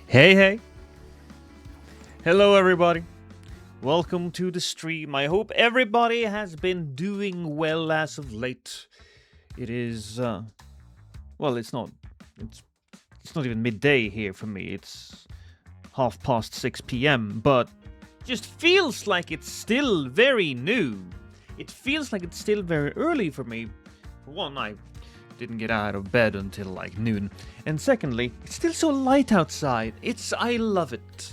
Hey, hey. Hello, everybody. Welcome to the stream. I hope everybody has been doing well as of late. It is, well, it's not even midday here for me. It's 6:30 p.m., but just feels like it's still very new. It feels like it's still very early for me. For one, I didn't get out of bed until like noon. And secondly, it's still so light outside. I love it.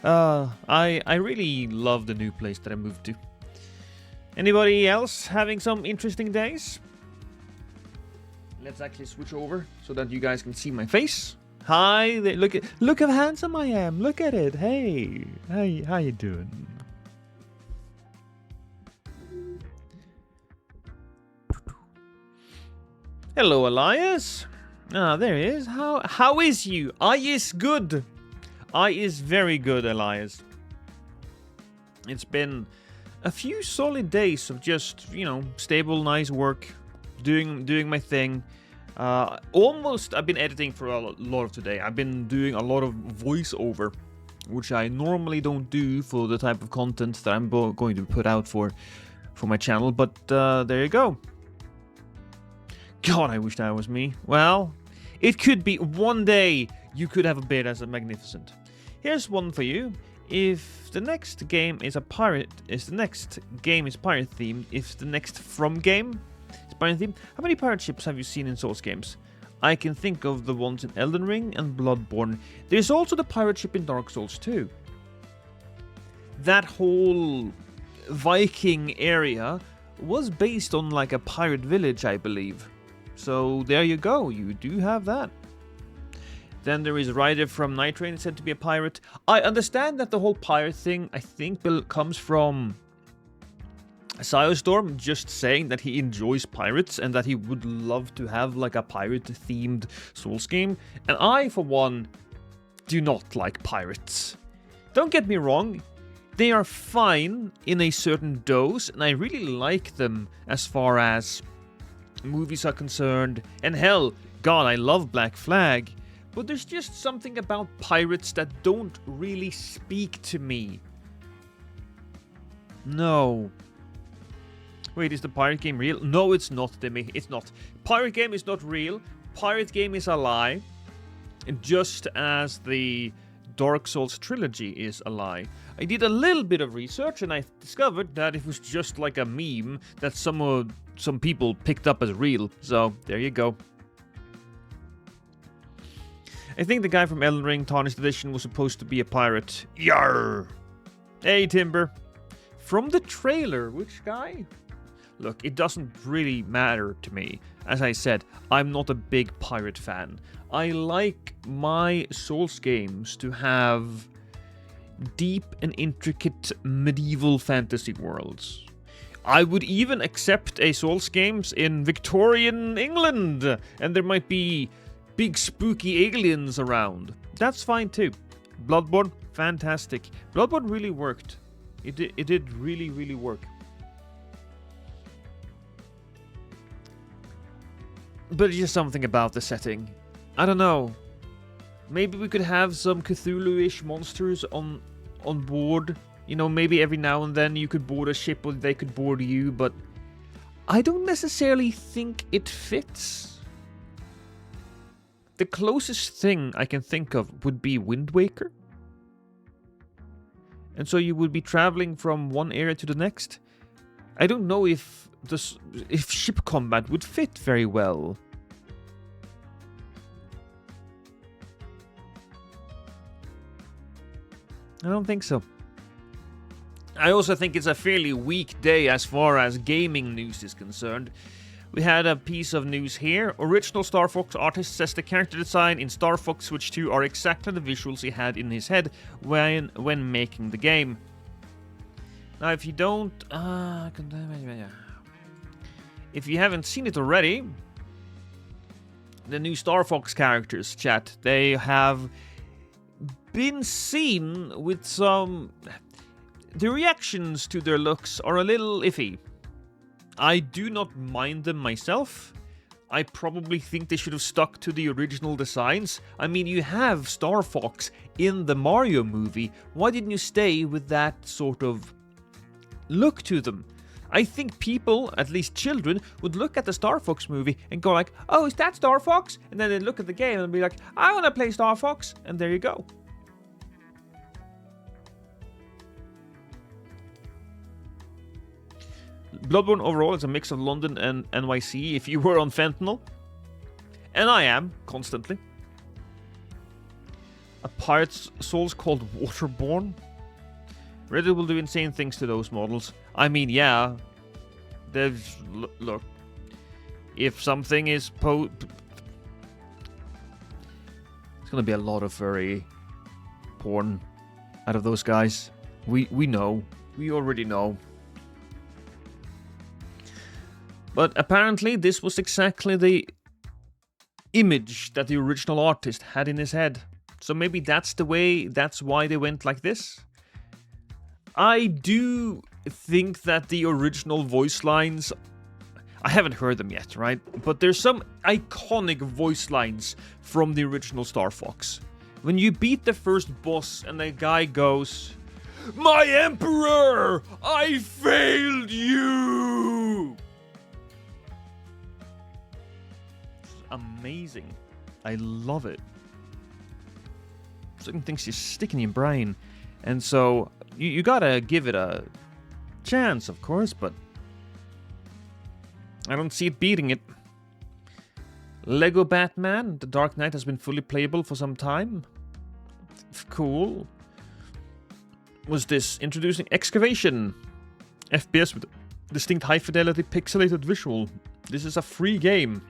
I really love the new place that I moved to. Anybody else having some interesting days? Let's actually switch over so that you guys can see my face. Hi, there, look how handsome I am. Look at it. Hey, how you doing? Hello, Elias. Ah, there he is. How is you? I is good. I is very good, Elias. It's been a few solid days of just, stable, nice work, doing my thing. I've been editing for a lot of today. I've been doing a lot of voiceover, which I normally don't do for the type of content that I'm going to put out for my channel. But there you go. God, I wish that was me. Well, it could be. One day you could have a beard as a magnificent. Here's one for you. If the next game is pirate themed, if the next From game is pirate themed, how many pirate ships have you seen in Souls games? I can think of the ones in Elden Ring and Bloodborne. There's also the pirate ship in Dark Souls 2. That whole Viking area was based on like a pirate village, I believe. So there you go, you do have that. Then there is Ryder from Night Rain, said to be a pirate. I understand that the whole pirate thing, I think, comes from Storm just saying that he enjoys pirates and that he would love to have like a pirate-themed Souls game. And I, for one, do not like pirates. Don't get me wrong, they are fine in a certain dose, and I really like them as far as movies are concerned. And hell, God, I love Black Flag. But there's just something about pirates that don't really speak to me. No. Wait, is the pirate game real? No, it's not, Demi. It's not. Pirate game is not real. Pirate game is a lie. Just as the Dark Souls trilogy is a lie. I did a little bit of research and I discovered that it was just like a meme that some people picked up as real. So, there you go. I think the guy from Elden Ring Tarnished Edition was supposed to be a pirate. Yarr! Hey, Timber. From the trailer, which guy? Look, it doesn't really matter to me. As I said, I'm not a big pirate fan. I like my Souls games to have deep and intricate medieval fantasy worlds. I would even accept a Souls games in Victorian England, and there might be big spooky aliens around. That's fine too. Bloodborne, fantastic. Bloodborne really worked. It did really, really work. But it's just something about the setting. I don't know. Maybe we could have some Cthulhu-ish monsters on board. Maybe every now and then you could board a ship or they could board you, but I don't necessarily think it fits. The closest thing I can think of would be Wind Waker. And so you would be traveling from one area to the next. I don't know if ship combat would fit very well. I don't think so. I also think it's a fairly weak day as far as gaming news is concerned. We had a piece of news here. Original Star Fox artist says the character design in Star Fox Switch 2 are exactly the visuals he had in his head when making the game. Now, if you don't... if you haven't seen it already, the new Star Fox characters, chat, they have been seen with some... The reactions to their looks are a little iffy. I do not mind them myself. I probably think they should have stuck to the original designs. I mean, you have Star Fox in the Mario movie. Why didn't you stay with that sort of look to them? I think people, at least children, would look at the Star Fox movie and go like, oh, is that Star Fox? And then they look at the game and be like, I want to play Star Fox. And there you go. Bloodborne overall is a mix of London and NYC if you were on fentanyl. And I am, constantly. A pirate's soul's called Waterborne. Reddit will do insane things to those models. I mean, yeah. There's... Look. If something is It's gonna be a lot of furry porn out of those guys. We know. We already know. But apparently this was exactly the image that the original artist had in his head. So maybe that's why they went like this. I do think that the original voice lines, I haven't heard them yet, right? But there's some iconic voice lines from the original Star Fox. When you beat the first boss and the guy goes, "My Emperor, I failed you!" It's amazing. I love it. Certain things just stick in your brain. And so you gotta give it a chance, of course, but I don't see it beating it. Lego Batman, The Dark Knight has been fully playable for some time. Cool. Was this introducing Excavation? FPS with distinct high-fidelity pixelated visual. This is a free game.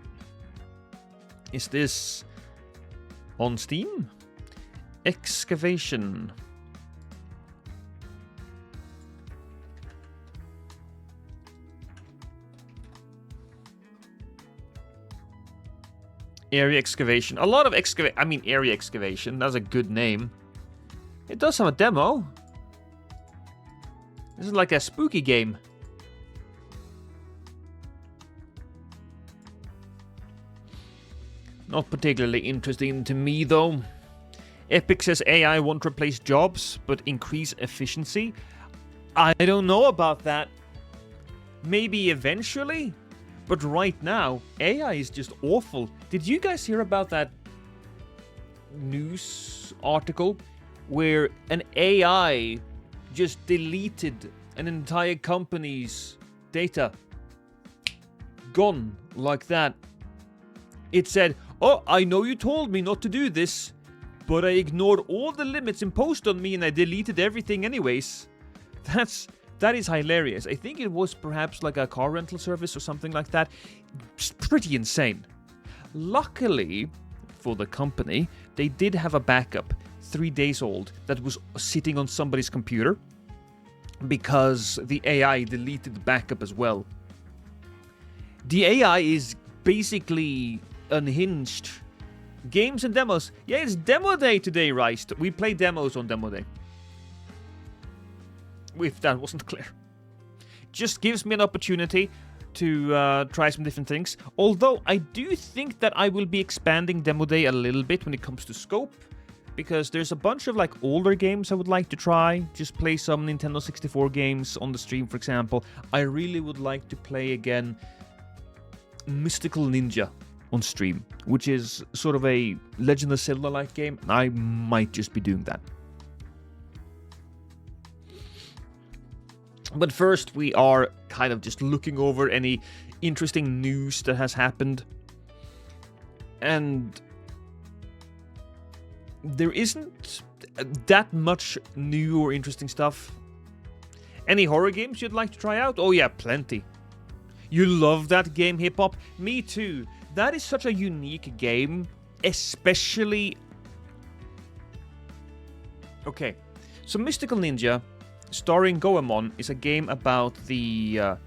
Is this on Steam? Excavation. Area Excavation. A lot of Area Excavation. That's a good name. It does have a demo. This is like a spooky game. Not particularly interesting to me, though. Epic says AI won't replace jobs, but increase efficiency. I don't know about that. Maybe eventually? But right now, AI is just awful. Did you guys hear about that news article where an AI just deleted an entire company's data? Gone like that. It said, "Oh, I know you told me not to do this, but I ignored all the limits imposed on me and I deleted everything anyways." That is hilarious. I think it was perhaps like a car rental service or something like that. It's pretty insane. Luckily for the company, they did have a backup 3 days old that was sitting on somebody's computer because the AI deleted the backup as well. The AI is basically unhinged. Games and demos. Yeah, it's demo day today, Reist. We play demos on demo day. If that wasn't clear. Just gives me an opportunity to try some different things. Although I do think that I will be expanding Demo Day a little bit when it comes to scope. Because there's a bunch of like older games I would like to try. Just play some Nintendo 64 games on the stream, for example. I really would like to play again Mystical Ninja on stream. Which is sort of a Legend of Zelda-like game. I might just be doing that. But first, we are kind of just looking over any interesting news that has happened. And there isn't that much new or interesting stuff. Any horror games you'd like to try out? Oh yeah, plenty. You love that game, Hip Hop? Me too. That is such a unique game, especially... Okay, so Mystical Ninja, starring Goemon, is a game about the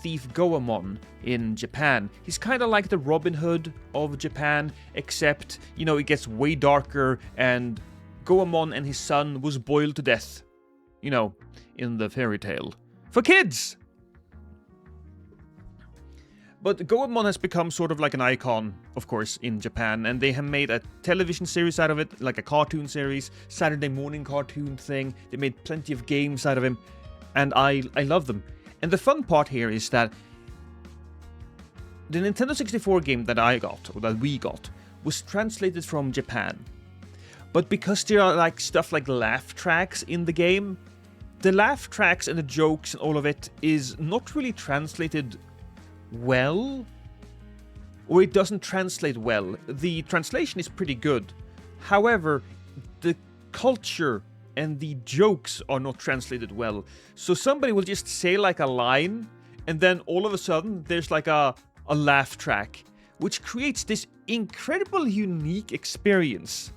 thief Goemon in Japan. He's kind of like the Robin Hood of Japan, except, you know, it gets way darker, and Goemon and his son was boiled to death, you know, in the fairy tale. For kids! But Goemon has become sort of like an icon, of course, in Japan, and they have made a television series out of it, like a cartoon series, Saturday morning cartoon thing. They made plenty of games out of him, and I love them. And the fun part here is that the Nintendo 64 game that I got, or that we got, was translated from Japan. But because there are like stuff like laugh tracks in the game, the laugh tracks and the jokes and all of it is not really translated well, or it doesn't translate well. The translation is pretty good. However, the culture and the jokes are not translated well. So somebody will just say like a line, and then all of a sudden there's like a laugh track, which creates this incredible unique experience.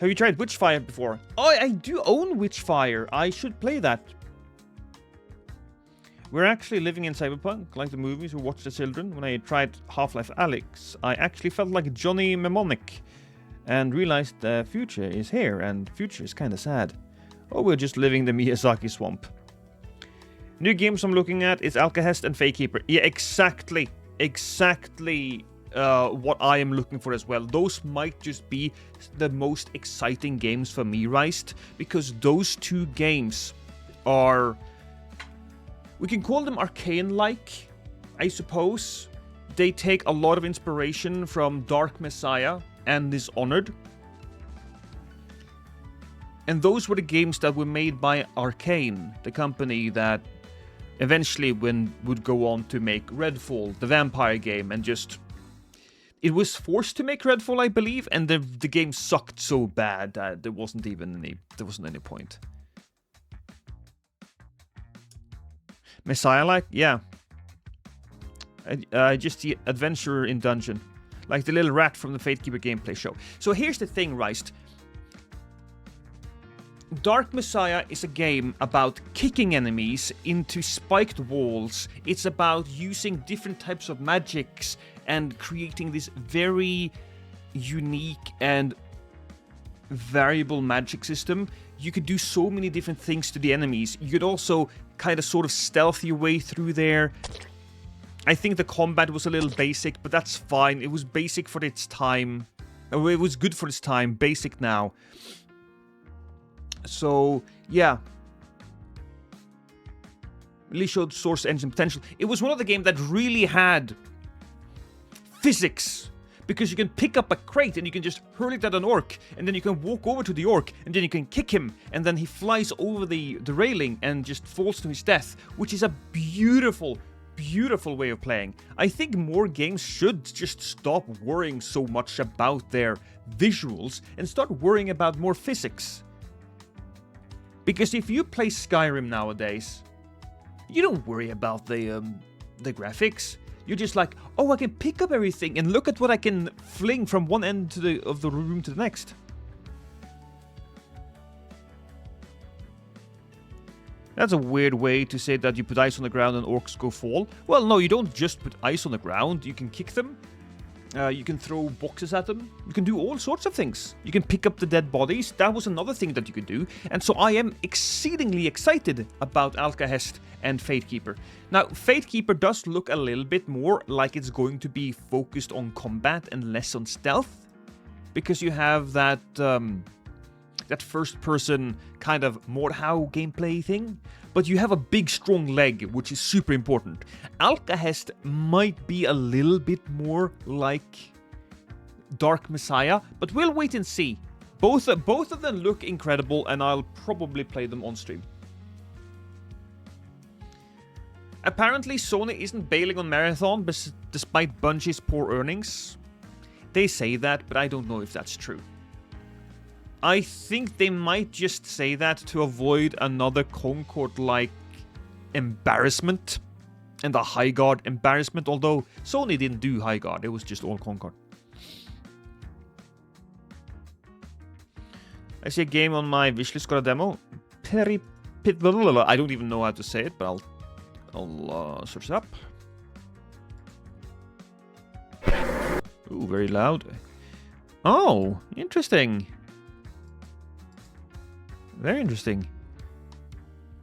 Have you tried Witchfire before? Oh, I do own Witchfire. I should play that. We're actually living in Cyberpunk, like the movies we watched as children. When I tried Half-Life Alyx, I actually felt like Johnny Mnemonic and realized the future is here, and future is kinda sad. Oh, we're just living the Miyazaki swamp. New games I'm looking at is Alcahest and Fatekeeper. Yeah, exactly what I am looking for as well. Those might just be the most exciting games for me, Reist, because those two games are... we can call them arcane-like, I suppose. They take a lot of inspiration from Dark Messiah and Dishonored. And those were the games that were made by Arcane, the company that eventually would go on to make Redfall, the vampire game, and just... it was forced to make Redfall, I believe, and the game sucked so bad that there wasn't any point. Messiah-like? Yeah. Just the adventurer in dungeon. Like the little rat from the Fatekeeper gameplay show. So here's the thing, Reist. Dark Messiah is a game about kicking enemies into spiked walls. It's about using different types of magics and creating this very unique and variable magic system. You could do so many different things to the enemies. You could also kind of sort of stealth your way through there. I think the combat was a little basic, but that's fine. It was basic for its time. It was good for its time. Basic now. So, yeah. Really showed source engine potential. It was one of the games that really had physics. Because you can pick up a crate and you can just hurl it at an orc. And then you can walk over to the orc and then you can kick him. And then he flies over the railing and just falls to his death. Which is a beautiful, beautiful way of playing. I think more games should just stop worrying so much about their visuals and start worrying about more physics. Because if you play Skyrim nowadays, you don't worry about the graphics. You're just like, oh, I can pick up everything and look at what I can fling from one end of the room to the next. That's a weird way to say that you put ice on the ground and orcs go fall. Well, no, you don't just put ice on the ground. You can kick them. You can throw boxes at them. You can do all sorts of things. You can pick up the dead bodies. That was another thing that you could do. And so I am exceedingly excited about Alcahest and Fatekeeper. Now, Fatekeeper does look a little bit more like it's going to be focused on combat and less on stealth. Because you have that first-person kind of Mordhau gameplay thing. But you have a big, strong leg, which is super important. Alcahest might be a little bit more like Dark Messiah, but we'll wait and see. Both of them look incredible, and I'll probably play them on stream. Apparently, Sony isn't bailing on Marathon, despite Bungie's poor earnings. They say that, but I don't know if that's true. I think they might just say that to avoid another Concord-like embarrassment and a High Guard embarrassment, although Sony didn't do High Guard, it was just all Concord. I see a game on my wishlist, got a demo. I don't even know how to say it, but I'll search it up. Ooh, very loud. Oh, interesting. Very interesting.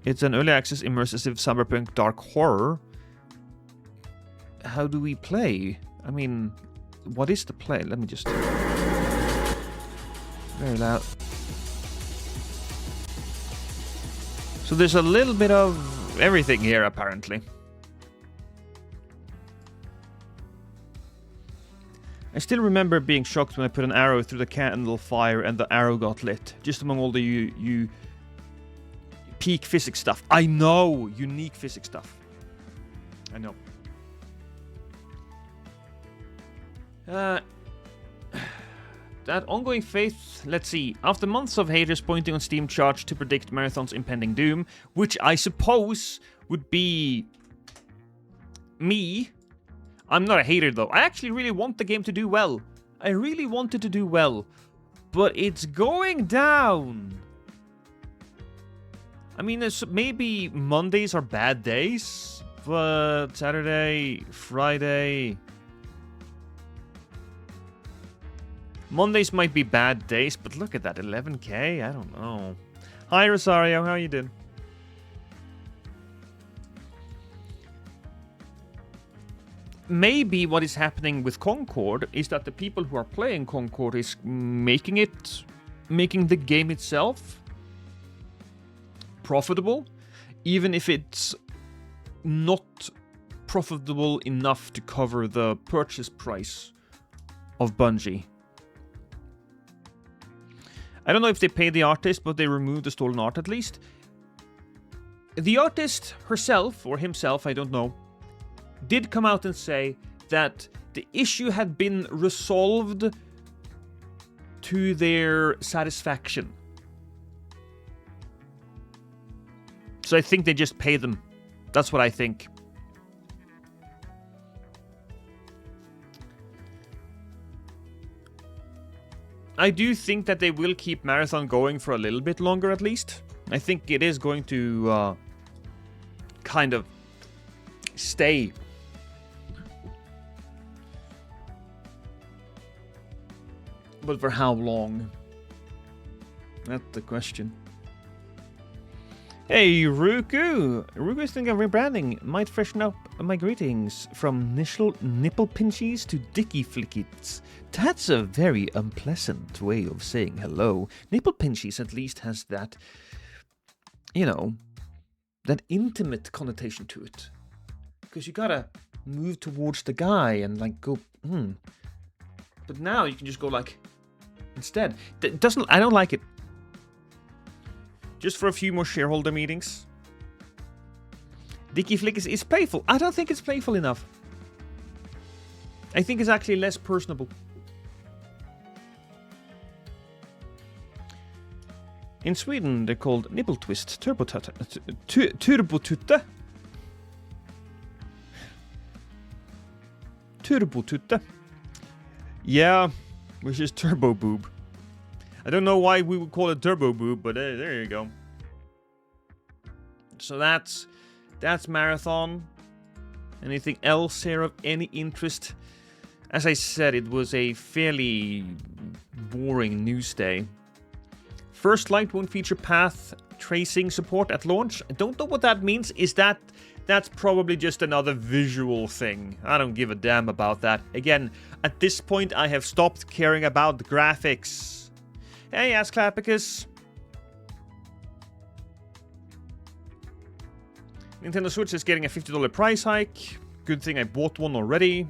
It's an early access immersive cyberpunk dark horror. How do we play? I mean, what is the play? Let me just... Very loud. So there's a little bit of everything here, apparently. I still remember being shocked when I put an arrow through the candle fire and the arrow got lit. Just among all the you peak physics stuff. I know! Unique physics stuff. I know. That ongoing faith, let's see. After months of haters pointing on Steam charts to predict Marathon's impending doom, which I suppose would be me. I'm not a hater though. I actually really want the game to do well. I really want it to do well. But it's going down. I mean, maybe Mondays are bad days, but Saturday, Friday... Mondays might be bad days, but look at that, 11k? I don't know. Hi, Rosario, how you doing? Maybe what is happening with Concord is that the people who are playing Concord is making the game itself profitable, even if it's not profitable enough to cover the purchase price of Bungie. I don't know if they paid the artist, but they removed the stolen art at least. The artist herself, or himself, I don't know, did come out and say that the issue had been resolved to their satisfaction. So I think they just paid them. That's what I think. I do think that they will keep Marathon going for a little bit longer at least. I think it is going to kind of stay. But for how long? That's the question. Hey, Ruku! Ruku's thinking of rebranding. Might freshen up my greetings from nipple pinchies to dicky flickies. That's a very unpleasant way of saying hello. Nipple pinchies at least has that, you know, that intimate connotation to it. Because you gotta move towards the guy and like go, But now you can just go like, instead. I don't like it. Just for a few more shareholder meetings. Dicky Flick is playful. I don't think it's playful enough. I think it's actually less personable. In Sweden, they're called Nibble Twist, Turbo Tutte. Turbo Tutte. Yeah, which is Turbo Boob. I don't know why we would call it Turbo Boob, but there you go. So that's Marathon. Anything else here of any interest? As I said, it was a fairly boring news day. First Light won't feature path tracing support at launch. I don't know what that means. That's probably just another visual thing. I don't give a damn about that. Again, at this point, I have stopped caring about the graphics. Hey, Asclapicus. Nintendo Switch is getting a $50 price hike. Good thing I bought one already.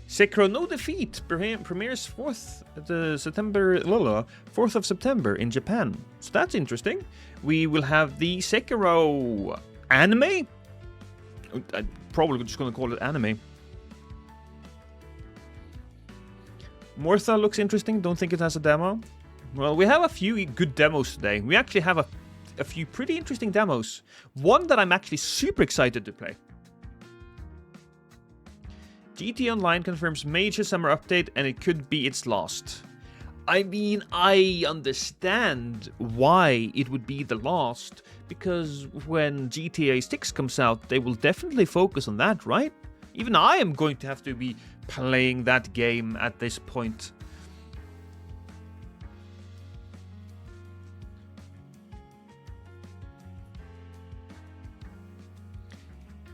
Sekiro No Defeat premieres 4th of September in Japan. So that's interesting. We will have the Sekiro anime. I'm probably just going to call it anime. Mortha looks interesting. Don't think it has a demo. Well, we have a few good demos today. We actually have a few pretty interesting demos. One that I'm actually super excited to play. GT Online confirms major summer update and it could be its last. I mean, I understand why it would be the last, because when GTA 6 comes out, they will definitely focus on that, right? Even I am going to have to be playing that game at this point.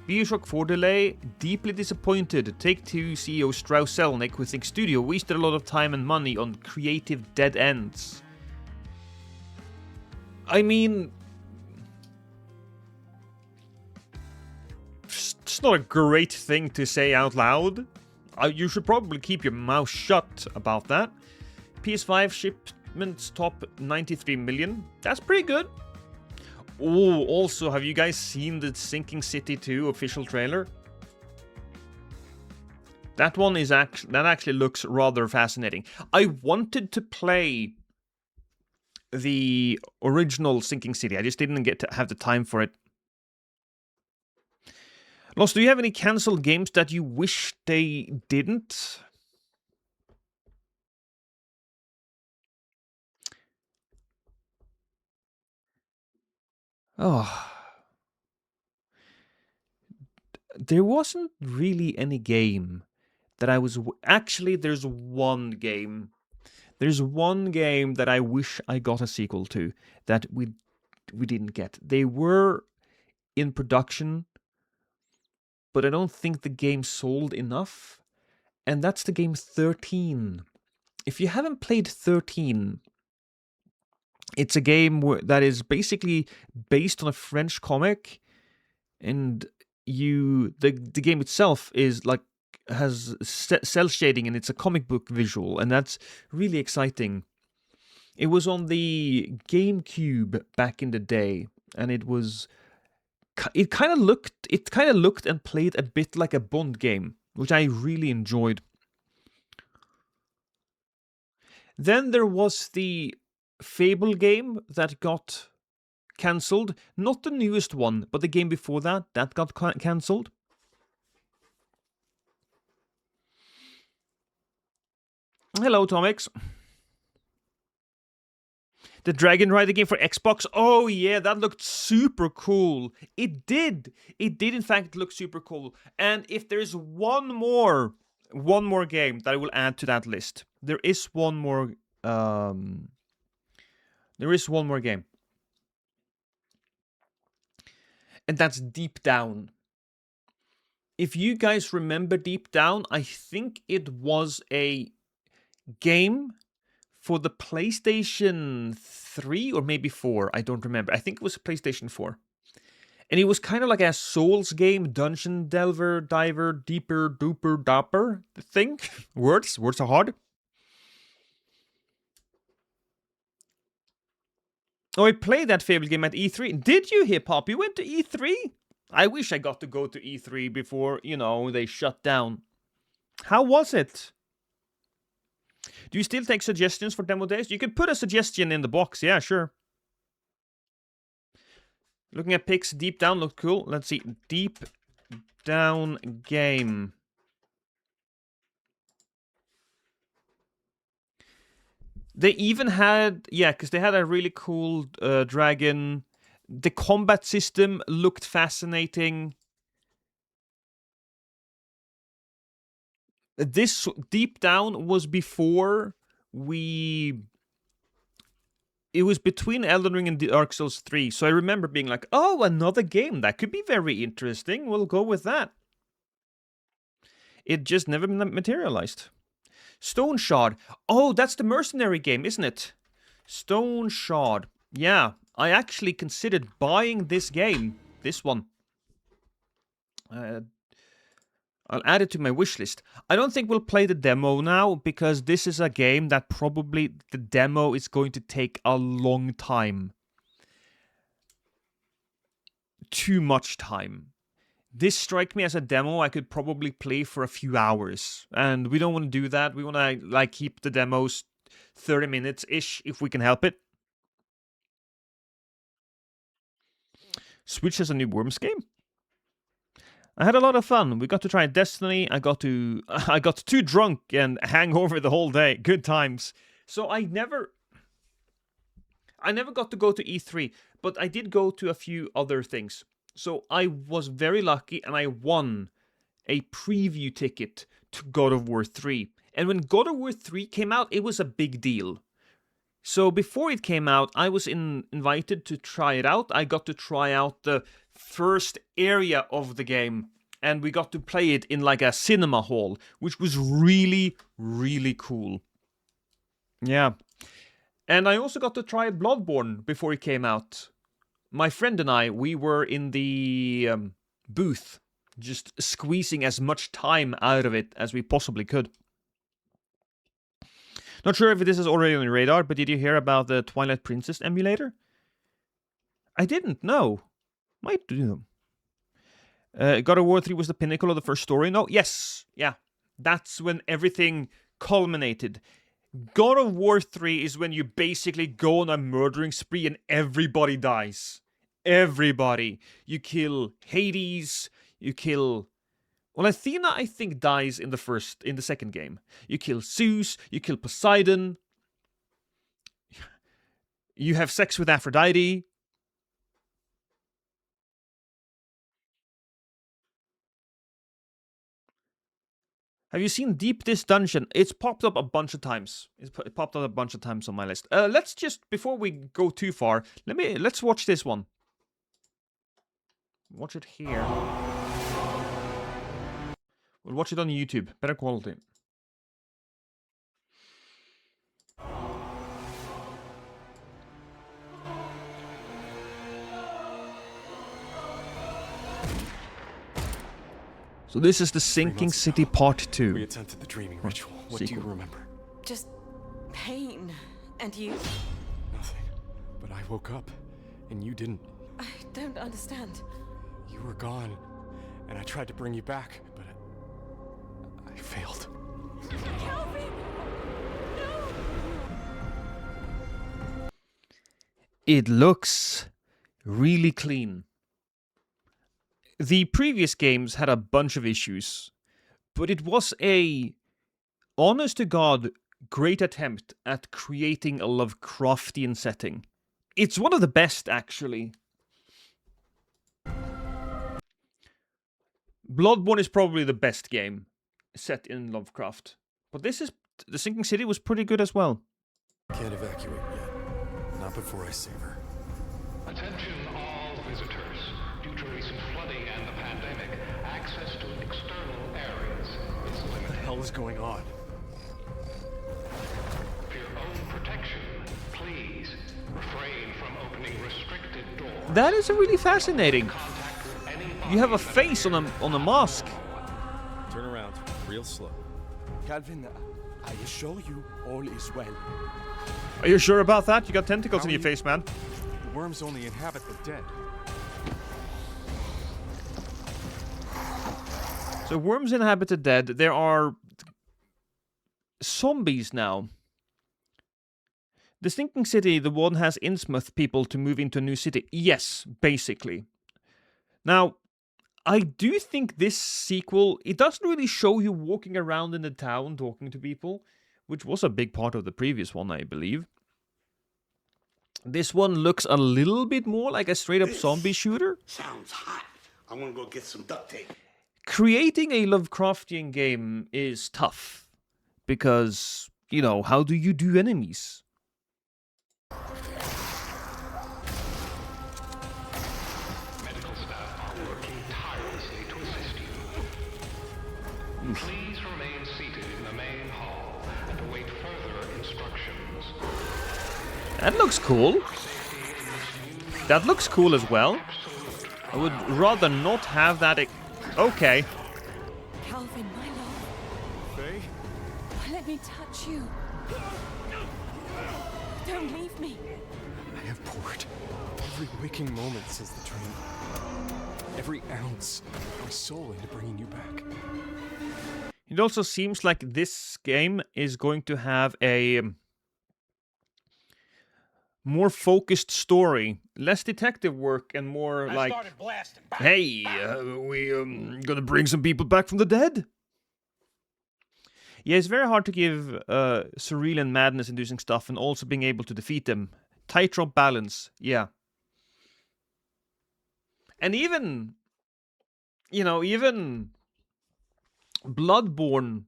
Bioshock 4 delay, deeply disappointed. Take-Two CEO Strauss Zelnick, who thinks studio wasted a lot of time and money on creative dead ends. I mean, it's not a great thing to say out loud. You should probably keep your mouth shut about that. PS5 shipments top 93 million. That's pretty good. Oh, also, have you guys seen the Sinking City 2 official trailer? That one is actually looks rather fascinating. I wanted to play the original Sinking City. I just didn't get to have the time for it. Lost, do you have any cancelled games that you wish they didn't? Oh. There wasn't really any game that I was... Actually, there's one game. There's one game that I wish I got a sequel to that we didn't get. They were in production, but I don't think the game sold enough. And that's the game 13. If you haven't played 13, it's a game that is basically based on a French comic, and the game itself is like has cell shading and it's a comic book visual, and that's really exciting. It was on the GameCube back in the day, and it kind of looked and played a bit like a Bond game, which I really enjoyed. Then there was the Fable game that got cancelled. Not the newest one, but the game before that got cancelled. Hello, Tomix. The Dragon Rider game for Xbox. Oh yeah, that looked super cool. It did. It did in fact look super cool. And if there's one more game that I will add to that list, there is one more. There is one more game, and that's Deep Down. If you guys remember Deep Down, I think it was a game for the PlayStation 3 or maybe 4. I don't remember. I think it was PlayStation 4. And it was kind of like a Souls game, dungeon delver, diver, deeper, duper, dopper thing. Words are hard. Oh, I played that Fable game at E3. Did you, Hip Hop? You went to E3? I wish I got to go to E3 before, they shut down. How was it? Do you still take suggestions for demo days? You can put a suggestion in the box. Yeah, sure. Looking at pics, Deep Down looked cool. Let's see. Deep Down game. They even had... Yeah, because they had a really cool dragon. The combat system looked fascinating. This Deep Down was before it was between Elden Ring and Dark Souls 3, so I remember being like, oh, another game, that could be very interesting, we'll go with that. It just never materialized. Stone Shard. Oh, that's the mercenary game, isn't it? Stone Shard. Yeah, I actually considered buying this game. This one. I'll add it to my wish list. I don't think we'll play the demo now, because this is a game that probably the demo is going to take a long time. Too much time. This strikes me as a demo I could probably play for a few hours. And we don't want to do that. We want to keep the demos 30 minutes-ish if we can help it. Switch has a new Worms game. I had a lot of fun. We got to try Destiny. I got too drunk and hangover the whole day. Good times. So I never got to go to E3, but I did go to a few other things. So I was very lucky and I won a preview ticket to God of War 3. And when God of War 3 came out, it was a big deal. So before it came out, I was invited to try it out. I got to try out the first area of the game, and we got to play it in like a cinema hall, which was really, really cool. Yeah. And I also got to try Bloodborne before it came out. My friend and I, we were in the booth, just squeezing as much time out of it as we possibly could. Not sure if this is already on your radar, but did you hear about the Twilight Princess emulator? I didn't know. Might do. God of War 3 was the pinnacle of the first story. No, yes, yeah. That's when everything culminated. God of War 3 is when you basically go on a murdering spree and everybody dies. Everybody. You kill Hades, you kill... Well, Athena, I think, dies in the second game. You kill Zeus, you kill Poseidon. You have sex with Aphrodite. Have you seen Deep This Dungeon? It's popped up a bunch of times. It popped up a bunch of times on my list. Let's just, before we go too far, let's watch this one. Watch it here. We'll watch it on YouTube. Better quality. So this is the Sinking City Part 2. We attempted the dreaming ritual. What do you remember? Just pain. And you? Nothing. But I woke up, and you didn't. I don't understand. You were gone, and I tried to bring you back, but I failed. Calvin! No! It looks really clean. The previous games had a bunch of issues, but it was a honest-to-God great attempt at creating a Lovecraftian setting. It's one of the best, actually. Bloodborne is probably the best game set in Lovecraft, but the Sinking City was pretty good as well. Can't evacuate yet. Not before I save her. Attention all visitors. Due to recent flooding and the pandemic, access to external areas is What the limited. hell is going on? For your own protection, please refrain from opening restricted doors. That is really fascinating. Contact with any You have a body that face on a mask. Turn around, real slow. Calvin, I assure you all is well. Are you sure about that? You got tentacles in your face, man. The worms only inhabit the dead. So worms inhabit the dead. There are zombies now. The Sinking City, the one has Innsmouth people to move into a new city. Yes, basically. Now, I do think this sequel, it doesn't really show you walking around in the town talking to people, which was a big part of the previous one, I believe. This one looks a little bit more like a straight-up zombie shooter. Sounds hot. I want to go get some duct tape. Creating a Lovecraftian game is tough because, you know, how do you do enemies? medical staff are working tirelessly to assist you. Please remain seated in the main hall and await further instructions. That looks cool. That looks cool as well. I would rather not have that. Okay. Calvin, my love. Faye? Let me touch you. Don't leave me. I have poured every waking moment since the dream. Every ounce of my soul into bringing you back. It also seems like this game is going to have a more focused story, less detective work, and more like, hey, we gonna bring some people back from the dead. Yeah, it's very hard to give surreal and madness-inducing stuff and also being able to defeat them. Tightrope balance, yeah. And even, you know, even Bloodborne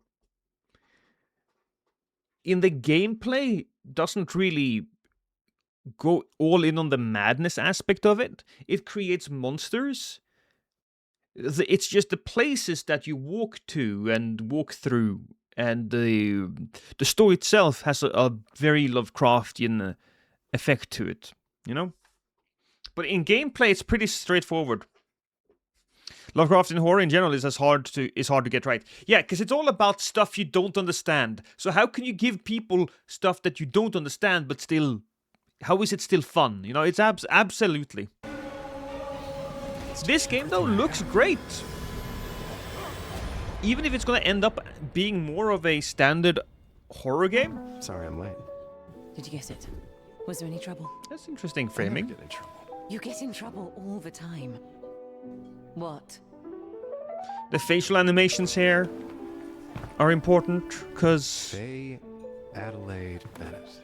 in the gameplay doesn't really go all in on the madness aspect of it. It creates monsters. It's just the places that you walk to and walk through, and the story itself has a very Lovecraftian effect to it, you know? But in gameplay, it's pretty straightforward. Lovecraftian horror in general is hard to get right. Yeah, because it's all about stuff you don't understand. So how can you give people stuff that you don't understand, but still, how is it still fun? You know, it's absolutely. This game though looks great. Even if it's gonna end up being more of a standard horror game. Sorry I'm late. Did you get it? Was there any trouble? That's interesting I framing. never get in trouble. You get in trouble all the time. What? The facial animations here are important because Faye Adelaide Bennett,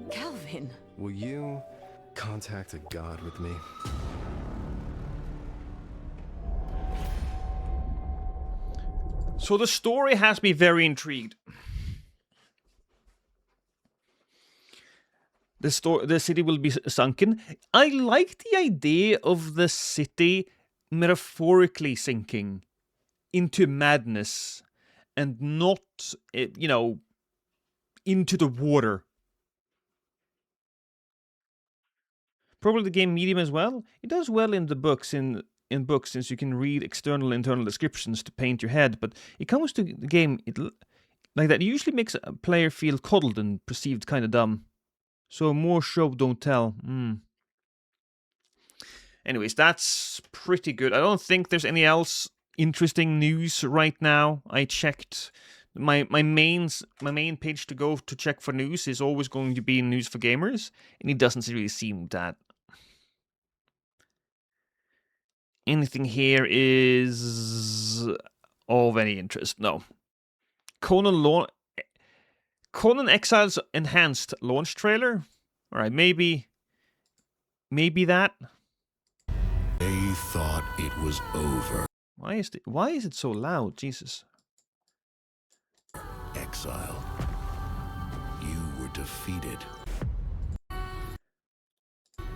Calvin! will you contact a god with me? so the story has me very intrigued. The city will be sunken. I like the idea of the city metaphorically sinking into madness and not, you know, into the water. Probably the game medium as well. It does well in the books, in books, since you can read external and internal descriptions to paint your head, but it comes to the game, like that, it usually makes a player feel coddled and perceived kind of dumb. So more show, don't tell. Anyways, that's pretty good. I don't think there's any else interesting news right now. I checked my main page to go to check for news is always going to be News for Gamers, and it doesn't really seem that anything here is of any interest. No. Conan Exiles Enhanced launch trailer. All right, maybe that. They thought it was over. Why is it so loud? Jesus. Exile. You were defeated.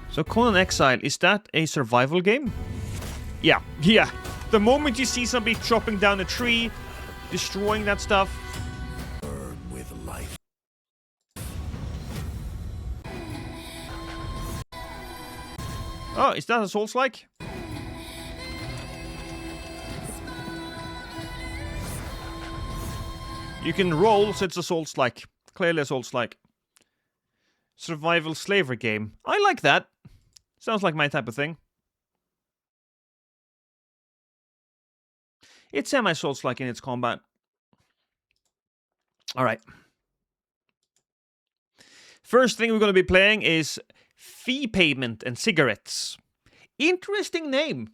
So Conan Exile, is that a survival game? Yeah. The moment you see somebody chopping down a tree, destroying that stuff. Burn with life. Oh, is that a Souls-like? You can roll, so it's a Souls-like. Clearly a Souls-like. Survival slavery game. I like that. Sounds like my type of thing. It's semi-Souls-like in its combat. Alright. First thing we're going to be playing is Fee Payment and Cigarettes. Interesting name.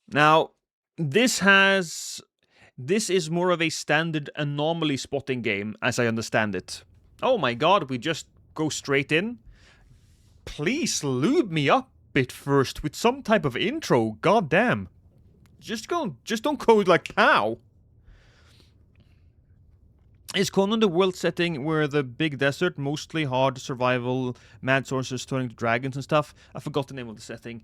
Now, this is more of a standard anomaly spotting game, as I understand it. Oh my god, we just go straight in? Please lube me up a bit first with some type of intro, goddamn. Just don't code like pow. Is Conan the world setting where the big desert, mostly hard survival, mad sorcerers turning to dragons and stuff? I forgot the name of the setting.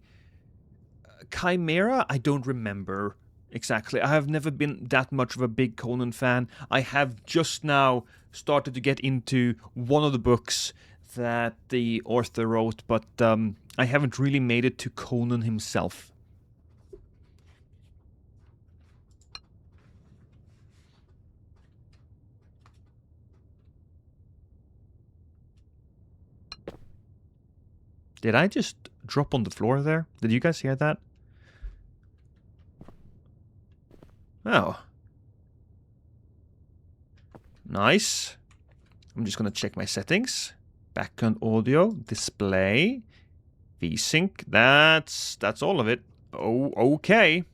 Chimera? I don't remember exactly. I have never been that much of a big Conan fan. I have just now started to get into one of the books that the author wrote, but I haven't really made it to Conan himself. Did I just drop on the floor there? Did you guys hear that? Oh. Nice. I'm just gonna check my settings. Background audio, display, VSync. That's all of it. Oh, okay.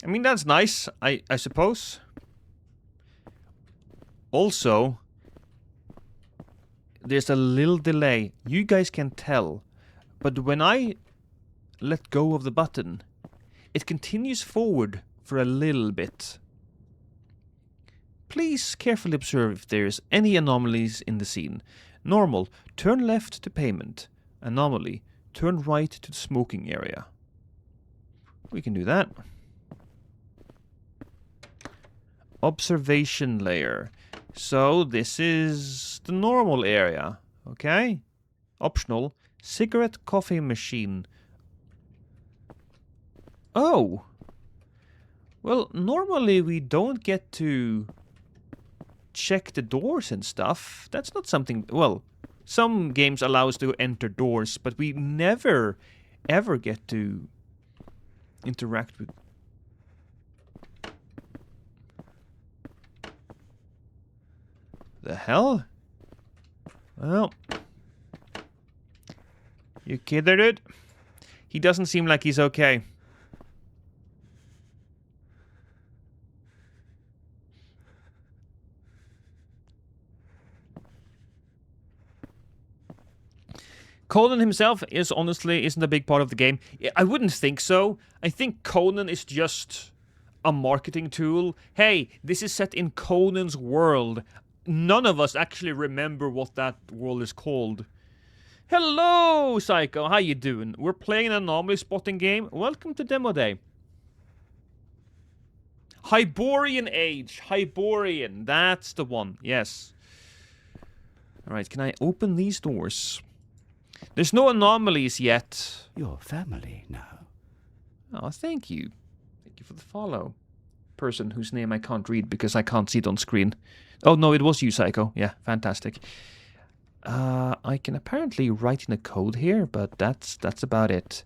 I mean, that's nice, I suppose. Also, there's a little delay. You guys can tell, but when I let go of the button, it continues forward for a little bit. Please carefully observe if there's any anomalies in the scene. Normal, turn left to payment. Anomaly, turn right to the smoking area. We can do that. Observation layer. So this is the normal area, okay? Optional, cigarette coffee machine. Oh! Well, normally we don't get to check the doors and stuff. That's not something... Well, some games allow us to enter doors, but we never, ever get to interact with... The hell? Well... You kidding, dude? He doesn't seem like he's okay. Conan himself isn't a big part of the game. I wouldn't think so. I think Conan is just a marketing tool. Hey, this is set in Conan's world. None of us actually remember what that world is called. Hello, Psycho. How you doing? We're playing an anomaly spotting game. Welcome to Demo Day. Hyborian Age. Hyborian. That's the one. Yes. Alright, can I open these doors? There's no anomalies yet. Your family now. Oh, thank you. Thank you for the follow. Person whose name I can't read because I can't see it on screen. Oh, no, it was you, Psycho. Yeah, fantastic. I can apparently write in a code here, but that's about it.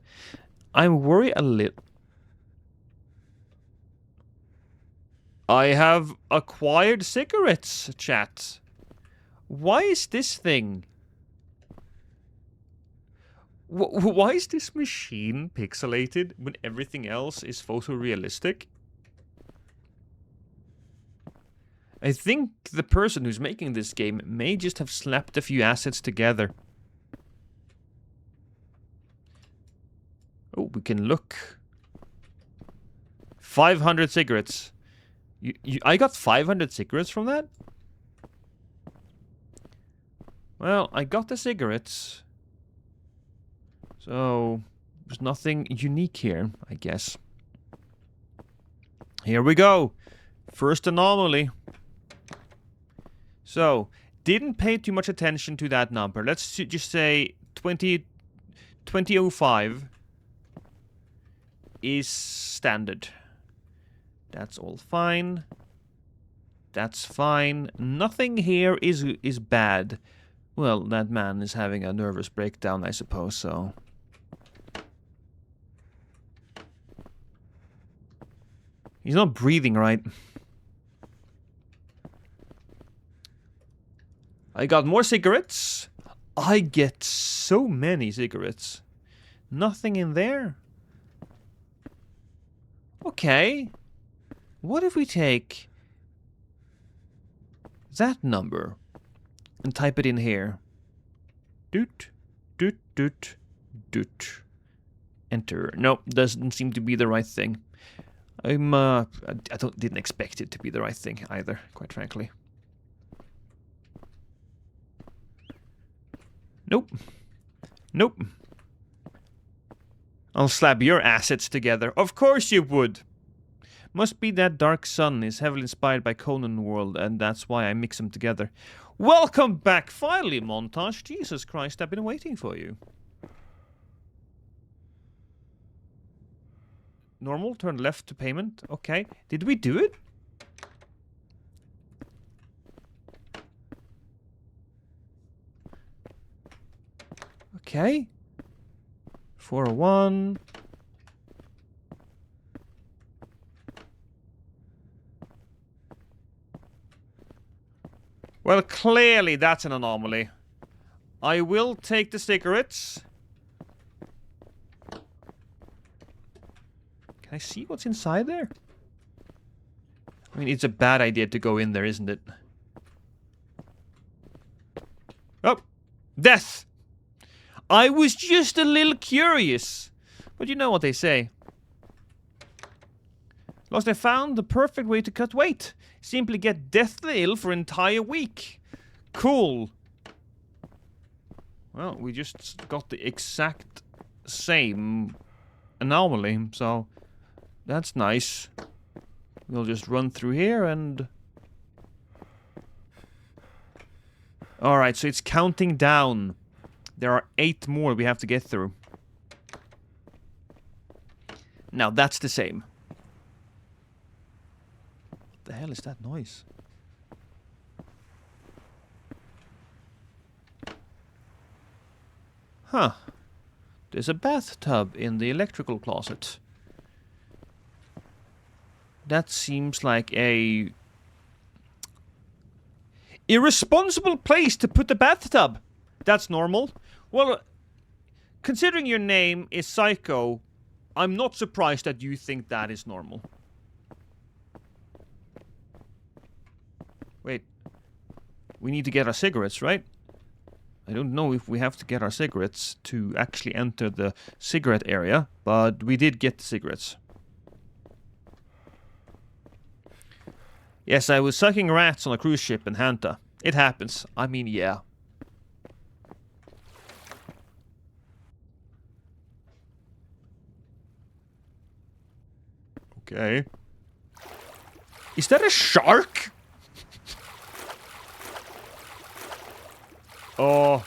I'm worried a little. I have acquired cigarettes, chat. Why is this thing? Why is this machine pixelated when everything else is photorealistic? I think the person who's making this game may just have slapped a few assets together. Oh, we can look. 500 cigarettes. I got 500 cigarettes from that? Well, I got the cigarettes. So, there's nothing unique here, I guess. Here we go. First anomaly. So, didn't pay too much attention to that number. Let's just say 2005 is standard. That's all fine. That's fine. Nothing here is bad. Well, that man is having a nervous breakdown, I suppose, so... He's not breathing right. I got more cigarettes. I get so many cigarettes. Nothing in there. Okay. What if we take that number and type it in here? Doot, doot, doot, doot. Enter. Nope, doesn't seem to be the right thing. I didn't expect it to be the right thing either, quite frankly. Nope. Nope. I'll slap your assets together. Of course you would. Must be that Dark Sun is heavily inspired by Conan World, and that's why I mix them together. Welcome back, finally, Montage. Jesus Christ, I've been waiting for you. Normal, turn left to payment. Okay. Did we do it? Okay. 401. Well, clearly that's an anomaly. I will take the cigarettes. Can I see what's inside there? I mean, it's a bad idea to go in there, isn't it? Oh, death. I was just a little curious. But you know what they say. Lost, I found the perfect way to cut weight. Simply get deathly ill for an entire week. Cool. Well, we just got the exact same anomaly, so that's nice. We'll just run through here and... Alright, so it's counting down. There are 8 more we have to get through. Now, that's the same. What the hell is that noise? Huh. There's a bathtub in the electrical closet. That seems like a... irresponsible place to put the bathtub. That's normal. Well, considering your name is Psycho, I'm not surprised that you think that is normal. Wait. We need to get our cigarettes, right? I don't know if we have to get our cigarettes to actually enter the cigarette area, but we did get the cigarettes. Yes, I was sucking rats on a cruise ship in Hanta. It happens. I mean, yeah. Okay. Is that a shark? Oh,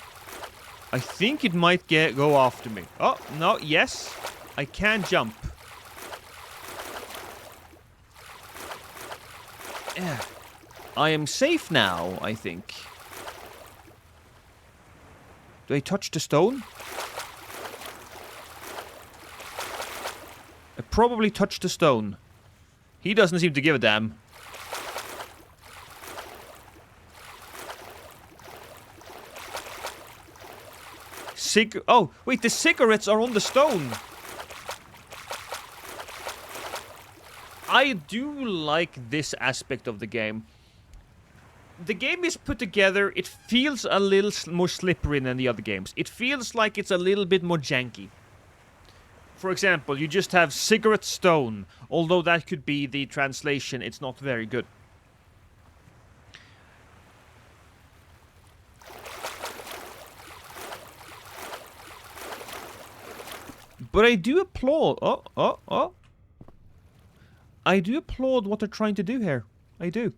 I think it might go after me. Oh, no, yes. I can jump. Yeah. I am safe now, I think. Do I touch the stone? I probably touched the stone. He doesn't seem to give a damn. Oh, wait, the cigarettes are on the stone. I do like this aspect of the game. The game is put together, it feels a little more slippery than the other games. It feels like it's a little bit more janky. For example, you just have cigarette stone. Although that could be the translation, it's not very good. But I do applaud... Oh. I do applaud what they're trying to do here. I do.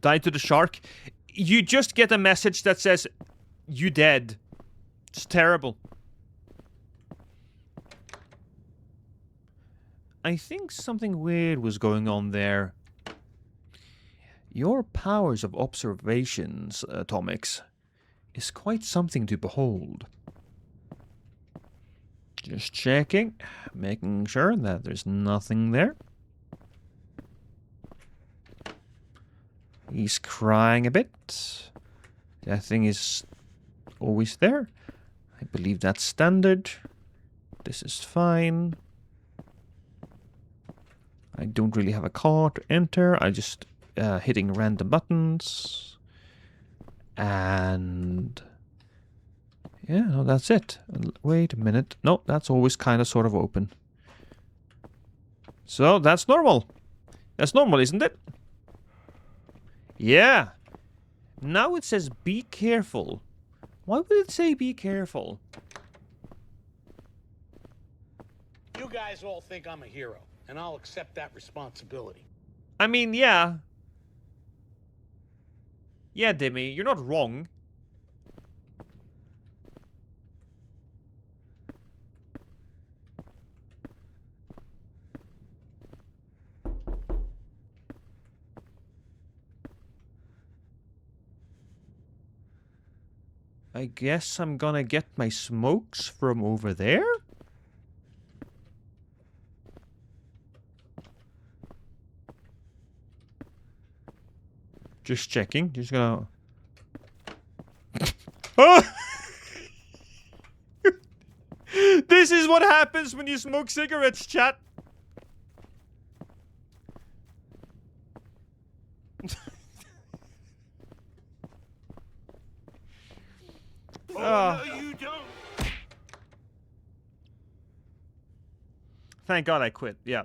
Die to the shark. You just get a message that says, you dead. It's terrible. I think something weird was going on there. Your powers of observations, Atomics, is quite something to behold. Just checking, making sure that there's nothing there. He's crying a bit. That thing is always there. I believe that's standard. This is fine. I don't really have a card to enter. I just hitting random buttons. And... yeah, no, that's it. Wait a minute. No, that's always kind of sort of open. So, that's normal. That's normal, isn't it? Yeah. Now it says be careful. Why would it say be careful? You guys all think I'm a hero, and I'll accept that responsibility. I mean, yeah. Yeah, Demi, you're not wrong. I guess I'm gonna get my smokes from over there? Just checking. Just gonna... Oh! This is what happens when you smoke cigarettes, chat. Oh. No, you don't. Thank God I quit. Yeah.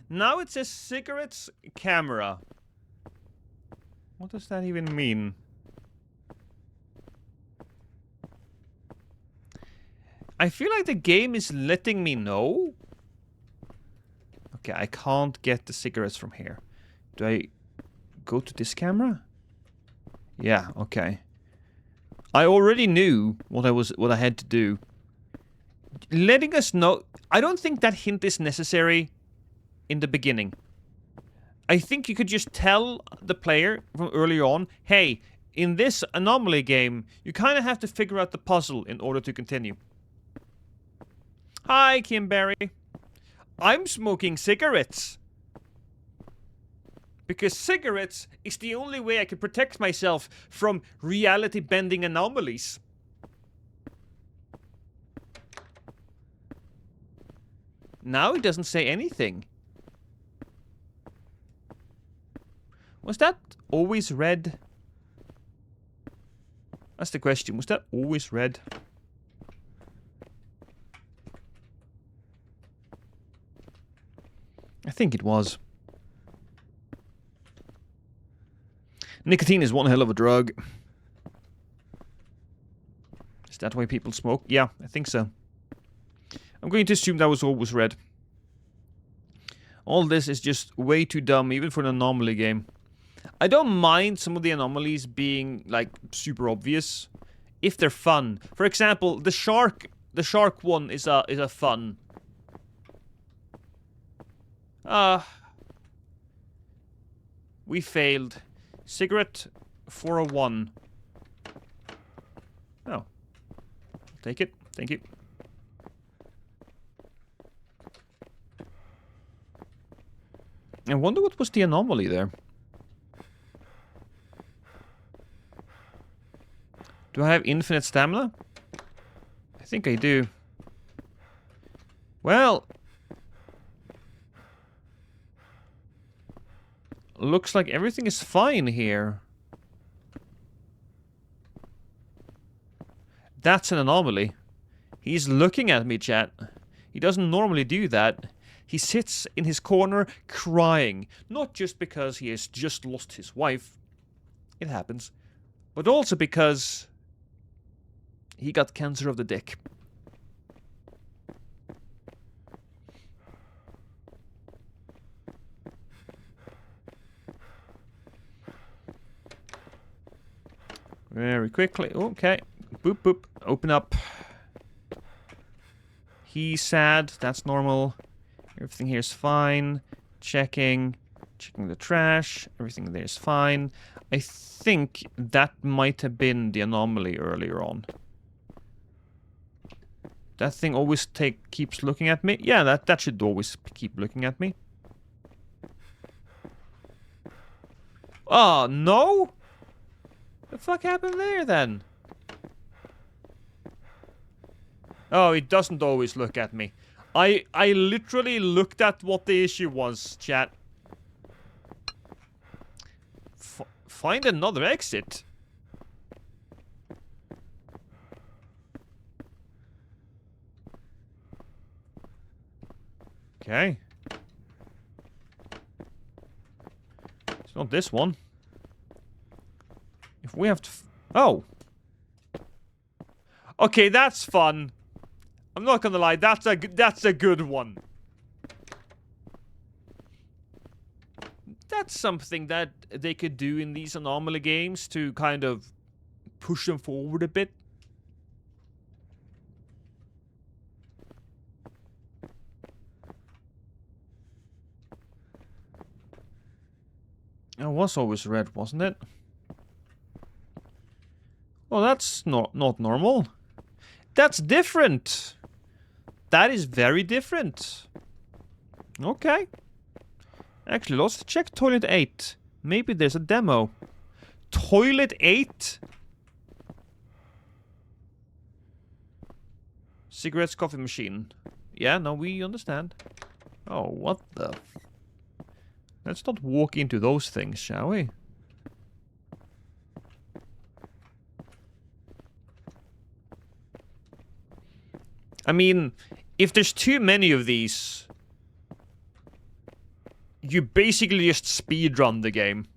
Now it says cigarettes camera. What does that even mean? I feel like the game is letting me know. Okay, I can't get the cigarettes from here. Do I go to this camera? Yeah, okay. I already knew what I had to do. Letting us know. I don't think that hint is necessary in the beginning. I think you could just tell the player from earlier on, hey, in this anomaly game, you kind of have to figure out the puzzle in order to continue. Hi, Kimberry. I'm smoking cigarettes. Because cigarettes is the only way I can protect myself from reality-bending anomalies. Now he doesn't say anything. Was that always red? That's the question. Was that always red? I think it was. Nicotine is one hell of a drug. Is that why people smoke? Yeah, I think so. I'm going to assume that was always red. All this is just way too dumb, even for an anomaly game. I don't mind some of the anomalies being, like, super obvious. If they're fun. For example, the shark one is a fun. We failed. Cigarette 401. Oh. Take it. Thank you. I wonder what was the anomaly there. Do I have infinite stamina? I think I do. Well... looks like everything is fine here. That's an anomaly. He's looking at me, chat. He doesn't normally do that. He sits in his corner crying. Not just because he has just lost his wife. It happens. But also because he got cancer of the dick. Very quickly. Okay. Boop, boop. Open up. He's sad. That's normal. Everything here is fine. Checking. Checking the trash. Everything there is fine. I think that might have been the anomaly earlier on. That thing always keeps looking at me. Yeah, that should always keep looking at me. Oh, no? The fuck happened there, then? Oh, it doesn't always look at me. I literally looked at what the issue was, chat. Find another exit. Okay. It's not this one. If we have to... oh. Okay, that's fun. I'm not gonna lie, that's a good one. That's something that they could do in these anomaly games to kind of push them forward a bit. It was always red, wasn't it? Well, that's not normal. That's different. That is very different. Okay. Actually, let's check Toilet 8. Maybe there's a demo. Toilet 8? Cigarettes, coffee machine. Yeah, no, we understand. Oh, what the... let's not walk into those things, shall we? mean, if there's too many of these, you basically just speedrun the game.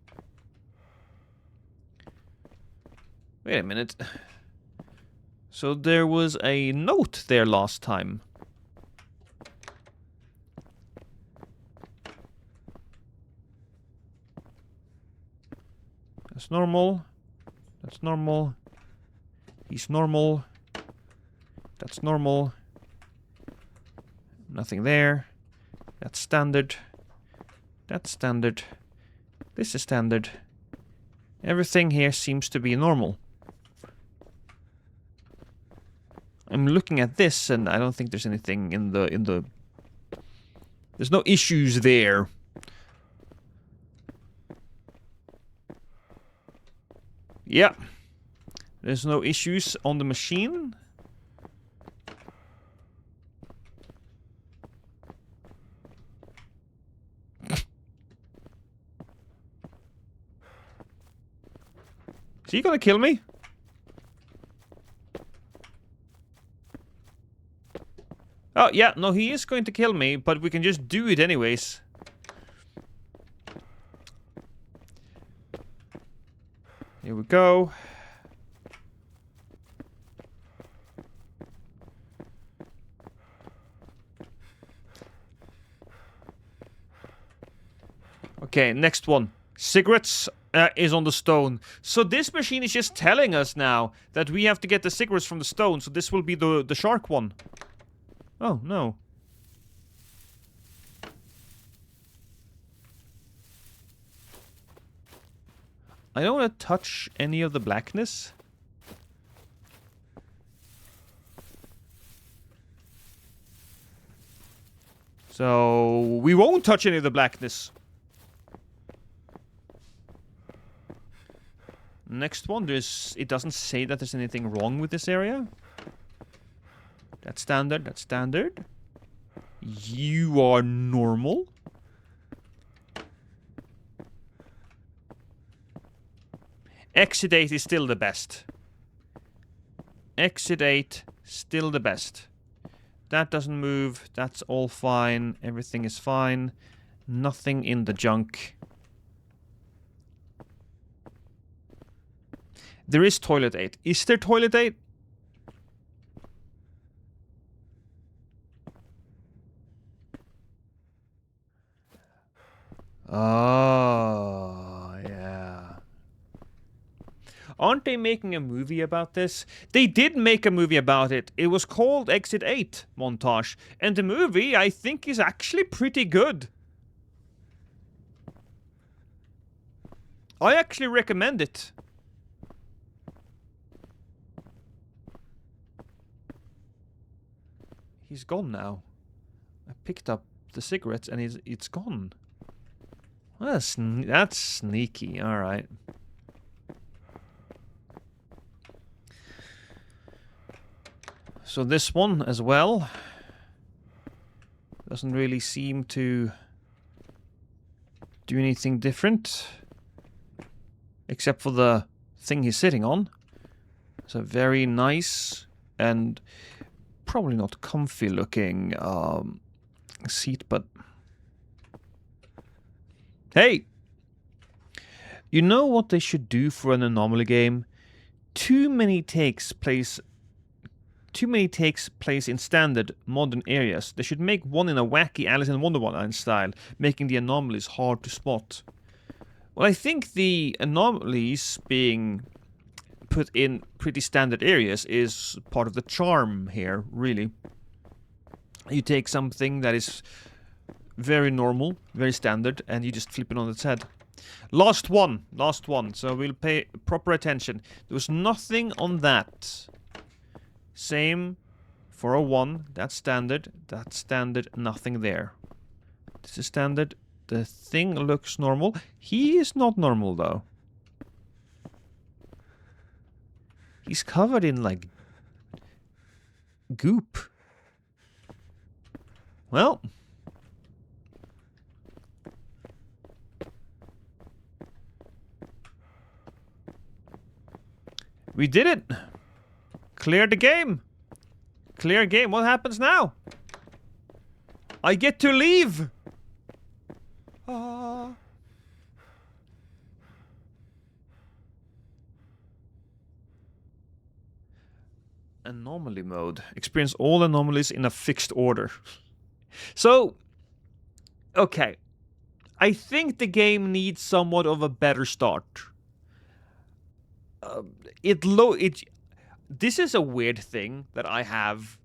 Wait a minute. So there was a note there last time. That's normal. That's normal. He's normal. That's normal. Nothing there. That's standard. That's standard. This is standard. Everything here seems to be normal. I'm looking at this and I don't think there's anything in the there's no issues there. Yeah. There's no issues on the machine. Is he gonna kill me? Oh, yeah, no, he is going to kill me, but we can just do it anyways. Here we go. Okay, next one. Cigarettes is on the stone. So this machine is just telling us now that we have to get the cigarettes from the stone. So this will be the shark one. Oh, no. I don't want to touch any of the blackness. So we won't touch any of the blackness. Next one, it doesn't say that there's anything wrong with this area. That's standard, that's standard. You are normal. Exit 8 is still the best. Exit 8, still the best. That doesn't move, that's all fine, everything is fine. Nothing in the junk. There is toilet 8. Is there toilet 8? Oh, yeah. Aren't they making a movie about this? They did make a movie about it. It was called Exit 8 Montage. And the movie, I think, is actually pretty good. I actually recommend it. He's gone now. I picked up the cigarettes and it's gone. Well, that's sneaky. All right. So this one as well doesn't really seem to do anything different, except for the thing he's sitting on. It's a very nice and probably not comfy looking seat, but hey, you know what they should do for an anomaly game? Too many takes place in standard modern areas. They should make one in a wacky Alice in Wonderland style, making the anomalies hard to spot. Well, I think the anomalies being put in pretty standard areas is part of the charm here, really. You take something that is very normal, very standard, and you just flip it on its head. Last one, so we'll pay proper attention. There was nothing on that. Same for a 1, that's standard, nothing there. This is standard, the thing looks normal. He is not normal, though. He's covered in, like, goop. Well. We did it. Cleared the game. Clear game. What happens now? I get to leave! Ah. Anomaly mode. Experience all anomalies in a fixed order. So, okay. I think the game needs somewhat of a better start. This is a weird thing that I have.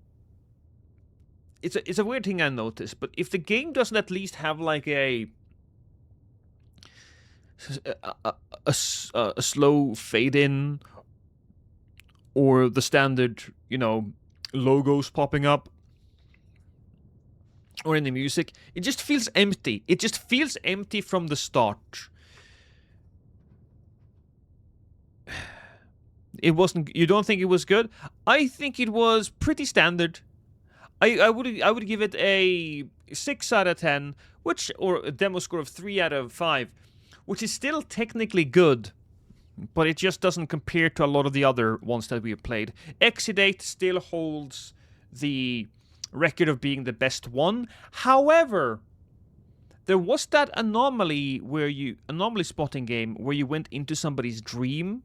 It's a weird thing I noticed, but if the game doesn't at least have like a slow fade in, or the standard, you know, logos popping up, or in the music, it just feels empty. It just feels empty from the start. It wasn't. You don't think it was good? I think it was pretty standard. I would give it a 6 out of 10, or a demo score of 3 out of 5, which is still technically good, but it just doesn't compare to a lot of the other ones that we have played. Exudate still holds the record of being the best one. However, there was that anomaly spotting game where you went into somebody's dream.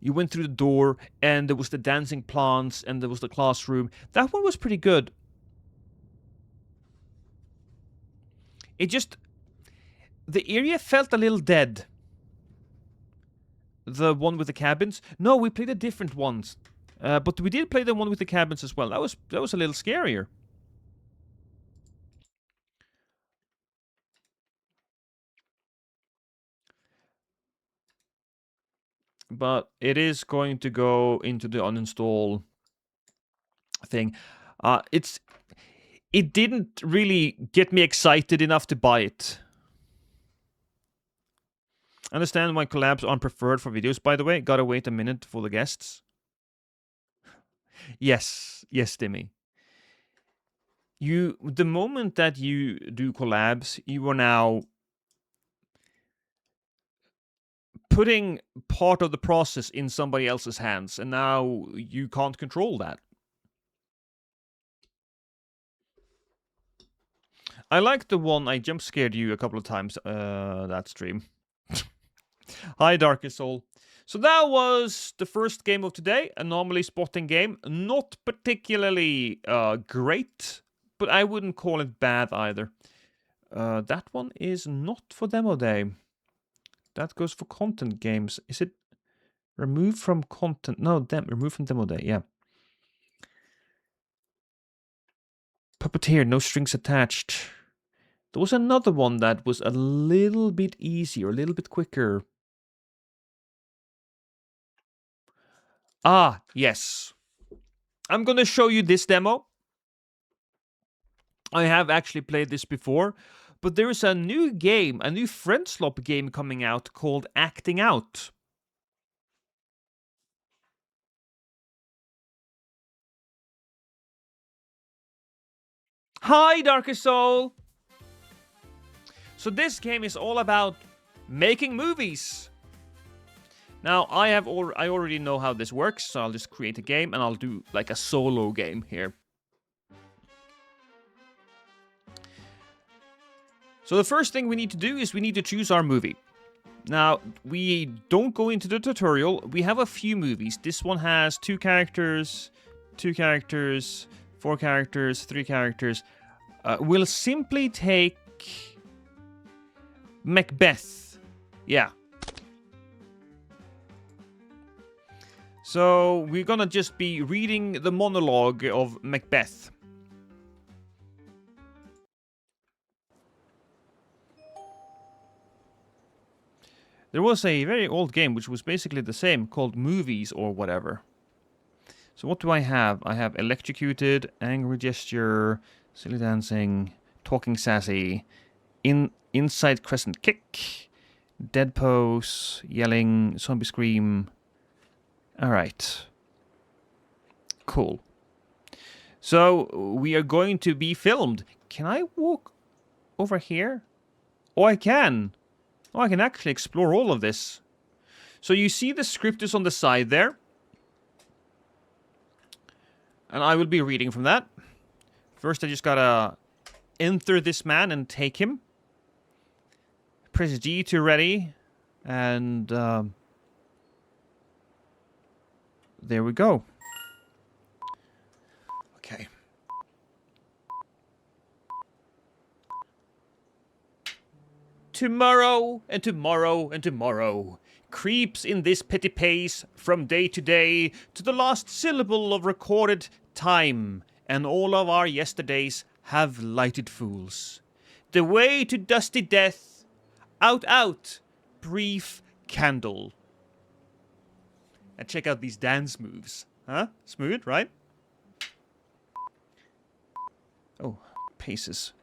You went through the door, and there was the dancing plants, and there was the classroom. That one was pretty good. The area felt a little dead. The one with the cabins. No, we played a different ones. But we did play the one with the cabins as well. That was a little scarier. But it is going to go into the uninstall thing. It didn't really get me excited enough to buy it. Understand why collabs aren't preferred for videos, by the way. Gotta wait a minute for the guests. Yes, Timmy. The moment that you do collabs, you are now putting part of the process in somebody else's hands, and now you can't control that. I like the one I jump scared you a couple of times that stream. Hi, Darkest Soul. So that was the first game of today, anomaly spotting game. Not particularly great, but I wouldn't call it bad either. That one is not for demo day. That goes for content games. Is it removed from content? No, removed from demo day, yeah. Puppeteer, no strings attached. There was another one that was a little bit easier, a little bit quicker. Ah, yes. I'm gonna show you this demo. I have actually played this before, but there is a new game, a new Friendslop game coming out called Acting Out. Hi, Darkest Soul! So this game is all about making movies. Now, I already know how this works, so I'll just create a game, and I'll do like a solo game here. So the first thing we need to do is we need to choose our movie. Now, we don't go into the tutorial. We have a few movies. This one has 2 characters, 2 characters, 4 characters, 3 characters. We'll simply take Macbeth. Yeah. So we're gonna just be reading the monologue of Macbeth. There was a very old game which was basically the same, called Movies or whatever. So what do I have? I have Electrocuted, Angry Gesture, Silly Dancing, Talking Sassy, Inside Crescent Kick, Dead Pose, Yelling, Zombie Scream. Alright. Cool. So we are going to be filmed. Can I walk over here? Oh, I can. Oh, I can actually explore all of this. So you see the script is on the side there. And I will be reading from that. First, I just gotta enter this man and take him. Press G to ready. And there we go. Okay. Tomorrow and tomorrow and tomorrow creeps in this petty pace from day to the last syllable of recorded time, and all of our yesterdays have lighted fools. The way to dusty death, out, brief candle. And check out these dance moves. Huh? Smooth, right? Oh, paces.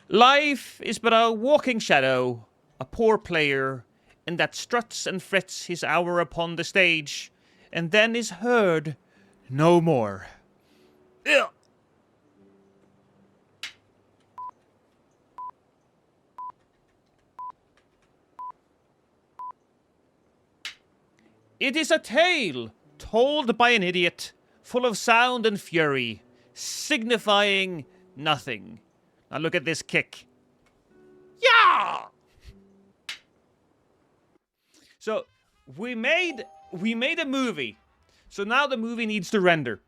Life is but a walking shadow, a poor player, and that struts and frets his hour upon the stage, and then is heard no more. Ugh. It is a tale told by an idiot, full of sound and fury, signifying nothing. Now look at this kick. Yeah! So we made a movie. So now the movie needs to render.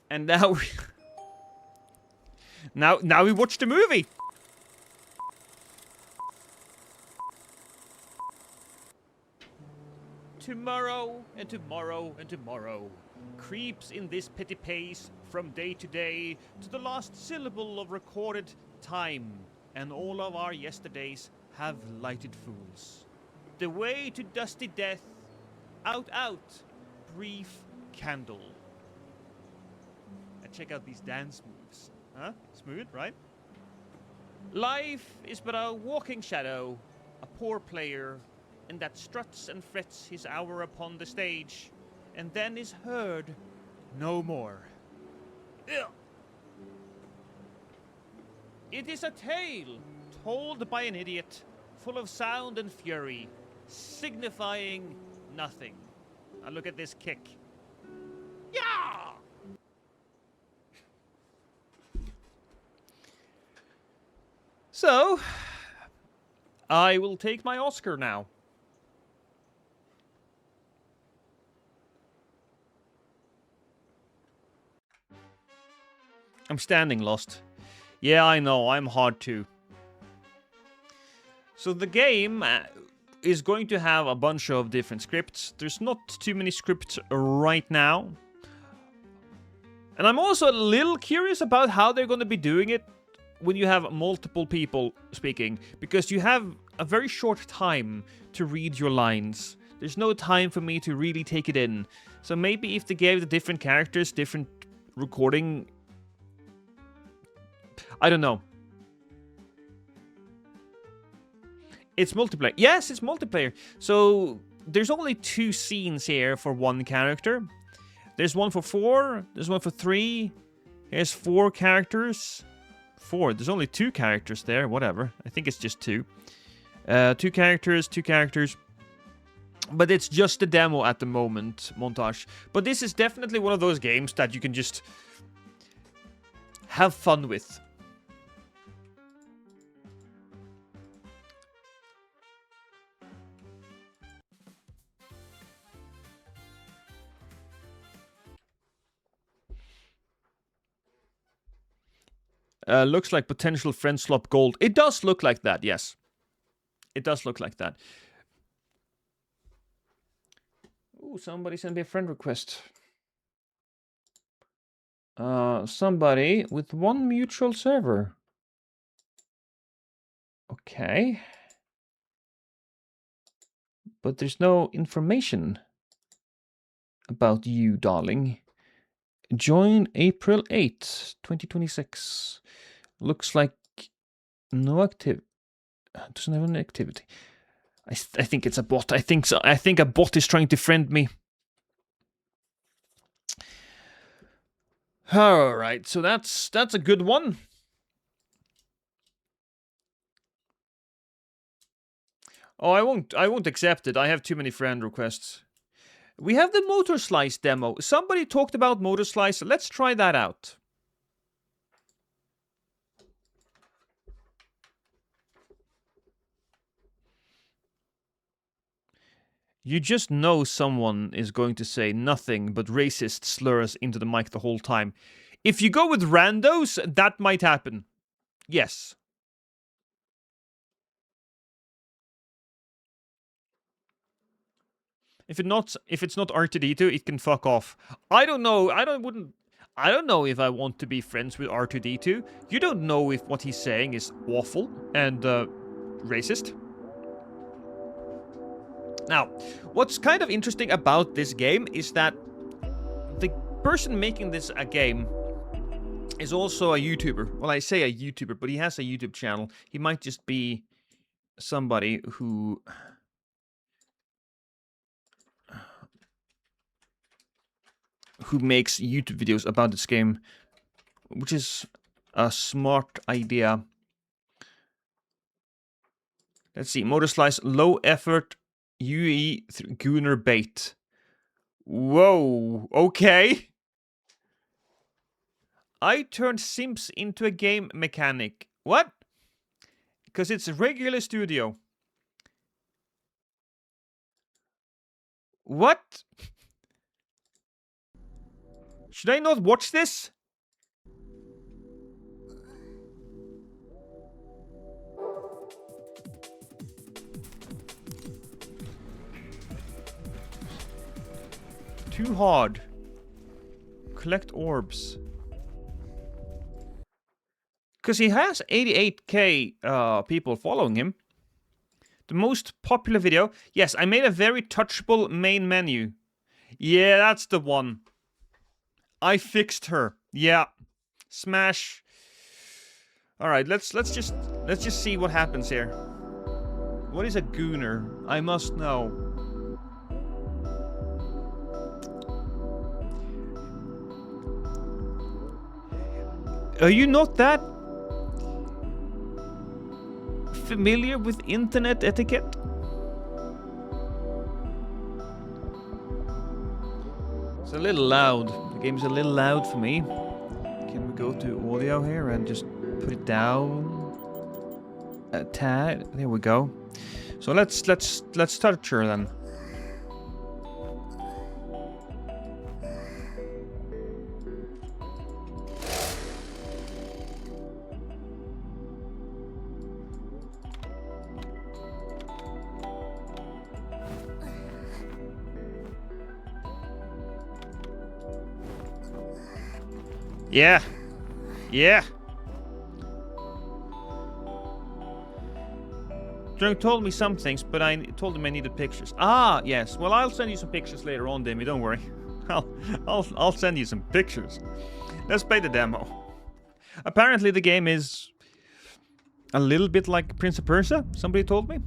And now we now we watch the movie. Tomorrow and tomorrow and tomorrow creeps in this petty pace from day to the last syllable of recorded time, and all of our yesterdays have lighted fools. The way to dusty death, out, brief candle. And check out these dance moves. Huh? Smooth, right? Life is but a walking shadow, a poor player, and that struts and frets his hour upon the stage, and then is heard no more. Ugh. It is a tale told by an idiot, full of sound and fury, signifying nothing. Now look at this kick. Yeah! So, I will take my Oscar now. I'm standing lost. Yeah, I know, I'm hard too. So the game is going to have a bunch of different scripts. There's not too many scripts right now. And I'm also a little curious about how they're going to be doing it when you have multiple people speaking, because you have a very short time to read your lines. There's no time for me to really take it in. So maybe if they gave the different characters different recording, I don't know. It's multiplayer. Yes, it's multiplayer. So there's only 2 scenes here for one character. There's one for 4. There's one for 3. Here's 4 characters. 4. There's only 2 characters there. Whatever. I think it's just 2. 2 characters. 2 characters. But it's just a demo at the moment, montage. But this is definitely one of those games that you can just have fun with. Looks like potential friend swap gold. It does look like that, yes. It does look like that. Ooh, somebody sent me a friend request. Somebody with one mutual server. Okay. But there's no information about you, darling. Join April 8th, 2026. Looks like no active. Doesn't have an activity. I think it's a bot. I think so. I think a bot is trying to friend me. All right, so that's a good one. Oh, I won't accept it. I have too many friend requests. We have the Motorslice demo. Somebody talked about Motorslice. Let's try that out. You just know someone is going to say nothing but racist slurs into the mic the whole time. If you go with randos, that might happen. Yes. If it's not R2D2, it can fuck off. I don't know. I don't know if I want to be friends with R2D2. You don't know if what he's saying is awful and racist. Now, what's kind of interesting about this game is that the person making this a game is also a YouTuber. Well, I say a YouTuber, but he has a YouTube channel. He might just be somebody who makes YouTube videos about this game, which is a smart idea. Let's see, Motorslice, low effort UE Gooner bait. Whoa, okay. I turned Sims into a game mechanic. What? Because it's a regular studio. What? Should I not watch this? Too hard. Collect orbs. Because he has 88k people following him. The most popular video. Yes, I made a very touchable main menu. Yeah, that's the one. I fixed her. Yeah. Smash. All right, let's just see what happens here. What is a gooner? I must know. Are you not that familiar with internet etiquette? It's a little loud. The game's a little loud for me. Can we go to audio here and just put it down a tad? There we go. So let's touch her then. Yeah. Yeah. Drunk told me some things, but I told him I needed pictures. Ah, yes. Well, I'll send you some pictures later on, Demi. Don't worry. I'll send you some pictures. Let's play the demo. Apparently, the game is a little bit like Prince of Persia. Somebody told me.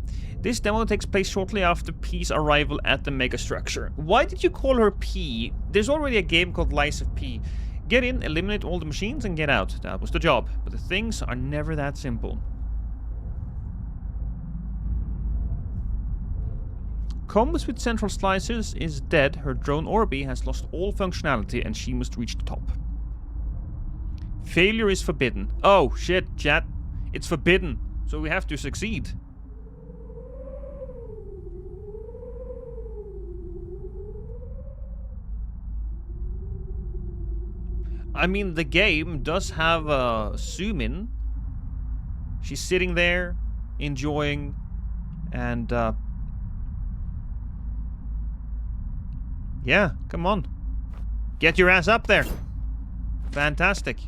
This demo takes place shortly after P's arrival at the megastructure. Why did you call her P? There's already a game called Lies of P. Get in, eliminate all the machines, and get out. That was the job. But the things are never that simple. Comms with central slicers is dead. Her drone Orbi has lost all functionality and she must reach the top. Failure is forbidden. Oh, shit, chat. It's forbidden. So we have to succeed. I mean, the game does have a zoom in. She's sitting there, enjoying, and yeah, come on. Get your ass up there. Fantastic.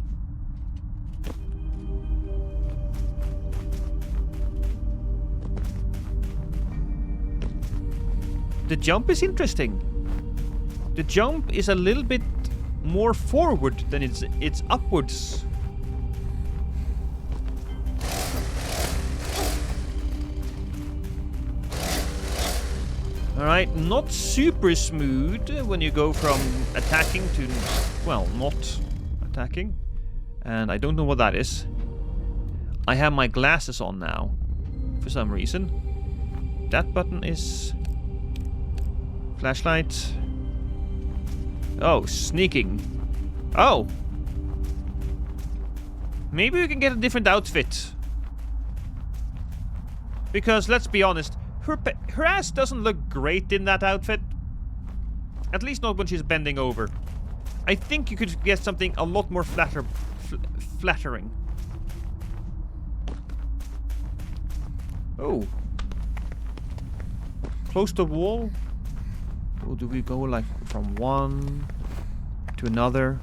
The jump is interesting. The jump is a little bit more forward than it's upwards. Alright, not super smooth when you go from attacking to, well, not attacking. And I don't know what that is. I have my glasses on now. For some reason. That button is... Flashlight. Oh, sneaking. Oh! Maybe we can get a different outfit. Because, let's be honest, her ass doesn't look great in that outfit. At least not when she's bending over. I think you could get something a lot more flattering. Oh. Close to the wall. Or do we go like from one to another?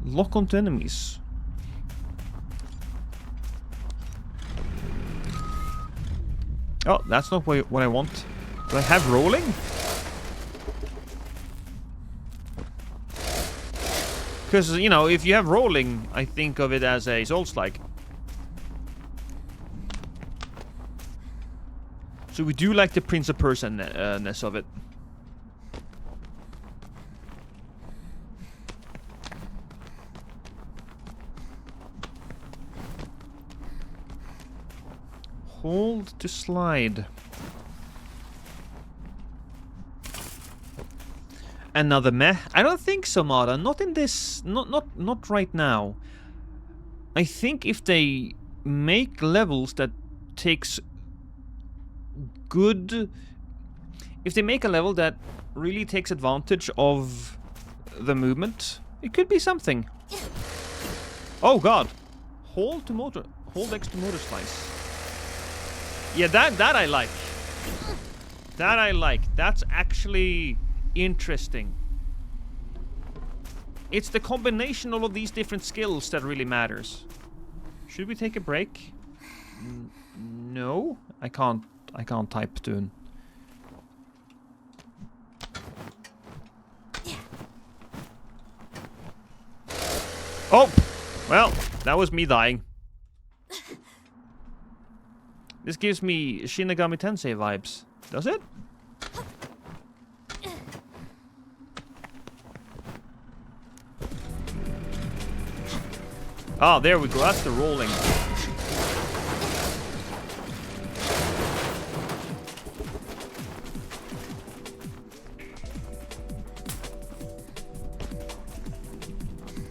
Lock onto enemies. Oh, that's not what I want. Do I have rolling? Because, you know, if you have rolling, I think of it as a Souls-like. So we do like the Prince of Persia-ness of it. Hold to slide. Another meh? I don't think so, Mara. Not in this... Not right now. I think if they make levels that takes good... If they make a level that really takes advantage of the movement, it could be something. Oh god. Hold X to Motorslice. Yeah, that I like. That I like. That's actually interesting. It's the combination of all these different skills that really matters. Should we take a break? No, I can't type Dune. Oh, well, that was me dying. This gives me Shin Megami Tensei vibes. Does it? Ah, there we go. That's the rolling.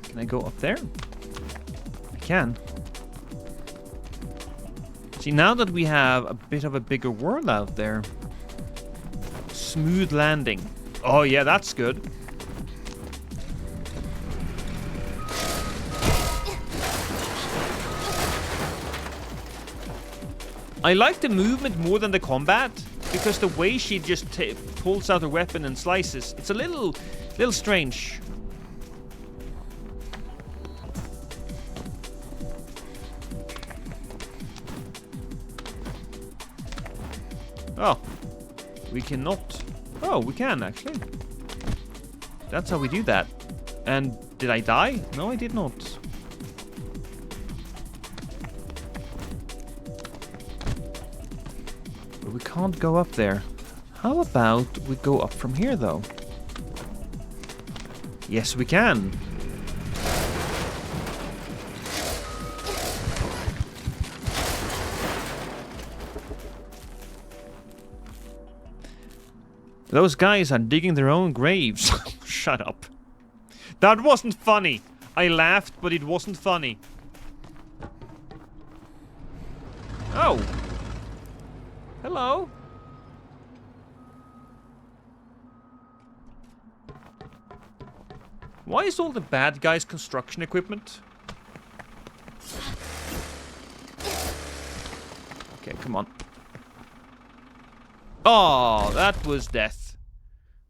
Can I go up there? I can. See, now that we have a bit of a bigger world out there. Smooth landing. Oh yeah, that's good. I like the movement more than the combat, because the way she just pulls out her weapon and slices, it's a little strange. Oh, we cannot. Oh, we can actually. That's how we do that. And did I die? No, I did not. But we can't go up there. How about we go up from here, though? Yes, we can. Those guys are digging their own graves. Shut up. That wasn't funny. I laughed, but it wasn't funny. Oh. Hello. Why is all the bad guys construction equipment? Okay, come on. Oh, that was death.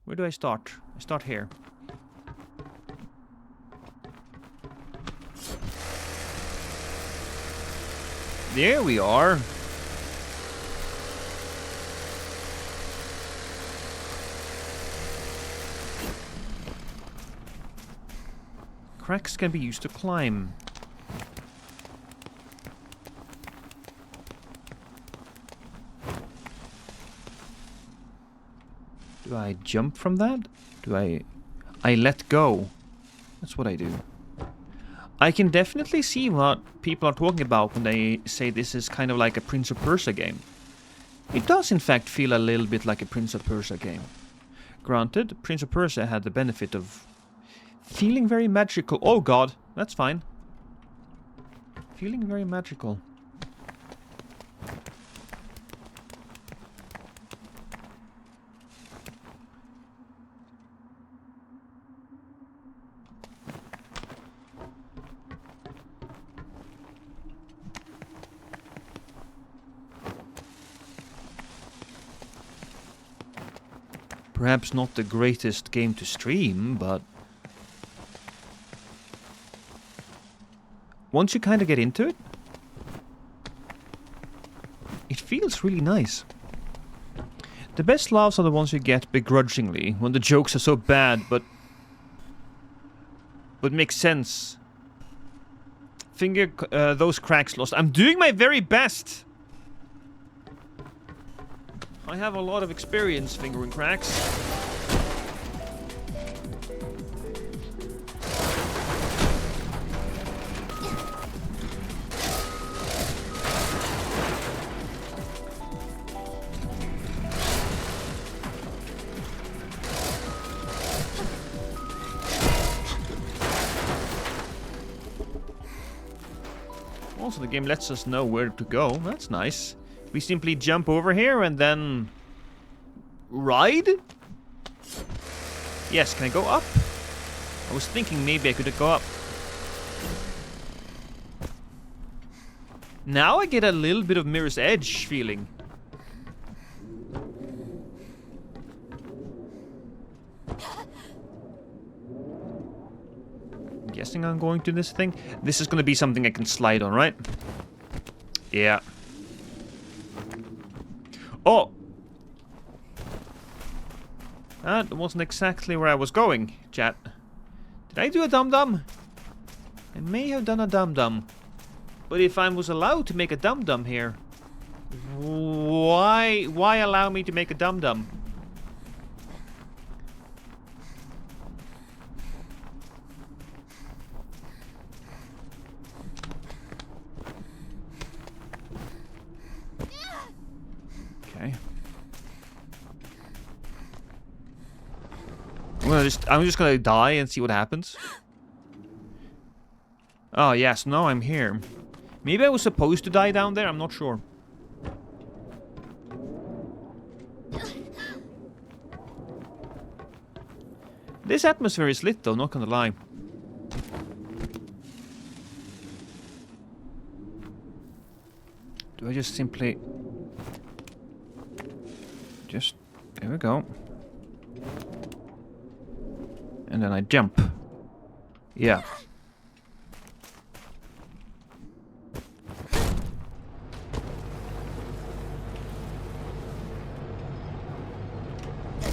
Where do I start? I start here. There we are. Cracks can be used to climb. Do I jump from that? Do I let go? That's what I do. I can definitely see what people are talking about when they say this is kind of like a Prince of Persia game. It does in fact feel a little bit like a Prince of Persia game. Granted, Prince of Persia had the benefit of feeling very magical. Oh god, that's fine. Feeling very magical. Perhaps not the greatest game to stream, but once you kind of get into it, it feels really nice. The best laughs are the ones you get begrudgingly, when the jokes are so bad, but make sense. Finger those cracks lost. I'm doing my very best! I have a lot of experience fingering cracks. Also, the game lets us know where to go. That's nice. We simply jump over here and then ride? Yes, can I go up? I was thinking maybe I could go up. Now I get a little bit of Mirror's Edge feeling. Guessing I'm going to this thing. This is going to be something I can slide on, right? Yeah. Oh! That wasn't exactly where I was going, chat. Did I do a dum-dum? I may have done a dum-dum. But if I was allowed to make a dum-dum here, why allow me to make a dum-dum? Okay. I'm just gonna die and see what happens. Oh yes, now I'm here. Maybe I was supposed to die down there, I'm not sure. This atmosphere is lit though, not gonna lie. Do I just simply... Just... There we go. And then I jump. Yeah.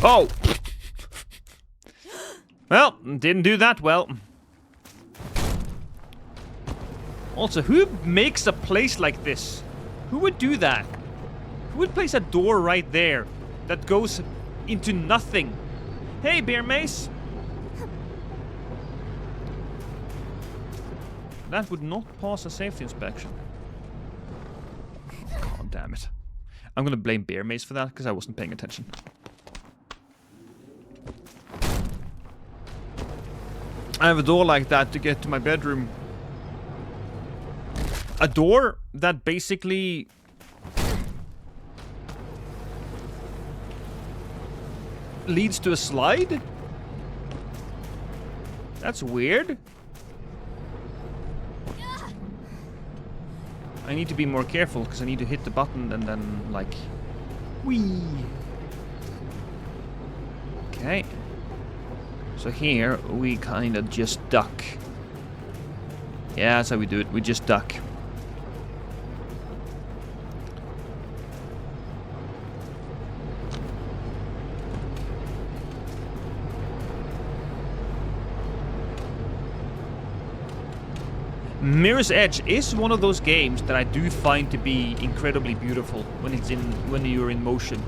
Oh! Well, didn't do that well. Also, who makes a place like this? Who would do that? Who would place a door right there that goes into nothing? Hey, Bear Mace! That would not pass a safety inspection. Oh, God damn it. I'm gonna blame Bear Mace for that, because I wasn't paying attention. I have a door like that to get to my bedroom. A door that basically... leads to a slide? That's weird. I need to be more careful, because I need to hit the button and then, like... Whee! Okay. So here, we kind of just duck. Yeah, that's how we do it. We just duck. Mirror's Edge is one of those games that I do find to be incredibly beautiful when you're in motion.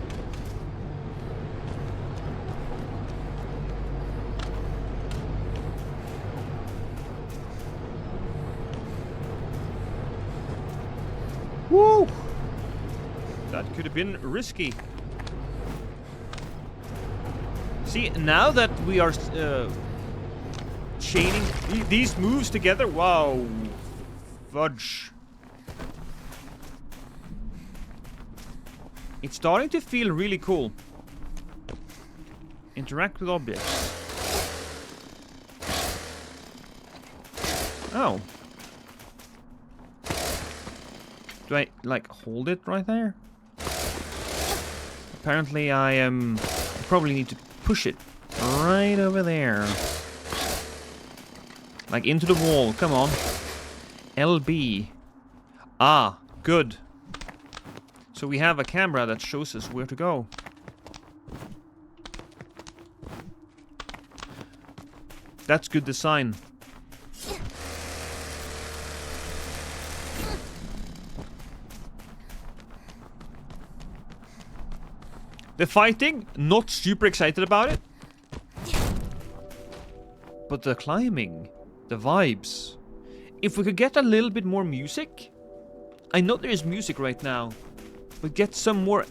Woo! That could have been risky. See, now that we are chaining these moves together, wow. Fudge. It's starting to feel really cool. Interact with objects. Oh. Do I, like, hold it right there? Apparently I probably need to push it right over there. Like, into the wall. Come on. LB. Ah, good. So we have a camera that shows us where to go. That's good design. The fighting, not super excited about it. But the climbing, the vibes. If we could get a little bit more music. I know there is music right now. But get some more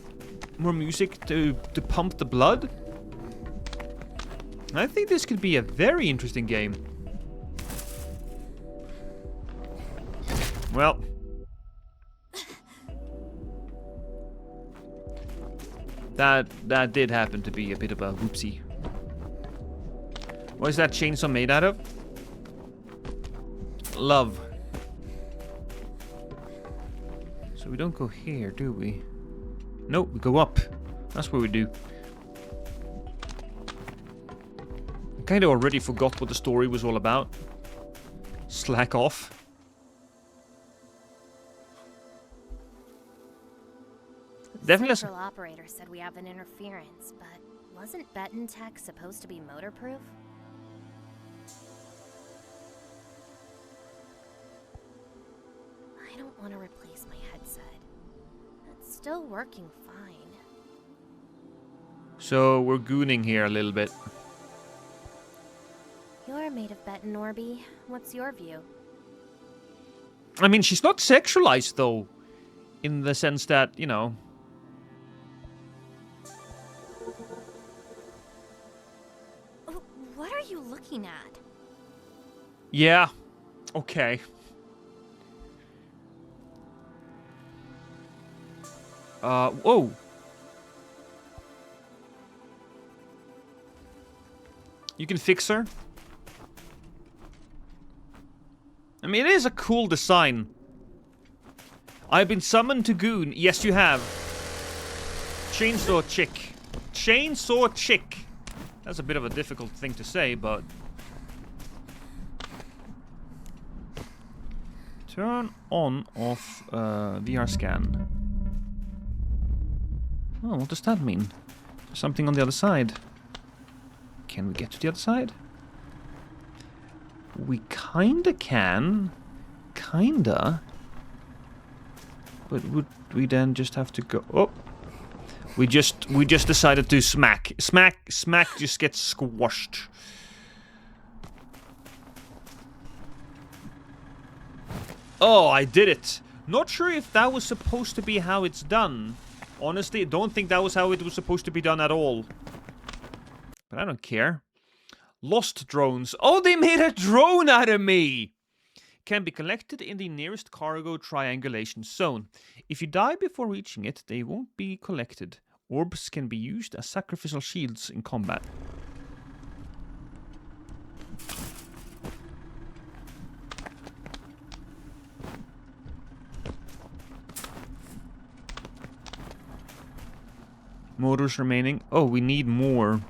music to pump the blood. I think this could be a very interesting game. Well. That did happen to be a bit of a whoopsie. What is that chainsaw made out of? Love. So we don't go here, do we? Nope, we go up. That's where we do. I kind of already forgot what the story was all about. Slack off. Definitely. Central operator said we have an interference, but wasn't Betten Tech supposed to be motor-proof? I don't want to replace my headset. It's still working fine. So we're gooning here a little bit. You're made of Betten, Orby. What's your view? I mean, she's not sexualized, though. In the sense that, you know... What are you looking at? Yeah. Okay. Whoa. You can fix her. I mean, it is a cool design. I've been summoned to goon. Yes, you have. Chainsaw chick. Chainsaw chick. That's a bit of a difficult thing to say, but... Turn on, off, VR scan. Oh, what does that mean? There's something on the other side. Can we get to the other side? We kinda can. Kinda. But would we then just have to go... Oh! We just decided to smack. Smack just gets squashed. Oh, I did it. Not sure if that was supposed to be how it's done. Honestly, I don't think that was how it was supposed to be done at all. But I don't care. Lost drones. Oh, they made a drone out of me! Can be collected in the nearest cargo triangulation zone. If you die before reaching it, they won't be collected. Orbs can be used as sacrificial shields in combat. Motors remaining. Oh, we need more.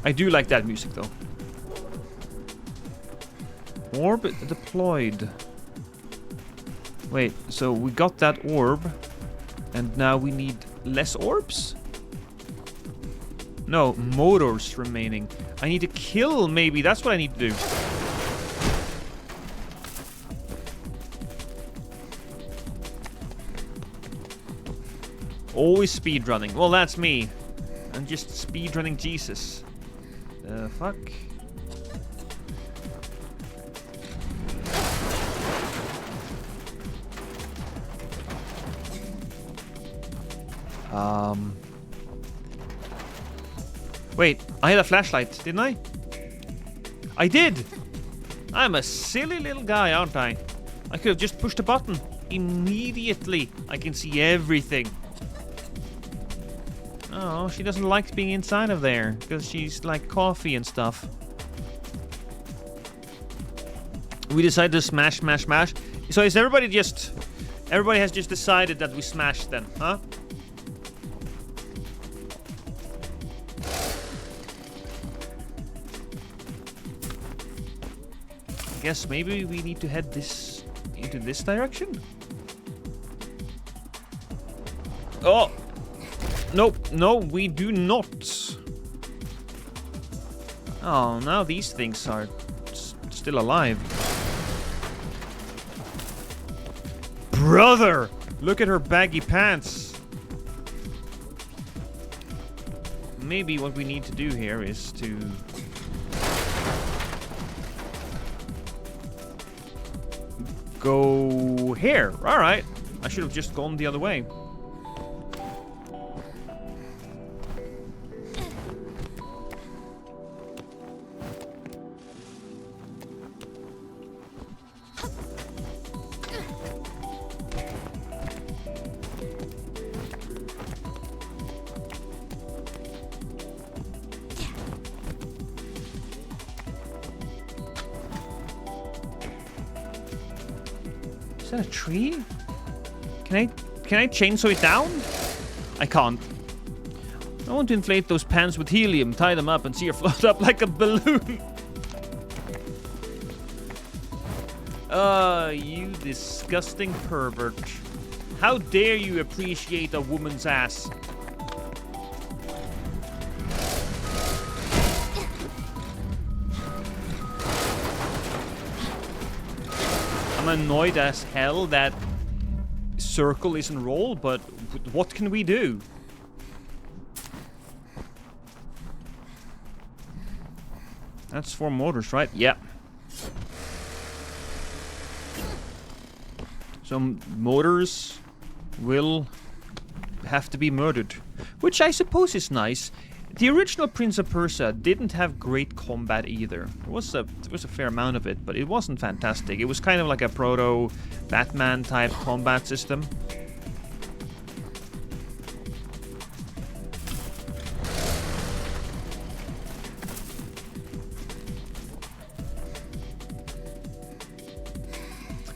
I do like that music, though. Orb deployed. Wait, so we got that orb, and now we need less orbs? No, motors remaining. I need to kill, maybe. That's what I need to do. Always speedrunning. Well, that's me. I'm just speedrunning Jesus. Fuck. Wait, I had a flashlight, didn't I? I did! I'm a silly little guy, aren't I? I could have just pushed a button. Immediately, I can see everything. Oh, she doesn't like being inside of there because she's like coffee and stuff. We decided to smash. So is everybody just... Everybody has just decided that we smashed then, huh? I guess maybe we need to head into this direction? Oh! Nope, no, we do not. Oh, now these things are still alive. Brother! Look at her baggy pants. Maybe what we need to do here is to... go here. Alright. I should have just gone the other way. Is that a tree? Can I chainsaw it down? I can't. I want to inflate those pants with helium, tie them up, and see her float up like a balloon. You disgusting pervert. How dare you appreciate a woman's ass? I'm annoyed as hell that circle isn't roll, but what can we do? That's 4 motors, right? Yeah. So motors will have to be murdered, which I suppose is nice. The original Prince of Persia didn't have great combat either. There was a fair amount of it, but it wasn't fantastic. It was kind of like a proto-Batman type combat system.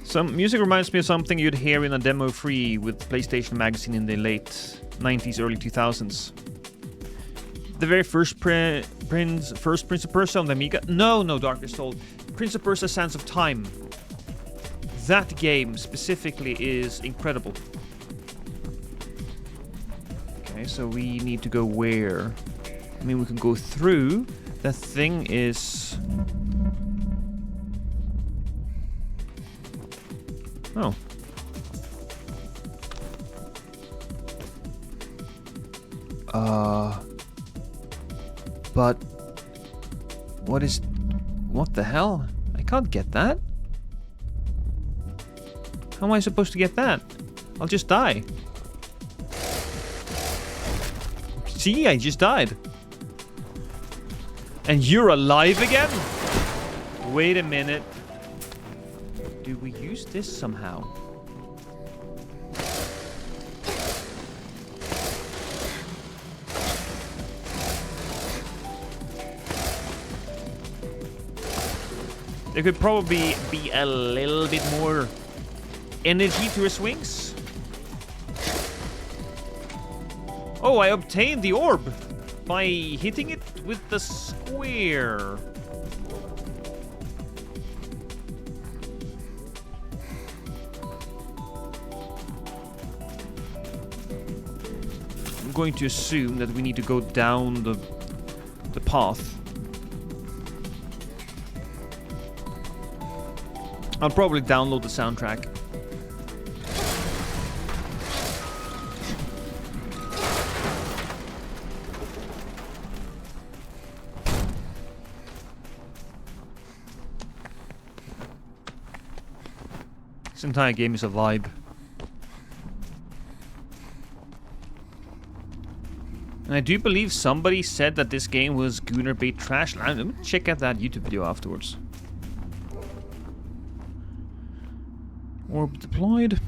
Some music reminds me of something you'd hear in a demo free with PlayStation Magazine in the late 90s, early 2000s. The very first Prince of Persia on the Amiga. No, Darkest Soul. Prince of Persia: Sands of Time. That game specifically is incredible. Okay, so we need to go where? I mean, we can go through. The thing is... Oh. But what the hell? I can't get that. How am I supposed to get that? I'll just die. See, I just died. And you're alive again? Wait a minute. Do we use this somehow? There could probably be a little bit more energy to her swings. Oh, I obtained the orb by hitting it with the square. I'm going to assume that we need to go down the path. I'll probably download the soundtrack. This entire game is a vibe. And I do believe somebody said that this game was Gunner bait trash. Let me check out that YouTube video afterwards. Orb deployed.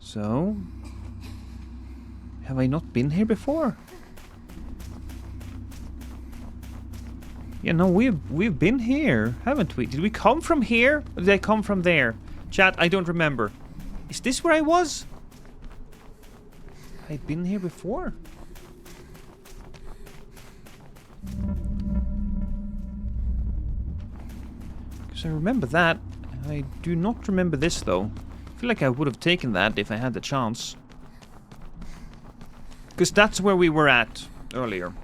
So, have I not been here before? Yeah, no, we've been here, haven't we? Did we come from here? Or did I come from there? Chat, I don't remember. Is this where I was? I've been here before. Because I remember that. I do not remember this, though. I feel like I would have taken that if I had the chance. Because that's where we were at earlier.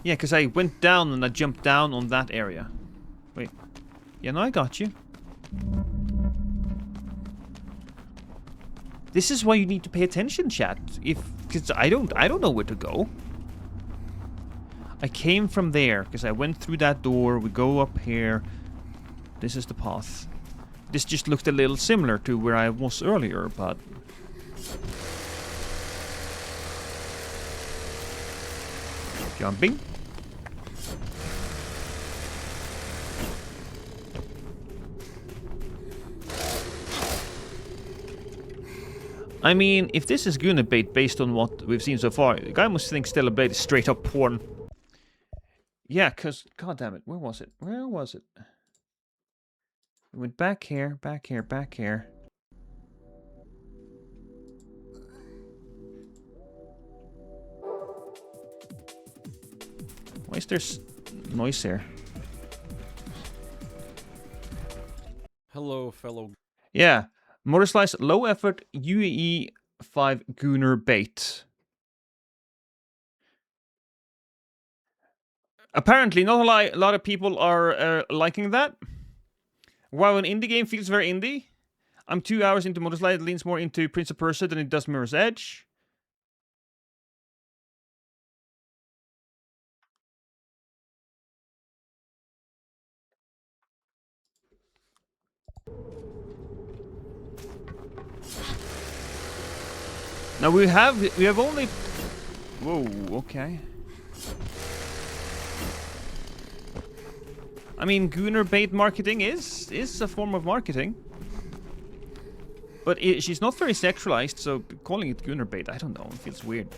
Yeah, because I went down and I jumped down on that area. Wait. Yeah, no, I got you. This is why you need to pay attention, chat. Because I don't know where to go. I came from there, because I went through that door. We go up here. This is the path. This just looked a little similar to where I was earlier, but... Jumping. I mean, if this is Gunner bait based on what we've seen so far, the guy must think Stellar Blade is straight up porn. Yeah, because, god damn it, where was it? Where was it? We went back here, back here, back here. Why is there noise here? Hello, fellow. Yeah. Motorslice, low effort, UAE 5 Gunner bait. Apparently, not a lot of people are liking that. While an indie game feels very indie, I'm 2 hours into Motorslice. It leans more into Prince of Persia than it does Mirror's Edge. Now we have only... Whoa, okay. I mean, Gunner bait marketing is a form of marketing. But she's not very sexualized, so calling it Gunner bait, I don't know, it feels weird.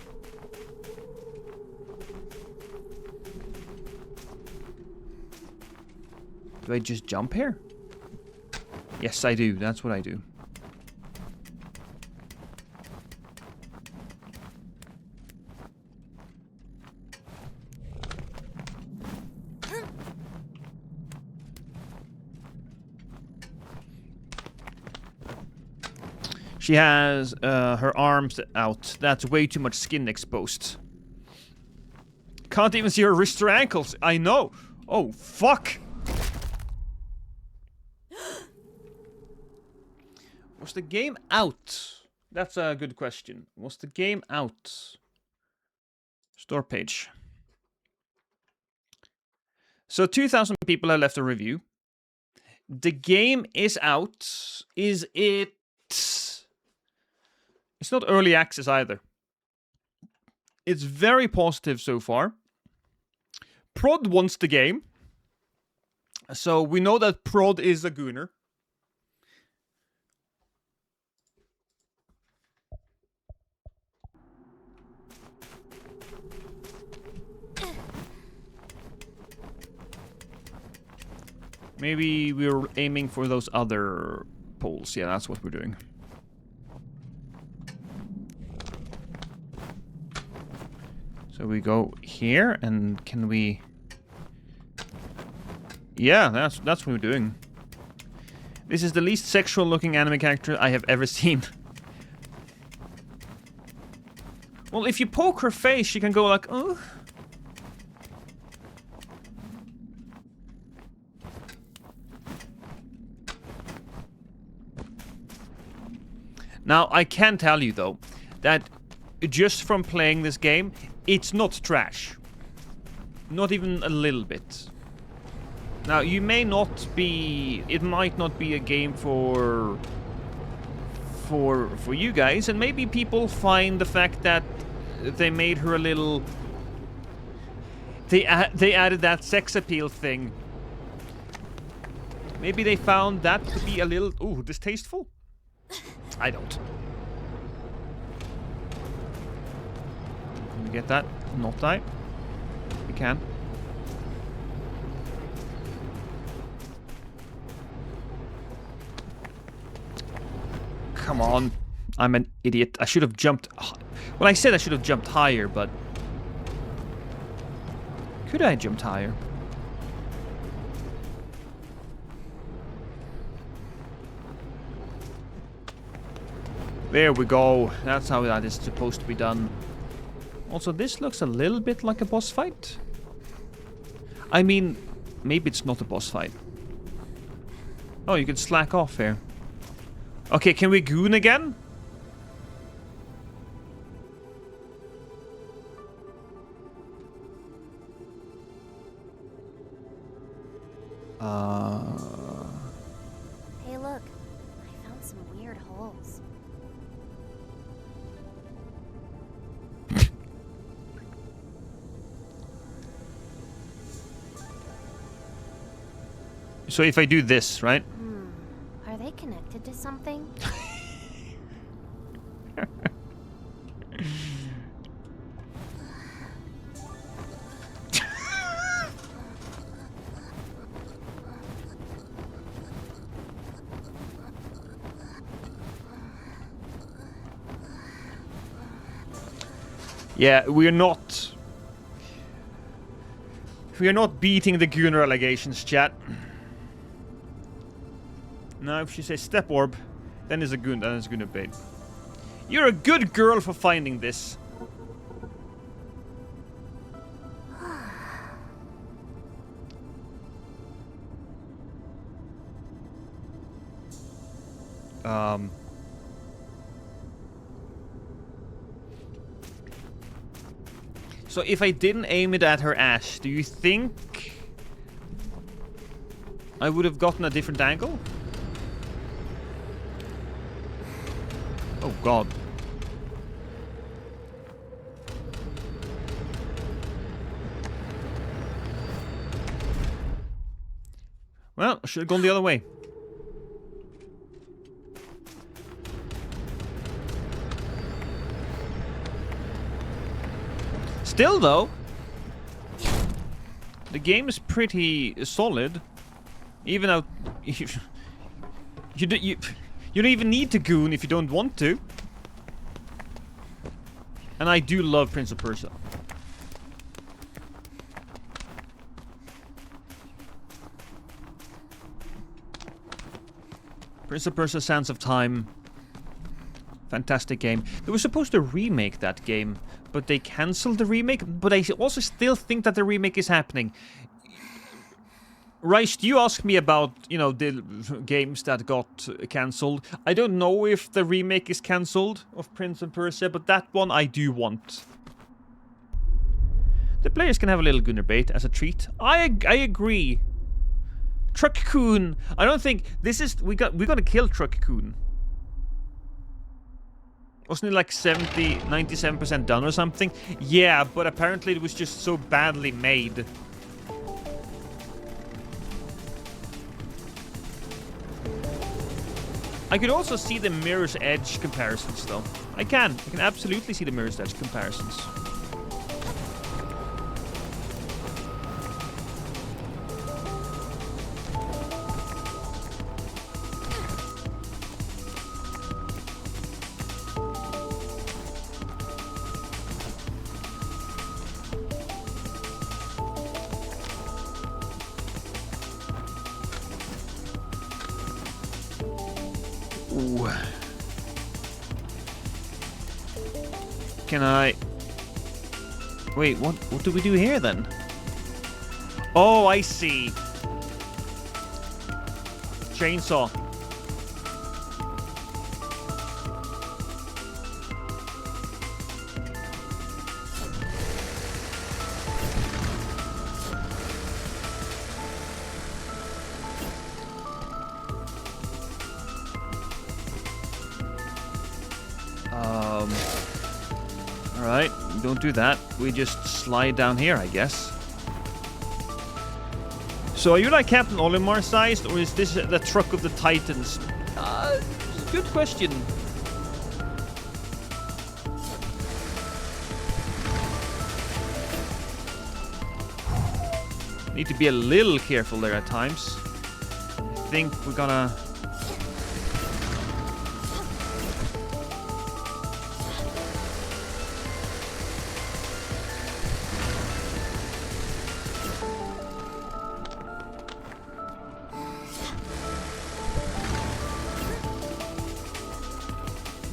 Do I just jump here? Yes, I do. That's what I do. She has her arms out. That's way too much skin exposed. Can't even see her wrists or ankles. I know. Oh, fuck. Was the game out? That's a good question. Was the game out? Store page. So 2,000 people have left a review. The game is out. Is it... It's not early access either. It's very positive so far. Prod wants the game. So we know that Prod is a Gunner. Maybe we're aiming for those other poles. Yeah, that's what we're doing. So we go here, and can we... Yeah, that's what we're doing. This is the least sexual looking anime character I have ever seen. Well, if you poke her face, she can go like, oh. Now, I can tell you, though, that just from playing this game, it's not trash. Not even a little bit. Now, you may not be... It might not be a game for you guys, and maybe people find the fact that they made her a little... They added that sex appeal thing. Maybe they found that to be a little... Ooh, distasteful? I don't. Can we get that? Not die? We can. Come on. I'm an idiot. I should have jumped... Well, I said I should have jumped higher, but... Could I have jumped higher? There we go. That's how that is supposed to be done. Also, this looks a little bit like a boss fight. I mean, maybe it's not a boss fight. Oh, you can slack off here. Okay, can we goon again? Hey, look. I found some weird holes. So if I do this, right? Are they connected to something? Yeah, we're not beating the Gunnar allegations, chat. Now, if she says step orb, then it's a goon. Then it's Gunnar bait. You're a good girl for finding this. So if I didn't aim it at her ass, do you think I would have gotten a different angle? Oh god. Well, I should have gone the other way. Still, though, the game is pretty solid. Even though you don't even need to goon if you don't want to. And I do love Prince of Persia. Prince of Persia: Sands of Time. Fantastic game. They were supposed to remake that game, but they cancelled the remake. But I also still think that the remake is happening. Reich, you asked me about, you know, the games that got cancelled. I don't know if the remake is cancelled of Prince of Persia, but that one I do want. The players can have a little Gunnar bait as a treat. I agree. Truck-kun. I don't think this is... We got to kill Truck-kun. Wasn't it like 97% done or something? Yeah, but apparently it was just so badly made. I could also see the Mirror's Edge comparisons, though. I can absolutely see the Mirror's Edge comparisons. Ooh. Can I... Wait, what do we do here then? Oh, I see. Chainsaw. Alright, don't do that. We just slide down here, I guess. So are you like Captain Olimar sized, or is this the truck of the Titans? Good question. Need to be a little careful there at times. I think we're gonna...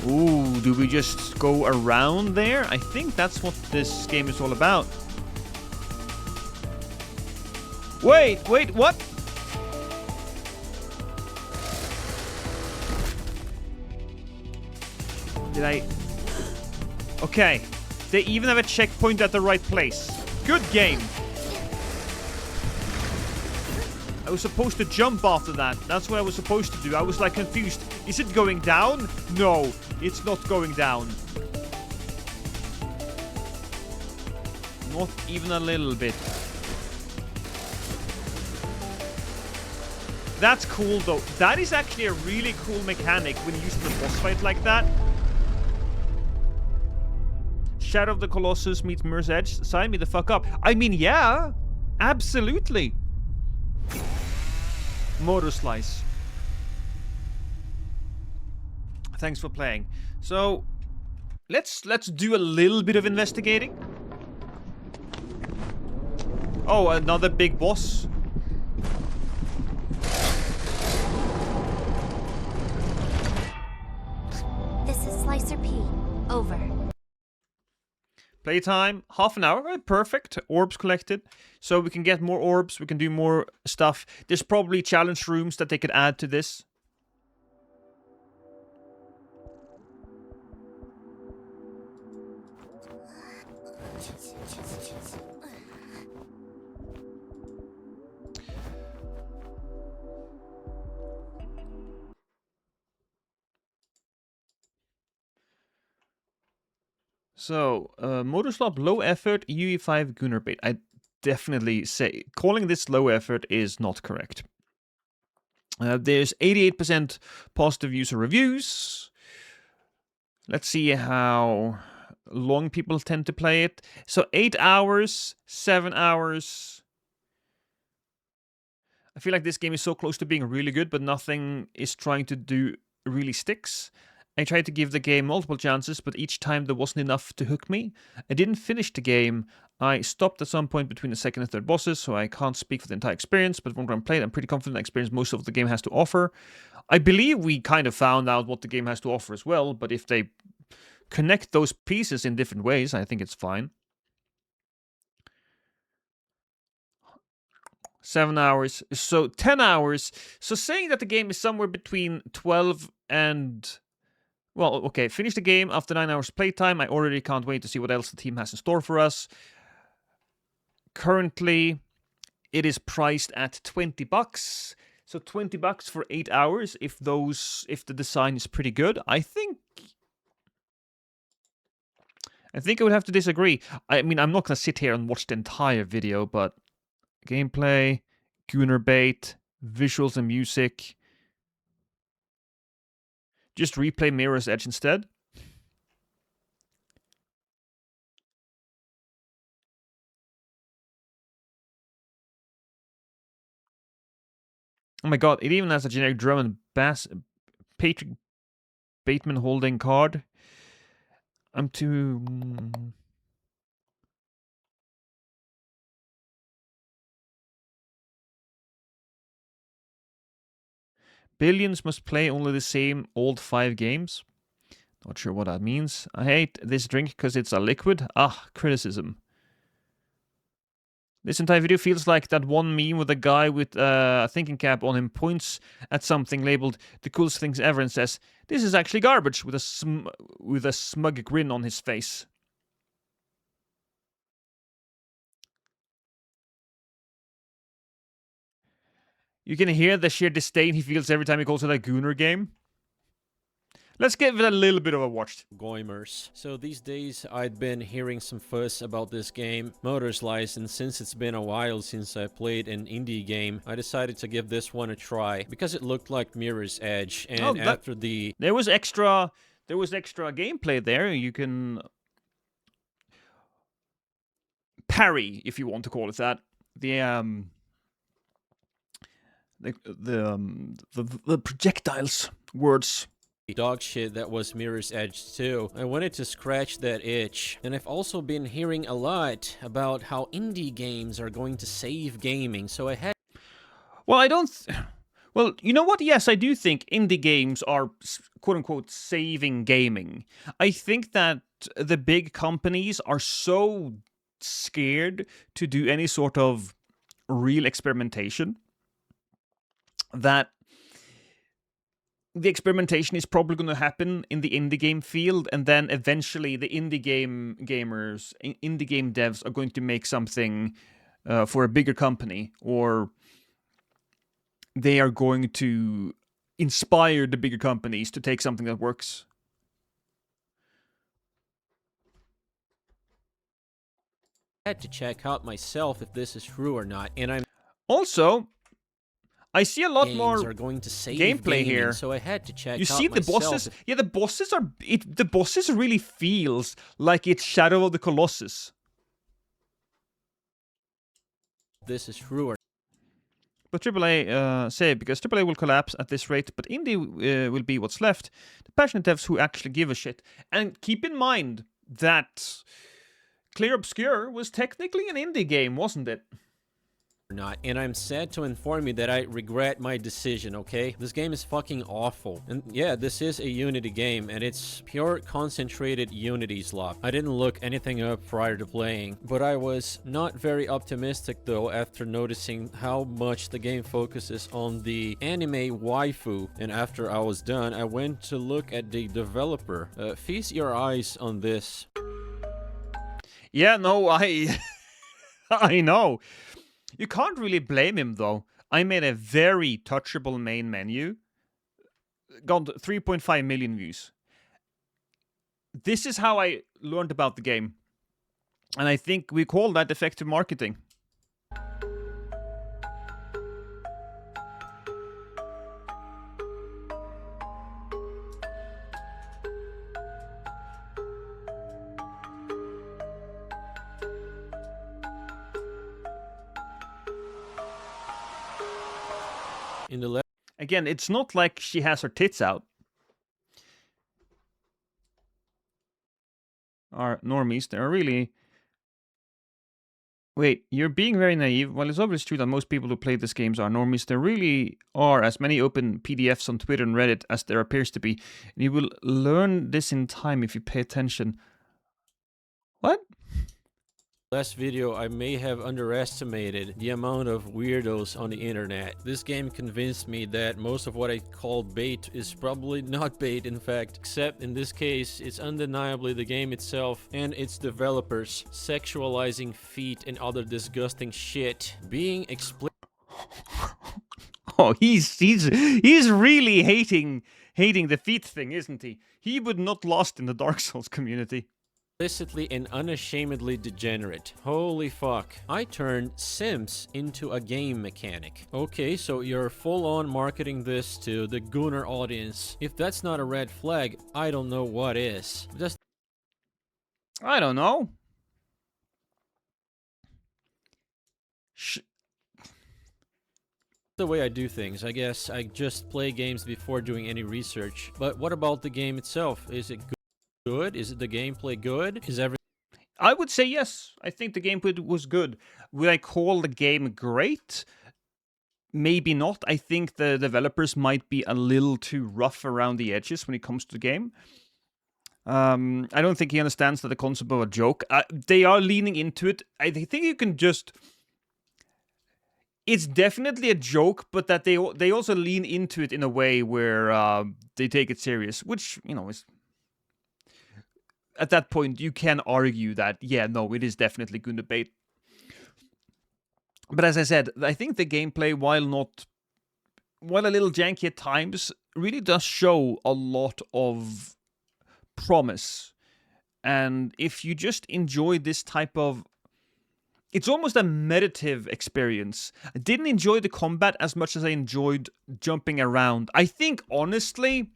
Ooh, do we just go around there? I think that's what this game is all about. Wait, what? Did I... Okay. They even have a checkpoint at the right place. Good game. I was supposed to jump after that. That's what I was supposed to do. I was like confused. Is it going down? No, it's not going down. Not even a little bit. That's cool though. That is actually a really cool mechanic when you use the boss fight like that. Shadow of the Colossus meets Mirror's Edge. Sign me the fuck up. I mean, yeah. Absolutely. Motorslice. Thanks for playing. So, let's do a little bit of investigating. Oh, another big boss. This is Slicer P. Over. Playtime, half an hour. Right, perfect. Orbs collected. So we can get more orbs. We can do more stuff. There's probably challenge rooms that they could add to this. So, Motorslice low effort UE5 Gunner bait. I definitely say calling this low effort is not correct. There's 88% positive user reviews. Let's see how long people tend to play it. So 8 hours, 7 hours. I feel like this game is so close to being really good, but nothing is trying to do really sticks. I tried to give the game multiple chances, but each time there wasn't enough to hook me. I didn't finish the game. I stopped at some point between the second and third bosses, so I can't speak for the entire experience, but from what I'm playing, I'm pretty confident I experienced most of the game has to offer. I believe we kind of found out what the game has to offer as well, but if they connect those pieces in different ways, I think it's fine. 7 hours, so 10 hours. So saying that the game is somewhere between 12 and... Well, okay, finish the game after 9 hours playtime. I already can't wait to see what else the team has in store for us. Currently, it is priced at $20. So $20 for 8 hours if the design is pretty good. I think I would have to disagree. I mean, I'm not going to sit here and watch the entire video, but gameplay, Gunner bait, visuals and music. Just replay Mirror's Edge instead. Oh my god, it even has a generic drum and bass Patrick Bateman holding card. I'm too... Billions must play only the same old 5 games. Not sure what that means. I hate this drink because it's a liquid. Ah, criticism. This entire video feels like that one meme with a guy with a thinking cap on him points at something labeled the coolest things ever and says, "This is actually garbage," with a smug grin on his face. You can hear the sheer disdain he feels every time he calls it a Gunner game. Let's give it a little bit of a watch. Goimers. So these days I'd been hearing some fuss about this game, Motorslice, and since it's been a while since I played an indie game, I decided to give this one a try because it looked like Mirror's Edge. And after the there was extra gameplay there. You can parry, if you want to call it that. The projectiles words. dog shit that was Mirror's Edge 2. I wanted to scratch that itch. And I've also been hearing a lot about how indie games are going to save gaming, so I had... Well, I don't... Well, you know what? Yes, I do think indie games are, quote-unquote, saving gaming. I think that the big companies are so scared to do any sort of real experimentation that the experimentation is probably going to happen in the indie game field, and then eventually the indie game devs are going to make something for a bigger company, or they are going to inspire the bigger companies to take something that works. I had to check out myself if this is true or not, and I'm... Also, I see a lot more are going to save gameplay gaming, here. So I had to check you out see the myself bosses? if Yeah, the bosses are... the bosses really feels like it's Shadow of the Colossus. this is true or But AAA say, because AAA will collapse at this rate, but indie will be what's left. The passionate devs who actually give a shit. And keep in mind that Clear Obscure was technically an indie game, wasn't it? not, and I'm sad to inform you that I regret my decision, okay? This game is fucking awful. And yeah, this is a Unity game, and it's pure concentrated Unity slop. I didn't look anything up prior to playing, but I was not very optimistic though after noticing how much the game focuses on the anime waifu. And after I was done, I went to look at the developer. Feast your eyes on this. Yeah, no, I know. You can't really blame him, though. I made a very touchable main menu. Got 3.5 million views. This is how I learned about the game. And I think we call that effective marketing. In the Again, it's not like she has her tits out. Our normies, they're really... Wait, you're being very naive. While it's obviously true that most people who play these games are normies, there really are as many open PDFs on Twitter and Reddit as there appears to be. And you will learn this in time if you pay attention. What? last video, I may have underestimated the amount of weirdos on the internet. This game convinced me that most of what I call bait is probably not bait, in fact, except in this case, it's undeniably the game itself and its developers sexualizing feet and other disgusting shit being explicit. Oh, he's really hating the feet thing, isn't he? He would not lost in the Dark Souls community. Explicitly and unashamedly degenerate. Holy fuck. I turned Sims into a game mechanic. Okay, so you're full-on marketing this to the Gunnar audience. If that's not a red flag, I don't know what is. Just I don't know. the way I do things. I guess I just play games before doing any research. But what about the game itself? Is it good? Is the gameplay good? Is everything... I would say yes. I think the gameplay was good. Would I call the game great? Maybe not. I think the developers might be a little too rough around the edges when it comes to the game. I don't think he understands that the concept of a joke. They are leaning into it. I think you can just... It's definitely a joke, but that they also lean into it in a way where they take it serious, which, you know, is... At that point, you can argue that, yeah, no, it is definitely good debate. But as I said, I think the gameplay, while a little janky at times, really does show a lot of promise. And if you just enjoy this type of... It's almost a meditative experience. I didn't enjoy the combat as much as I enjoyed jumping around. I think, honestly,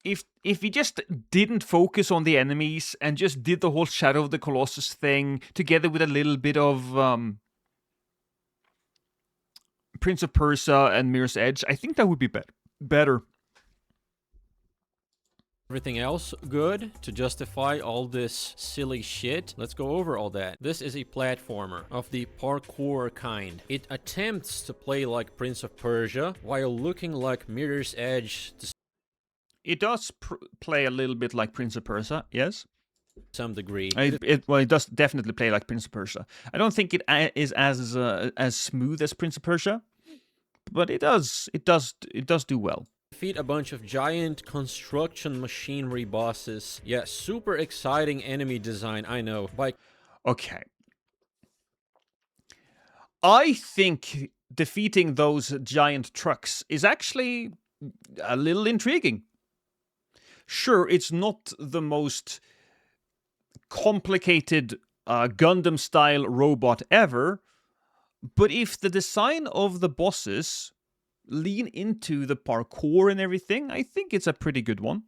if you just didn't focus on the enemies and just did the whole Shadow of the Colossus thing together with a little bit of Prince of Persia and Mirror's Edge, I think that would be better. Everything else good to justify all this silly shit? Let's go over all that. This is a platformer of the parkour kind. It attempts to play like Prince of Persia while looking like Mirror's Edge to It does play a little bit like Prince of Persia, yes? some degree. It does definitely play like Prince of Persia. I don't think it is as smooth as Prince of Persia, but it does do well. Defeat a bunch of giant construction machinery bosses. Yeah, super exciting enemy design, I know. Okay. I think defeating those giant trucks is actually a little intriguing. Sure, it's not the most complicated Gundam-style robot ever, but if the design of the bosses lean into the parkour and everything, I think it's a pretty good one.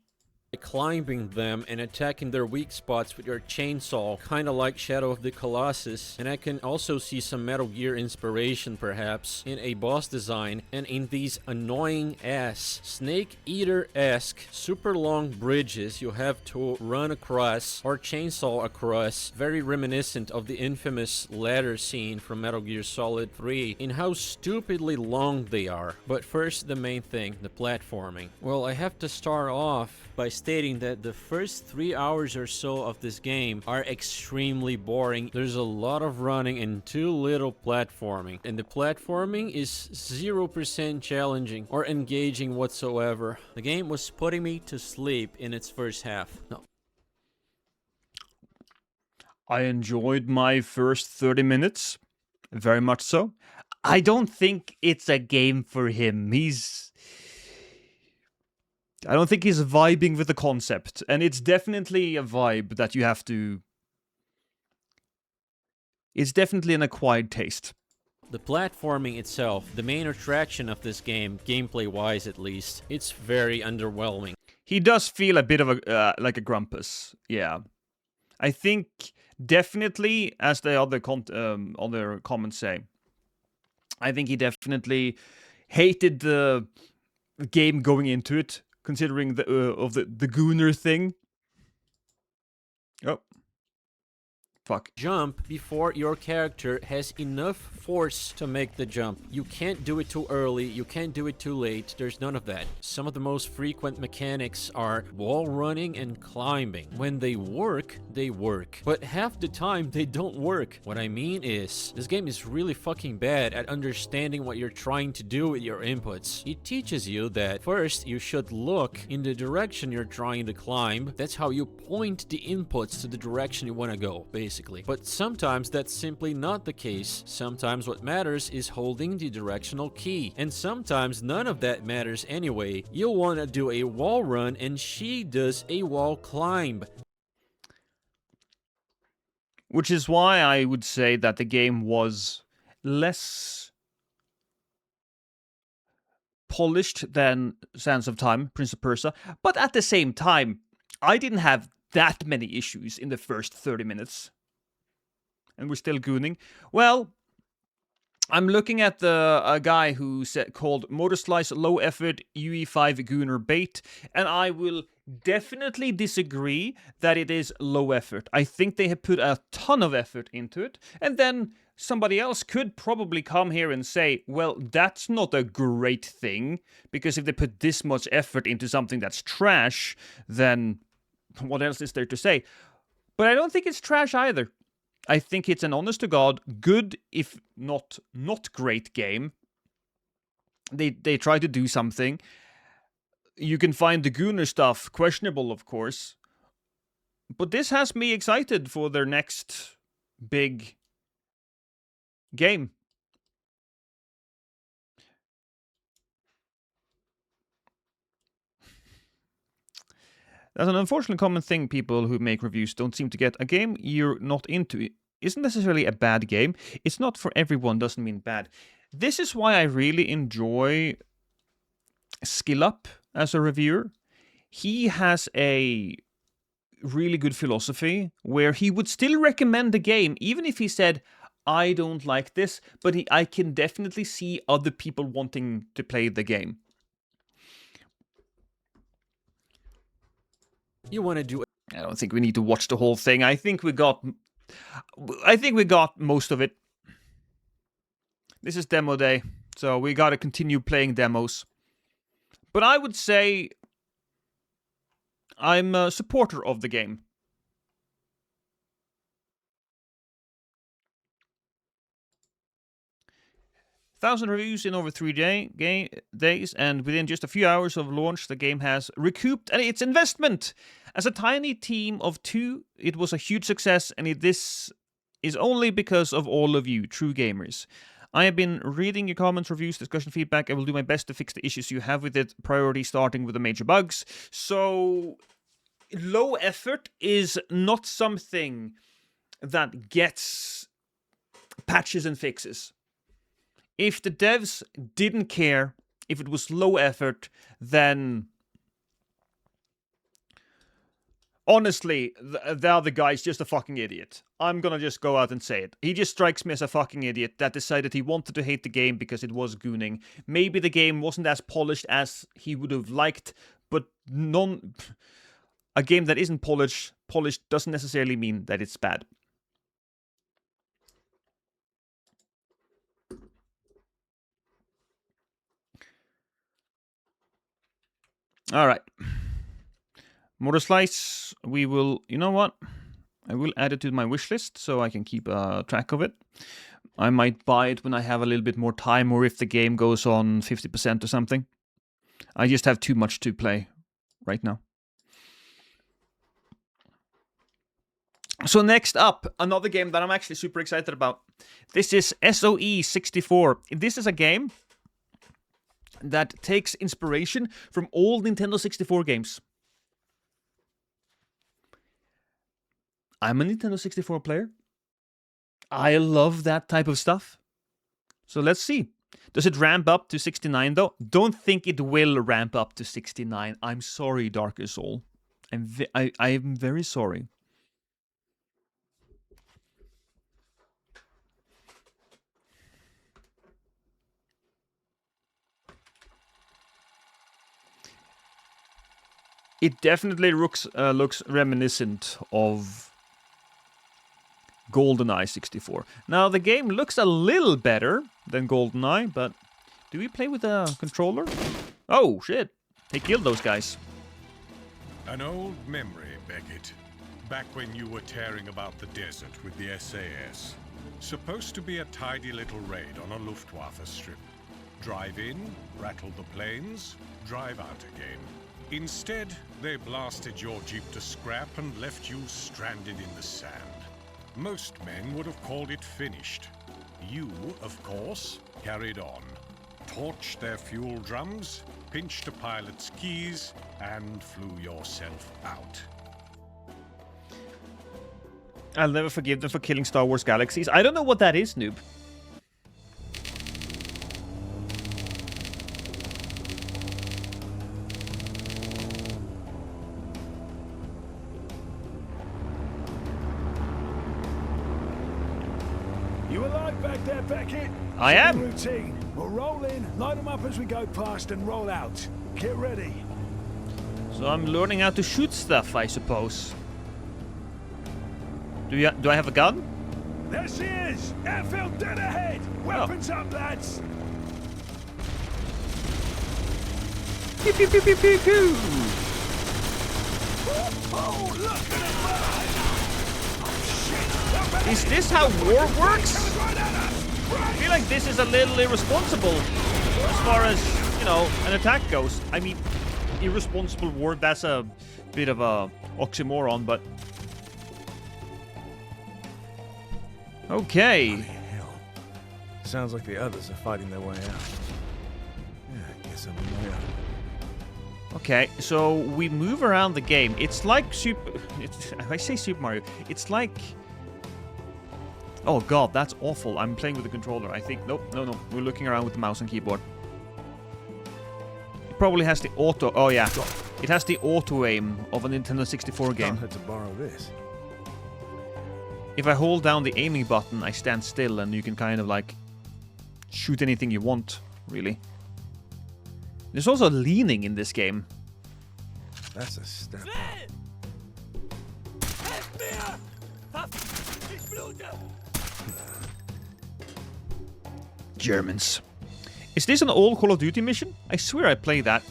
Climbing them and attacking their weak spots with your chainsaw, kind of like Shadow of the Colossus. And I can also see some Metal Gear inspiration perhaps in a boss design and in these annoying ass Snake Eater-esque super long bridges you have to run across or chainsaw across, very reminiscent of the infamous ladder scene from Metal Gear Solid 3 in how stupidly long they are. But first, the main thing, the platforming. Well, I have to start off by stating that the first 3 hours or so of this game are extremely boring. There's a lot of running and too little platforming. And the platforming is 0% challenging or engaging whatsoever. The game was putting me to sleep in its first half. No. I enjoyed my first 30 minutes, very much so. I don't think it's a game for him. I don't think he's vibing with the concept, and it's definitely a vibe that you have to... It's definitely an acquired taste. The platforming itself, the main attraction of this game, gameplay-wise at least, it's very underwhelming. He does feel a bit of a like a grumpus, yeah. I think definitely, as the other other comments say, I think he definitely hated the game going into it, considering the Gooner thing. Oh. Fuck. Jump before your character has enough force to make the jump. You can't do it too early, you can't do it too late, there's none of that. Some of the most frequent mechanics are wall running and climbing. When they work, they work. But half the time, they don't work. What I mean is, this game is really fucking bad at understanding what you're trying to do with your inputs. It teaches you that first, you should look in the direction you're trying to climb. That's how you point the inputs to the direction you want to go, basically. But sometimes that's simply not the case. Sometimes what matters is holding the directional key. And sometimes none of that matters anyway. You'll want to do a wall run and she does a wall climb. Which is why I would say that the game was less polished than Sands of Time, Prince of Persia. But at the same time, I didn't have that many issues in the first 30 minutes. And we're still gooning. Well, I'm looking at a guy who called Motorslice Low Effort UE5 Gooner Bait, and I will definitely disagree that it is low effort. I think they have put a ton of effort into it, and then somebody else could probably come here and say, well, that's not a great thing, because if they put this much effort into something that's trash, then what else is there to say? But I don't think it's trash either. I think it's an honest-to-God, good, if not great game. They try to do something. You can find the Gooner stuff questionable, of course. But this has me excited for their next big game. That's an unfortunately common thing people who make reviews don't seem to get. A game you're not into isn't necessarily a bad game. It's not for everyone, doesn't mean bad. This is why I really enjoy Skill Up as a reviewer. He has a really good philosophy where he would still recommend the game, even if he said, I don't like this, but I can definitely see other people wanting to play the game. You want to do it? I don't think we need to watch the whole thing. I think we got most of it. This is demo day, so we got to continue playing demos. But I would say I'm a supporter of the game. 1,000 reviews in over 3 days, and within just a few hours of launch, the game has recouped its investment. As a tiny team of 2, it was a huge success, and this is only because of all of you, true gamers. I have been reading your comments, reviews, discussion, feedback. I will do my best to fix the issues you have with it, priority starting with the major bugs. So, low effort is not something that gets patches and fixes. If the devs didn't care, if it was low effort, then honestly, the other guy's just a fucking idiot. I'm gonna just go out and say it. He just strikes me as a fucking idiot that decided he wanted to hate the game because it was gooning. Maybe the game wasn't as polished as he would have liked, but a game that isn't polished doesn't necessarily mean that it's bad. All right. Motorslice, we will... You know what? I will add it to my wish list so I can keep track of it. I might buy it when I have a little bit more time or if the game goes on 50% or something. I just have too much to play right now. So next up, another game that I'm actually super excited about. This is S.O.E 64. This is a game that takes inspiration from old Nintendo 64 games. I'm a Nintendo 64 player. I love that type of stuff. So let's see. Does it ramp up to 69 though? Don't think it will ramp up to 69. I'm sorry, Darker Soul. I am very sorry. It definitely looks reminiscent of GoldenEye 64. Now, the game looks a little better than GoldenEye, but do we play with a controller? Oh, shit. They killed those guys. An old memory, Beckett. Back when you were tearing about the desert with the SAS. Supposed to be a tidy little raid on a Luftwaffe strip. Drive in, rattle the planes, drive out again. Instead, they blasted your Jeep to scrap and left you stranded in the sand. Most men would have called it finished. You, of course, carried on. Torched their fuel drums, pinched a pilot's keys, and flew yourself out. I'll never forgive them for killing Star Wars Galaxies. I don't know what that is, noob. You alive back there, Beckett? I am. Routine. We'll roll in, light them up as we go past, and roll out. Get ready. So I'm learning how to shoot stuff, I suppose. Do I have a gun? There she is! Airfield dead ahead! Weapons up, lads! Pew pew pew pew pew pew! Oh, look at it burn! Oh, shit! Is this how war works? I feel like this is a little irresponsible as far as, you know, an attack goes. I mean, irresponsible war, that's a bit of a oxymoron, but... Okay. Bloody hell. Sounds like the others are fighting their way out. Yeah, I guess I'm on my own. Okay, so we move around the game. It's like if I say Super Mario, it's like... Oh god, that's awful. I'm playing with the controller. I think... Nope, no. We're looking around with the mouse and keyboard. It probably has the auto... Oh yeah. It has the auto-aim of a Nintendo 64 game. Can't hurt to borrow this. If I hold down the aiming button, I stand still and you can kind of like... shoot anything you want, really. There's also leaning in this game. That's a step up. Germans. Is this an old Call of Duty mission? I swear I played that.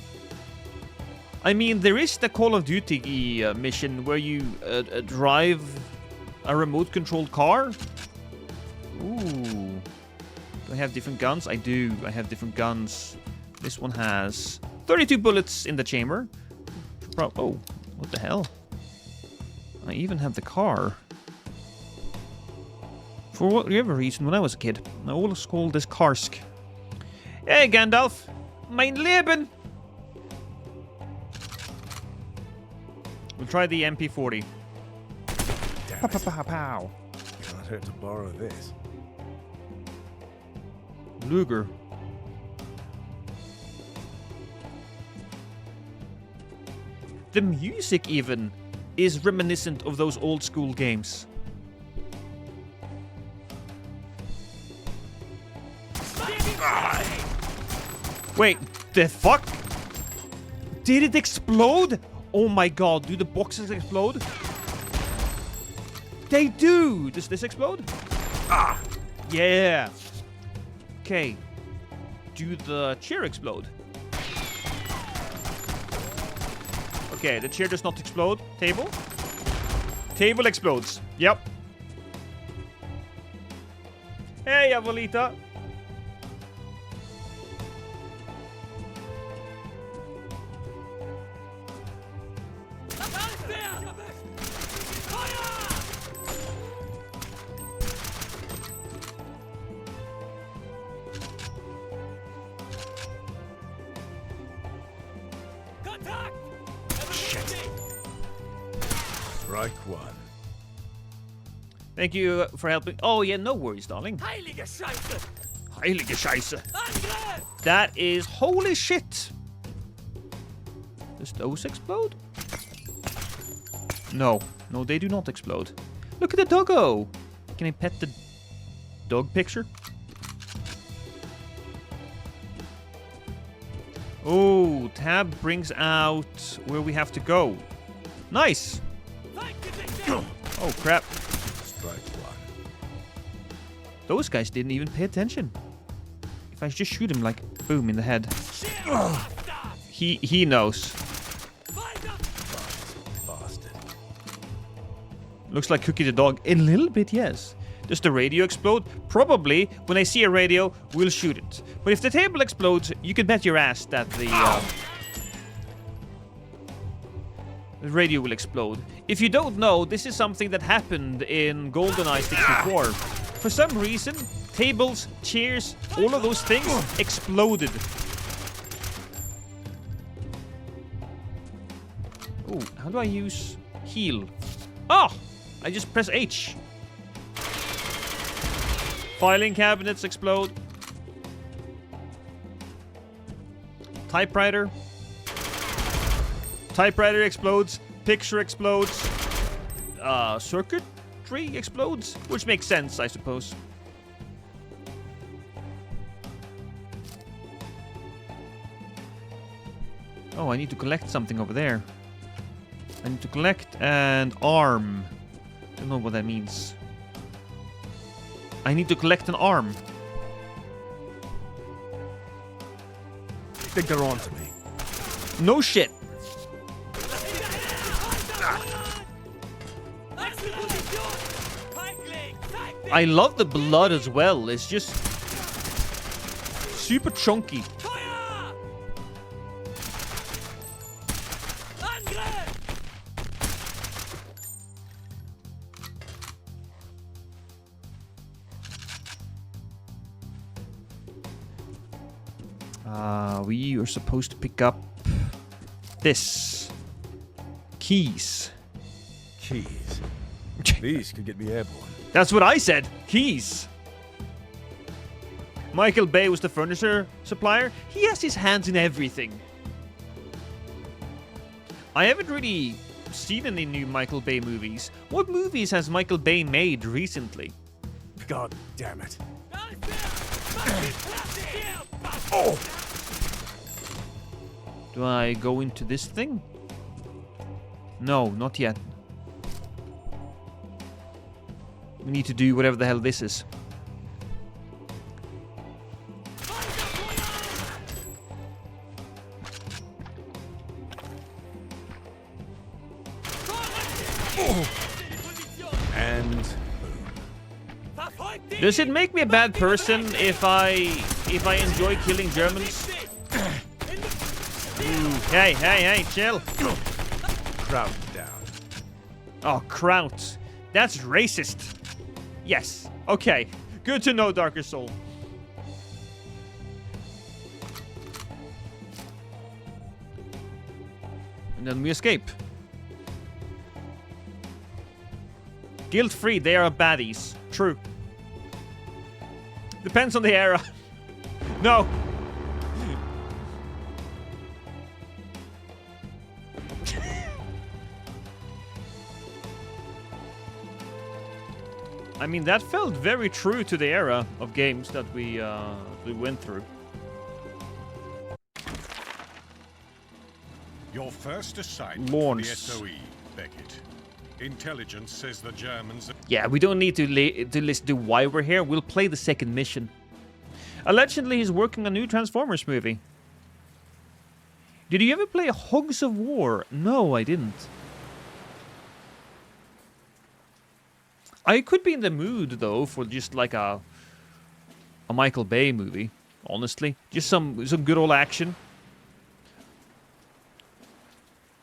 I mean, there is the Call of Duty mission where you drive a remote-controlled car. Ooh. Do I have different guns? I do. I have different guns. This one has 32 bullets in the chamber. Oh, what the hell? I even have the car. For whatever reason, when I was a kid, I always called this Karsk. Hey, Gandalf! Mein Leben! We'll try the MP40. Damn it. Pow. Can't hurt to borrow this. Luger. The music even is reminiscent of those old school games. Wait, the fuck? Did it explode? Oh my god, do the boxes explode? They do! Does this explode? Ah! Yeah! Okay. Do the chair explode? Okay, the chair does not explode. Table? Table explodes. Yep. Hey, abuelita. Strike one. Thank you for helping. Oh, yeah, no worries, darling. Heilige Scheiße. That is holy shit. Does those explode? No. No, they do not explode. Look at the doggo. Can I pet the dog picture? Oh, tab brings out where we have to go. Nice. Oh, crap. Strike one. Those guys didn't even pay attention. If I just shoot him like, boom, in the head. He knows. Bastard. Looks like Cookie the dog. A little bit, yes. Does the radio explode? Probably. When I see a radio, we'll shoot it. But if the table explodes, you can bet your ass that the radio will explode. If you don't know, this is something that happened in GoldenEye 64. For some reason, tables, chairs, all of those things exploded. Oh, how do I use heal? Oh, I just press H. Filing cabinets explode. Typewriter. Typewriter explodes. Picture explodes. Circuitry explodes. Which makes sense, I suppose. Oh, I need to collect something over there. I need to collect an arm. Don't know what that means. I need to collect an arm. I think they're on to me. No shit. I love the blood as well. It's just super chunky. We are supposed to pick up This. Keys. Keys. These could get me airborne. That's what I said. Keys. Michael Bay was the furniture supplier. He has his hands in everything. I haven't really seen any new Michael Bay movies. What movies has Michael Bay made recently? God damn it. Oh! Do I go into this thing? No, not yet. We need to do whatever the hell this is. And does it make me a bad person if I enjoy killing Germans? Ooh, hey, chill. Kraut down. Oh, Kraut. That's racist. Yes. Okay. Good to know, Darker Soul. And then we escape. Guilt-free, they are baddies. True. Depends on the era. No. I mean, that felt very true to the era of games that we went through. Your first assignment for the S.O.E, Beckett. Intelligence says the Germans... Yeah, we don't need to listen to why we're here. We'll play the second mission. Allegedly, he's working on a new Transformers movie. Did you ever play Hogs of War? No, I didn't. I could be in the mood, though, for just like a Michael Bay movie, honestly. Just some good old action.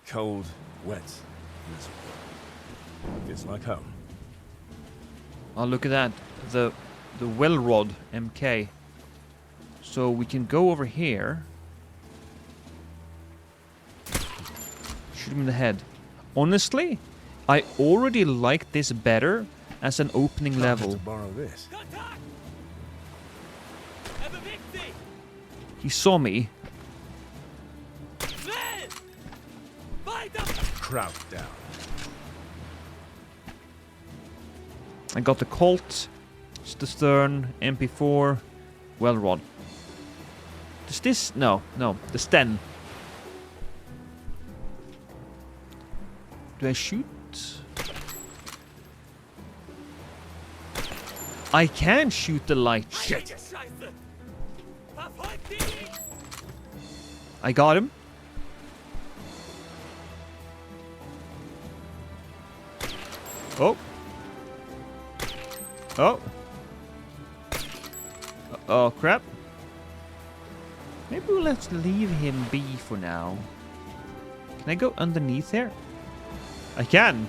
Cold, wet, miserable. It's like home. Oh, look at that. The Wellrod MK. So we can go over here. Shoot him in the head. Honestly, I already like this better as an opening level. To borrow this. He saw me. Kraut down. I got the Colt, the Stern, MP4, Wellrod. Does this? No, the Sten. Do I shoot? I can shoot the light. Shit. I got him. Oh. Oh. Oh, crap. Maybe let's leave him be for now. Can I go underneath here? I can.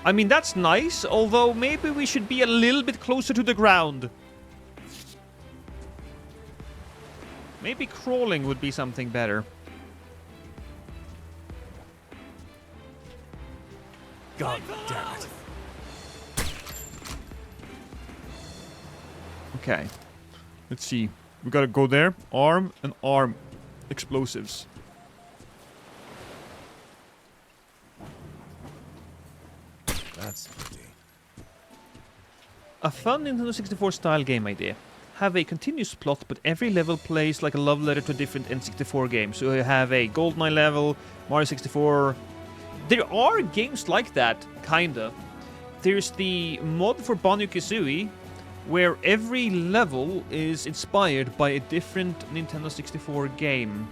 I mean, that's nice, although maybe we should be a little bit closer to the ground. Maybe crawling would be something better. God damn it. Okay. Let's see. We gotta go there. Arm and arm. Explosives. That's pretty. A fun Nintendo 64 style game idea. Have a continuous plot, but every level plays like a love letter to a different N64 game. So you have a GoldenEye level, Mario 64. There are games like that, kinda. There's the mod for Banjo-Kazooie, where every level is inspired by a different Nintendo 64 game.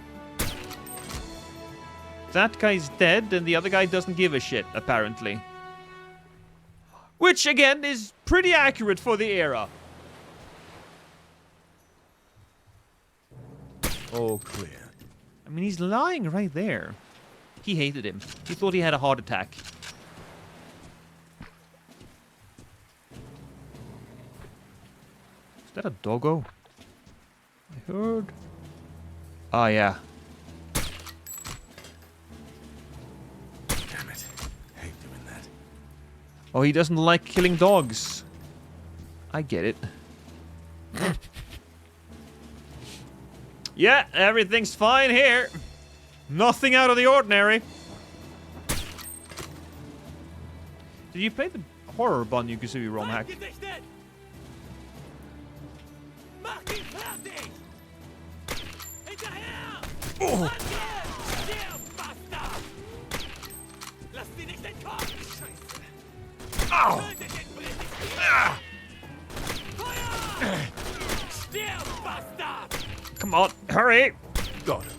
That guy's dead, and the other guy doesn't give a shit, apparently. Which, again, is pretty accurate for the era. All clear. I mean, he's lying right there. He hated him. He thought he had a heart attack. Is that a doggo? I heard. Ah, yeah. Oh, he doesn't like killing dogs. I get it. Yeah, everything's fine here. Nothing out of the ordinary. Did you play the horror Banjo-Kazooie ROM hack? Oh. Ow! Come on, hurry! Got him.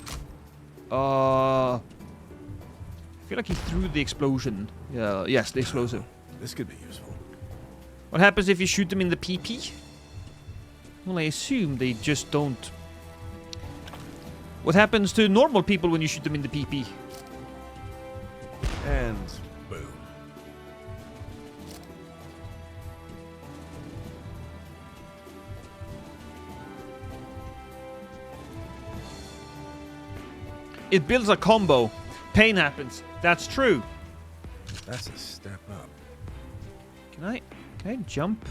I feel like he threw the explosion. Yeah, yes, the explosive. This could be useful. What happens if you shoot them in the PP? Well, I assume they just don't. What happens to normal people when you shoot them in the PP? And boom. It builds a combo. Pain happens. That's true. That's a step up. Can I jump?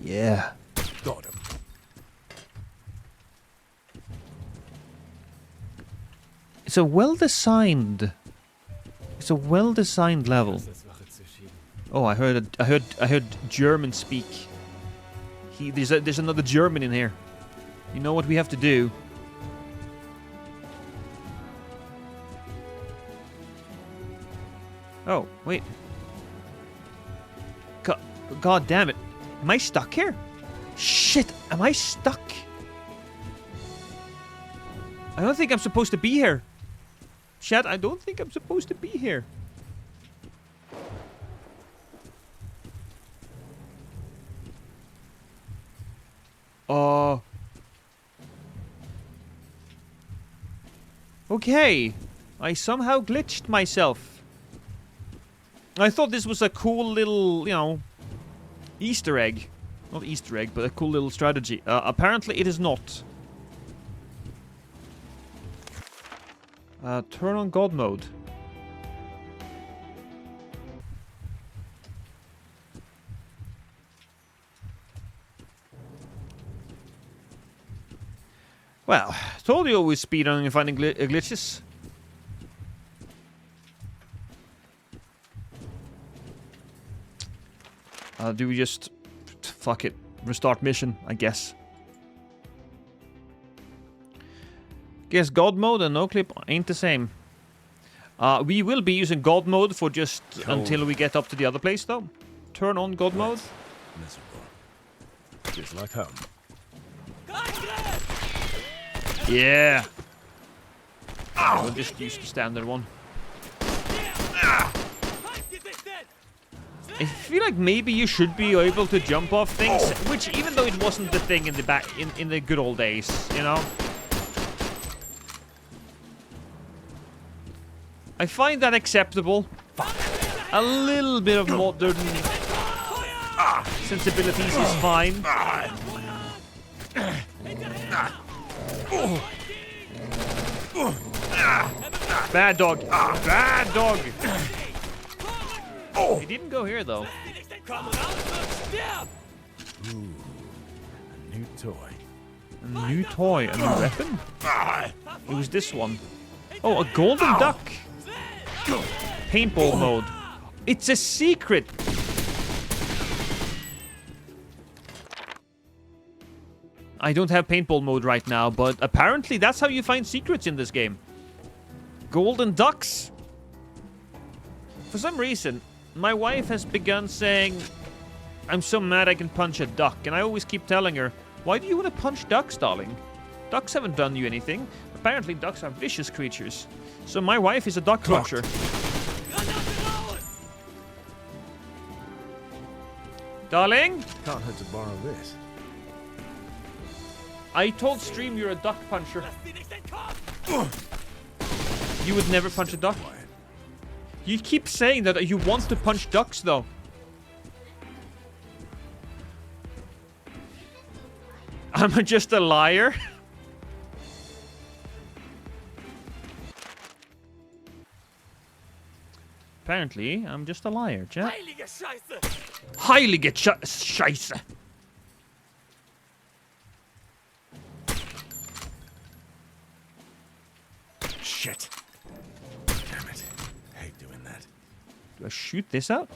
Yeah. Got him. It's a well-designed. It's a well-designed level. Oh, I heard German speak. There's another German in here. You know what we have to do? Oh, wait. God damn it. Am I stuck here? Shit, am I stuck? I don't think I'm supposed to be here. Chat, I don't think I'm supposed to be here. Okay. I somehow glitched myself. I thought this was a cool little, you know, Easter egg. Not Easter egg, but a cool little strategy. Apparently it is not. Turn on God mode. Well, told you always speedrunning and finding glitches. Do we just... fuck it. Restart mission, I guess. Guess God mode and no clip ain't the same. We will be using God mode for just until we get up to the other place, though. Turn on God mode. Miserable. Just like home. Yeah. We'll just use the standard one. I feel like maybe you should be able to jump off things, which even though it wasn't the thing in the in the good old days, you know. I find that acceptable. A little bit of modern sensibilities is fine. Bad dog. Bad dog. He didn't go here though. Ooh, a new toy. A new toy, a new weapon? It was this one. Oh, a golden duck. Paintball mode. It's a secret. I don't have paintball mode right now, but apparently that's how you find secrets in this game. Golden ducks. For some reason, my wife has begun saying, I'm so mad I can punch a duck. And I always keep telling her, why do you want to punch ducks, darling? Ducks haven't done you anything. Apparently ducks are vicious creatures. So my wife is a duck puncher. Darling? Can't hurt to borrow this. I told Stream you're a duck puncher. You would never punch a duck? You keep saying that you want to punch ducks, though. I'm just a liar. Apparently, I'm just a liar, chat. Heilige Scheiße. Shit. Damn it. Hate doing that. Do I shoot this out?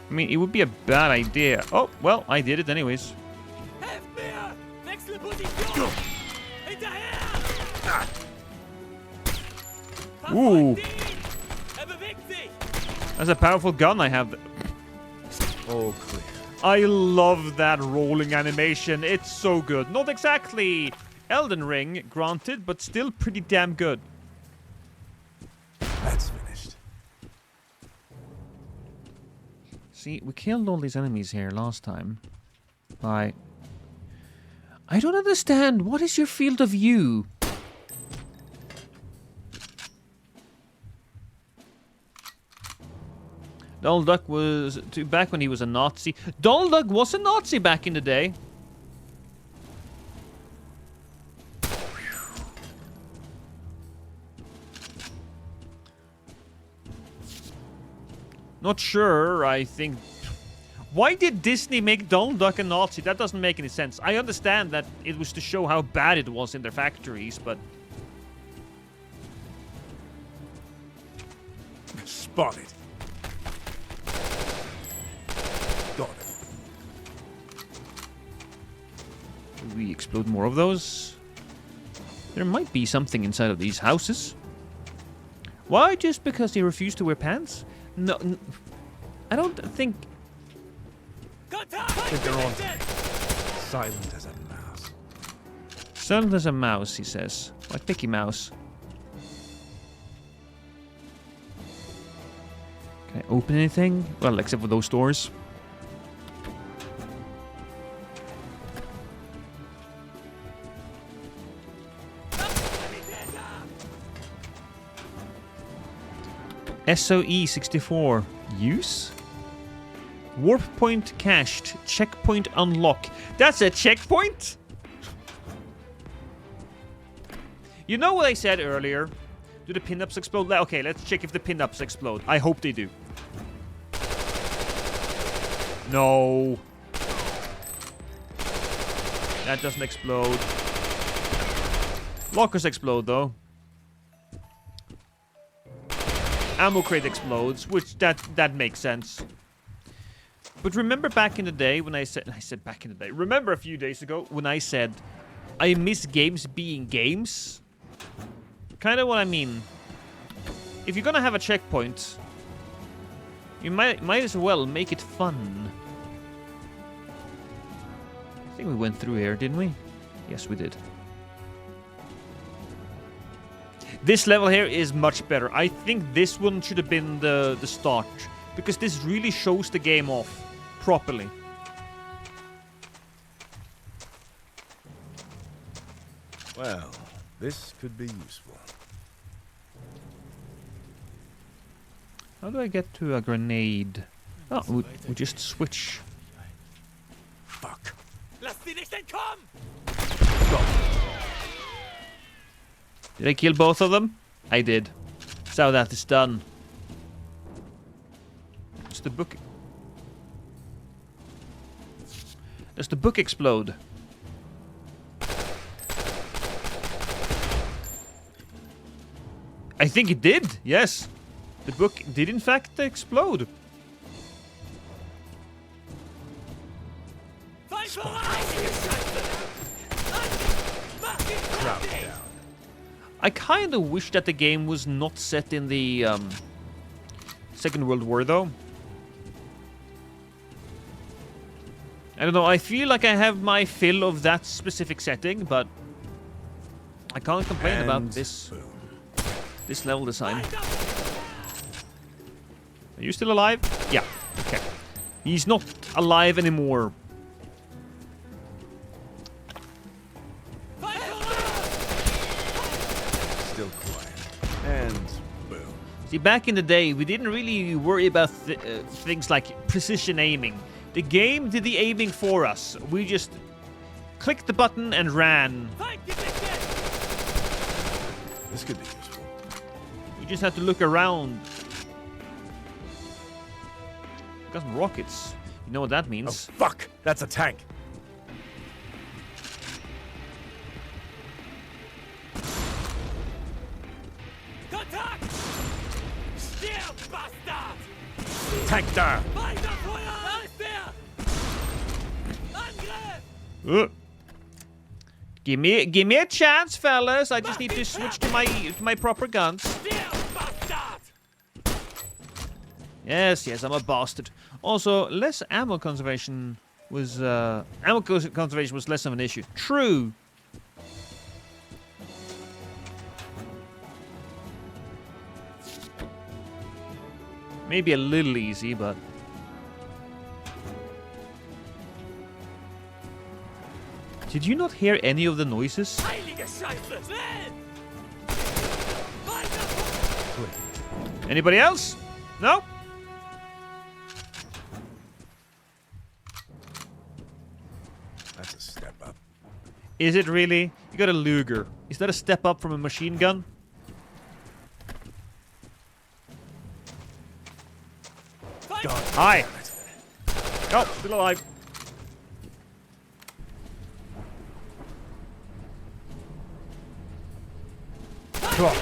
I mean, it would be a bad idea. Oh, well, I did it anyways. Ooh. That's a powerful gun I have. All clear. I love that rolling animation. It's so good. Not exactly Elden Ring, granted, but still pretty damn good. That's finished. See, we killed all these enemies here last time. I don't understand. What is your field of view? Donald Duck was back when he was a Nazi. Donald Duck was a Nazi back in the day. Not sure, I think. Why did Disney make Donald Duck a Nazi? That doesn't make any sense. I understand that it was to show how bad it was in their factories, but... Spotted. Got it. Do we explode more of those? There might be something inside of these houses. Why? Just because they refuse to wear pants? No, I don't think... I think they're on to me. Silent as a mouse. Silent as a mouse, he says. Like Mickey Mouse. Can I open anything? Well, except for those doors. S.O.E. 64. Use? Warp point cached. Checkpoint unlock. That's a checkpoint? You know what I said earlier? Do the pinups explode? Okay, let's check if the pinups explode. I hope they do. No. That doesn't explode. Lockers explode, though. Ammo crate explodes, which that makes sense. But remember back in the day when I said back in the day. Remember a few days ago when I said I miss games being games? Kind of what I mean. If you're gonna have a checkpoint, you might as well make it fun. I think we went through here, didn't we? Yes, we did. This level here is much better. I think this one should have been the start, because this really shows the game off properly. Well, this could be useful. How do I get to a grenade? Oh, we just switch. Fuck. Did I kill both of them? I did. So that is done. Does the book... Does the book explode? I think it did, yes. The book did in fact explode. Crowd down. I kind of wish that the game was not set in the Second World War, though. I don't know, I feel like I have my fill of that specific setting, but I can't complain about this level design. Are you still alive? Yeah, okay. He's not alive anymore. Still quiet. And boom. See, back in the day, we didn't really worry about things like precision aiming. The game did the aiming for us. We just clicked the button and ran. This could be useful. You just have to look around. Got some rockets. You know what that means? Oh, fuck! That's a tank. Tank down! Give me a chance, fellas. I just need to switch to my proper guns. Yes, I'm a bastard. Also, less ammo conservation was conservation was less of an issue. True. Maybe a little easy, but did you not hear any of the noises? Anybody else? No? That's a step up. Is it really? You got a Luger. Is that a step up from a machine gun? God. Hi. Oh, still alive. Come on. Is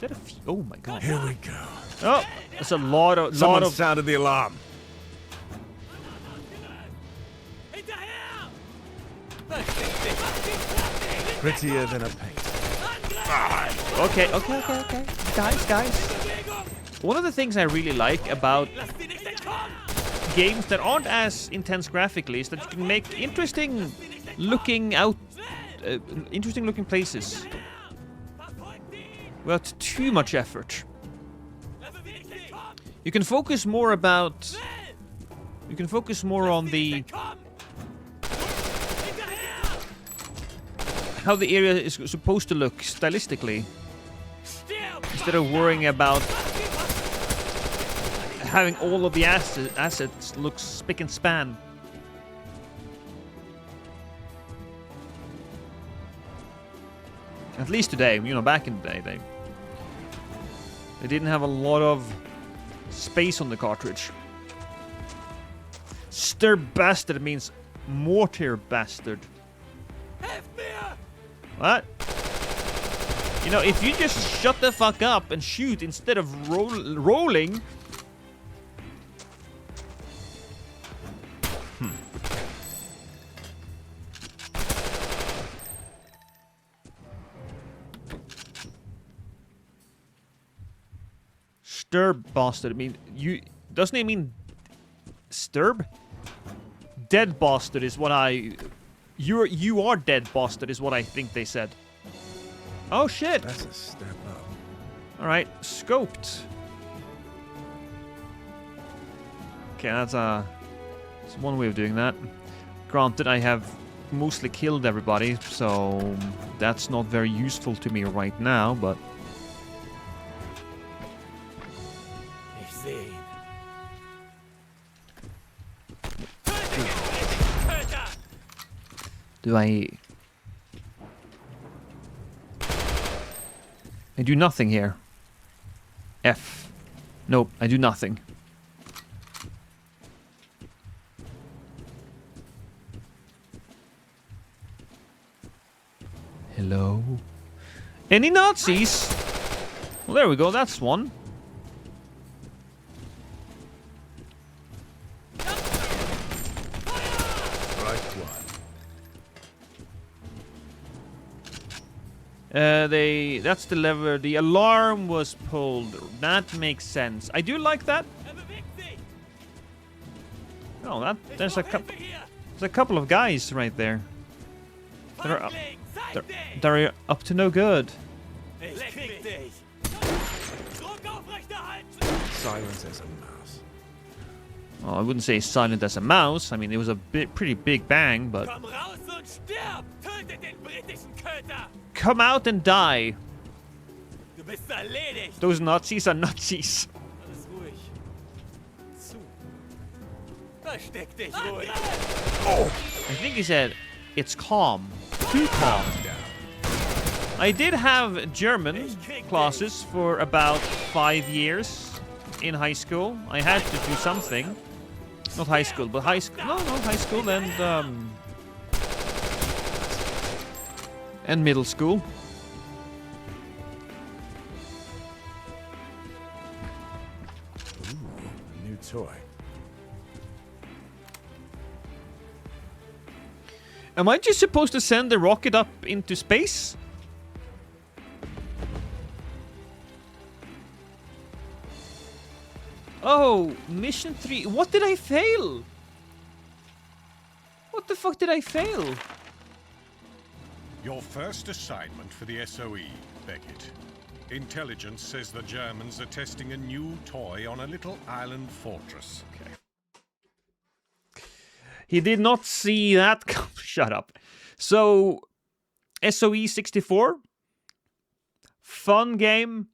that a oh my god. Here we go. Oh, that's a lot of Someone sounded the alarm. Prettier than a paint. Okay. Guys. One of the things I really like about games that aren't as intense graphically is that you can make interesting looking places without too much effort. You can focus more on the how the area is supposed to look stylistically, instead of worrying about having all of the assets look spick and span. At least today, you know, back in the day, they didn't have a lot of space on the cartridge. Stir bastard means mortar bastard. What? You know, if you just shut the fuck up and shoot instead of rolling. Stir bastard. I mean, doesn't it mean stirb? Dead bastard is what you are dead bastard is what I think they said. Oh shit. That's a step up. Alright, scoped. Okay, that's one way of doing that. Granted, I have mostly killed everybody, so that's not very useful to me right now, but do I do nothing here. F. Nope, I do nothing. Hello? Any Nazis? Well, there we go, that's one. That's the lever. The alarm was pulled. That makes sense. I do like that. Oh, there's a couple of guys right there. They're up to no good. Silence as a mouse. Well, I wouldn't say silent as a mouse. I mean, it was a pretty big bang, but... Come out and die. Those Nazis are Nazis. Oh! I think he said, it's calm. Too calm. I did have German classes for about 5 years in high school. I had to do something. Not high school, but high school. No, high school and middle school. Ooh, a new toy. Am I just supposed to send the rocket up into space? Oh, mission 3. What did I fail? What the fuck did I fail? Your first assignment for the S.O.E, Beckett. Intelligence says the Germans are testing a new toy on a little island fortress. Okay. He did not see that come. Shut up. So, S.O.E 64. Fun game.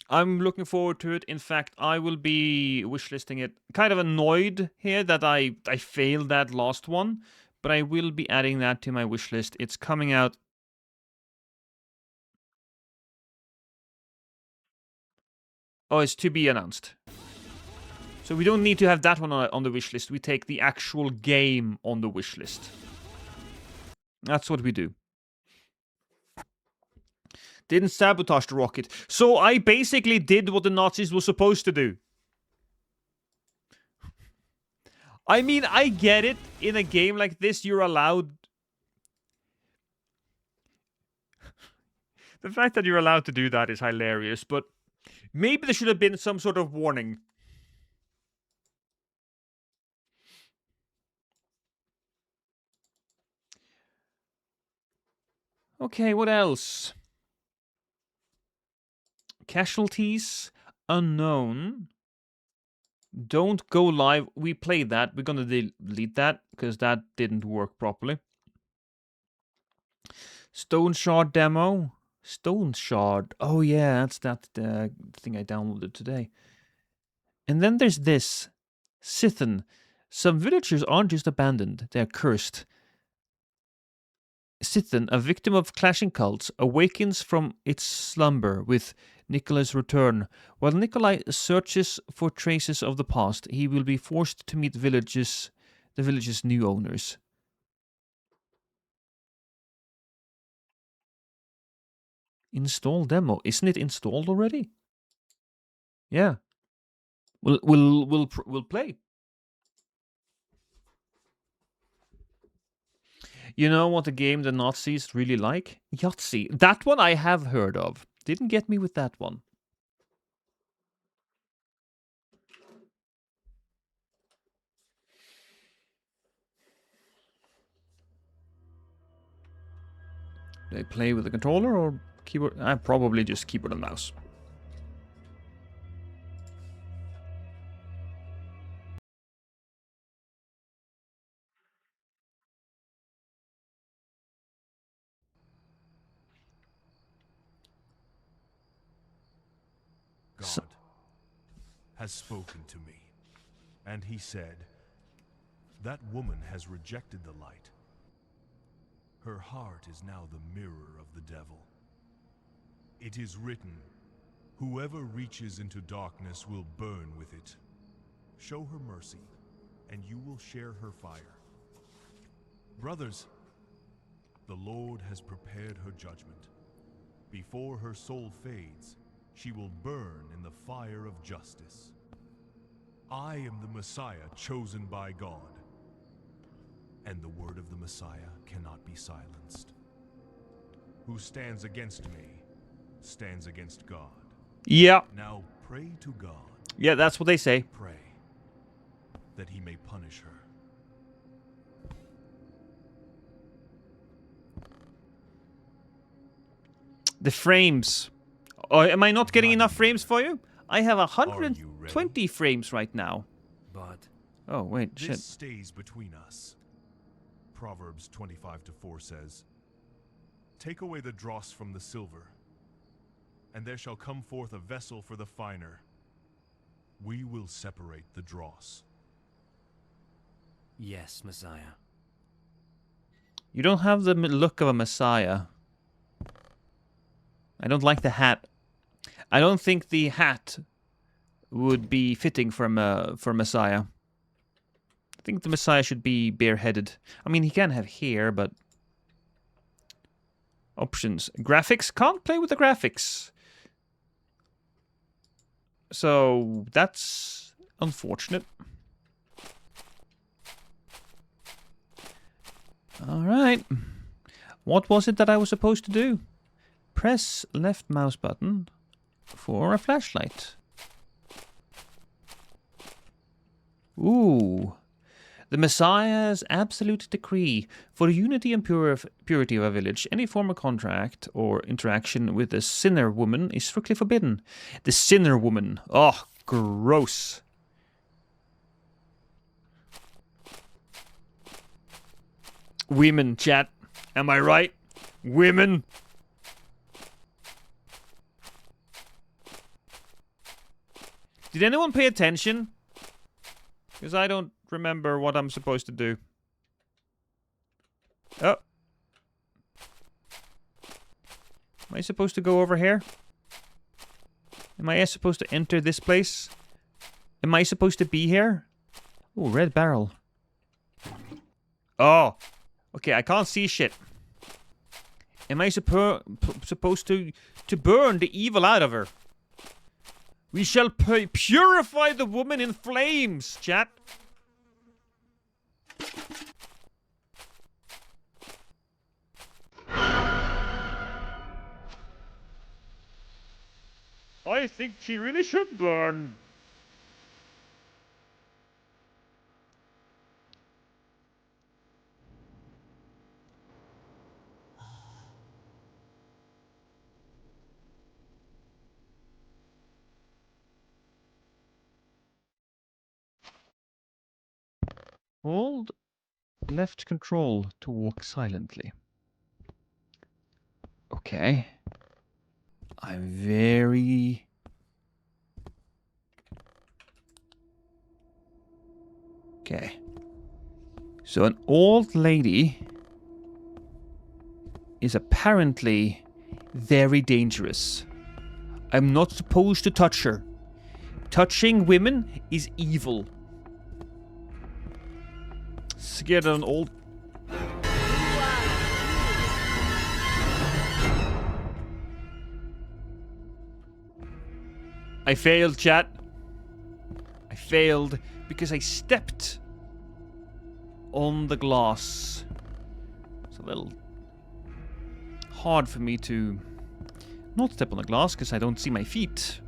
I'm looking forward to it. In fact, I will be wishlisting it. Kind of annoyed here that I failed that last one. But I will be adding that to my wishlist. It's coming out. Oh, it's to be announced. So we don't need to have that one on the wishlist. We take the actual game on the wishlist. That's what we do. Didn't sabotage the rocket. So I basically did what the Nazis were supposed to do. I mean, I get it. In a game like this, you're allowed... The fact that you're allowed to do that is hilarious, but maybe there should have been some sort of warning. Okay, what else? Casualties unknown. Don't go live. We played that. We're gonna delete that because that didn't work properly. Stone Shard demo. Stone Shard. Oh yeah, that's that thing I downloaded today. And then there's this. Zhiten. Some villagers aren't just abandoned. They're cursed. Zhiten, a victim of clashing cults, awakens from its slumber with Nikolai's return. While Nikolai searches for traces of the past, he will be forced to meet the village's new owners. Install demo. Isn't it installed already? Yeah. We'll play. You know what the game the Nazis really like? Yahtzee. That one I have heard of. Didn't get me with that one. Do I play with the controller or keyboard? Probably just keyboard and mouse. God has spoken to me, and he said, that woman has rejected the light. Her heart is now the mirror of the devil. It is written, whoever reaches into darkness will burn with it. Show her mercy, and you will share her fire. Brothers, the Lord has prepared her judgment. Before her soul fades, she will burn in the fire of justice. I am the Messiah chosen by God, and the word of the Messiah cannot be silenced. Who stands against me stands against God. Yeah. Now pray to God. Yeah, that's what they say. Pray that he may punish her. The frames. Oh, am I not getting enough frames for you? I have 120 frames right now. But Oh, wait, This shit. stays between us. Proverbs 25:4 says, "Take away the dross from the silver, and there shall come forth a vessel for the finer. We will separate the dross." Yes, Messiah. You don't have the look of a messiah. I don't like the hat. I don't think the hat would be fitting for a messiah. I think the messiah should be bareheaded. I mean, he can have hair, but... Options. Graphics. Can't play with the graphics. So, that's unfortunate. Alright. What was it that I was supposed to do? Press left mouse button for a flashlight. Ooh. The Messiah's absolute decree. For the unity and purity of a village, any form of contract or interaction with a sinner woman is strictly forbidden. The sinner woman. Oh, gross. Women, chat. Am I right? Women. Did anyone pay attention? Because I don't remember what I'm supposed to do. Oh. Am I supposed to go over here? Am I supposed to enter this place? Am I supposed to be here? Oh, red barrel. Oh. Okay, I can't see shit. Am I supposed to burn the evil out of her? We shall purify the woman in flames, chat. I think she really should burn. Hold left control to walk silently. Okay. I'm very... Okay. So an old lady is apparently very dangerous. I'm not supposed to touch her. Touching women is evil. Scared of an old... I failed, chat. I failed because I stepped on the glass. It's a little hard for me to not step on the glass because I don't see my feet.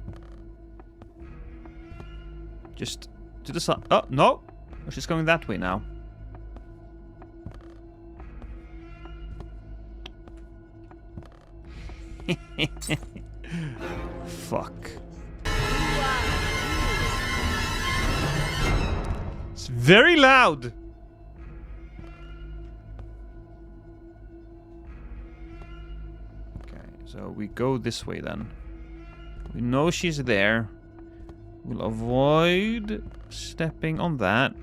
Just to the side. Oh, no. Oh, she's going that way now. Fuck. It's very loud. Okay, so we go this way then. We know she's there. We'll avoid stepping on that.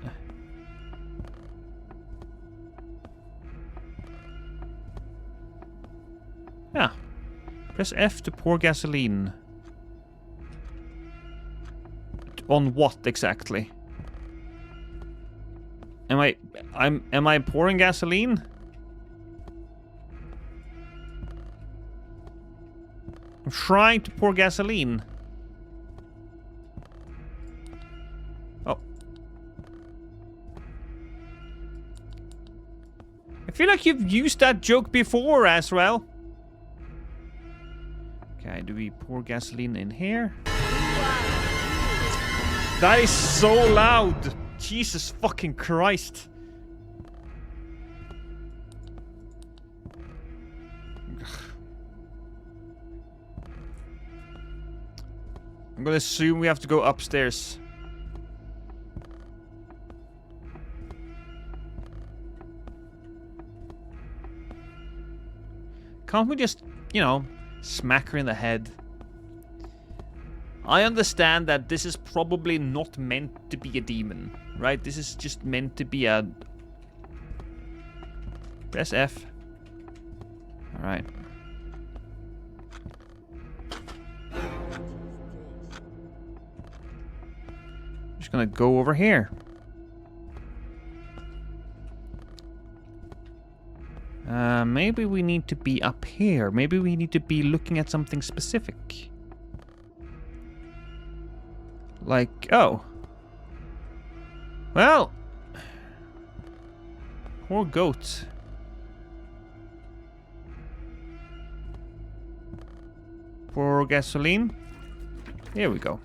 Yeah. Press F to pour gasoline. On what exactly? Am I pouring gasoline? I'm trying to pour gasoline. Oh. I feel like you've used that joke before as well. Okay, do we pour gasoline in here? That is so loud! Jesus fucking Christ. I'm gonna assume we have to go upstairs. Can't we just, you know, smack her in the head? I understand that this is probably not meant to be a demon, right? This is just meant to be a... Press F. Alright. Just gonna go over here. Maybe we need to be up here. Maybe we need to be looking at something specific. Like, oh. Well. Poor goat. Pour gasoline. Here we go.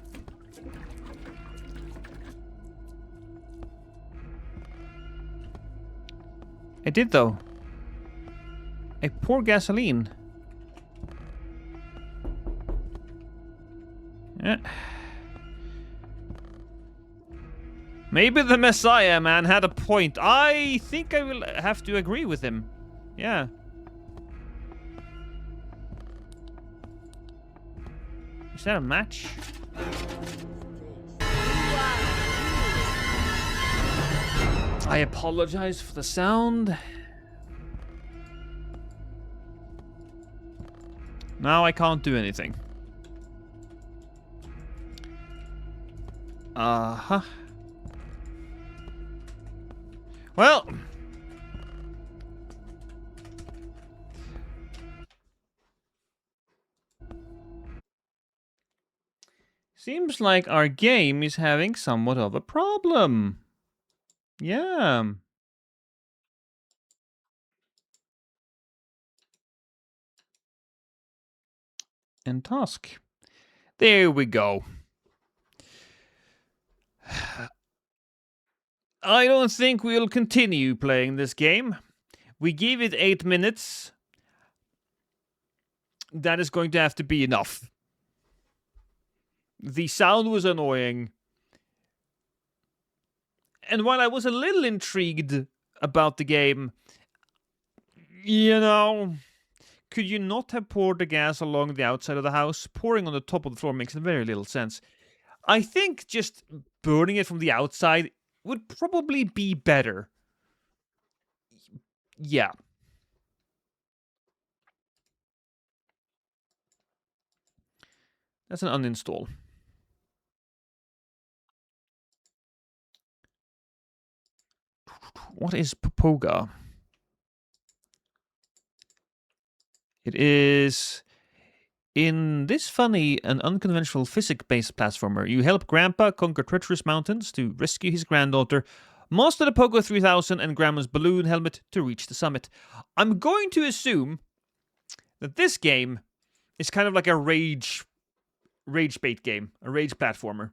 I did though. I pour gasoline. Yeah. Maybe the Messiah man had a point. I think I will have to agree with him. Yeah. Is that a match? I apologize for the sound. Now I can't do anything. Uh-huh. Well. Seems like our game is having somewhat of a problem. Yeah. And task. There we go. I don't think we'll continue playing this game. We gave it 8 minutes. That is going to have to be enough. The sound was annoying. And while I was a little intrigued about the game, you know, could you not have poured the gas along the outside of the house? Pouring on the top of the floor makes very little sense. I think just burning it from the outside would probably be better. Yeah. That's an uninstall. What is Pogopa? It is... In this funny and unconventional physics-based platformer, you help Grandpa conquer treacherous mountains to rescue his granddaughter, master the Pogo 3000 and Grandma's balloon helmet to reach the summit. I'm going to assume that this game is kind of like a rage bait game, a rage platformer.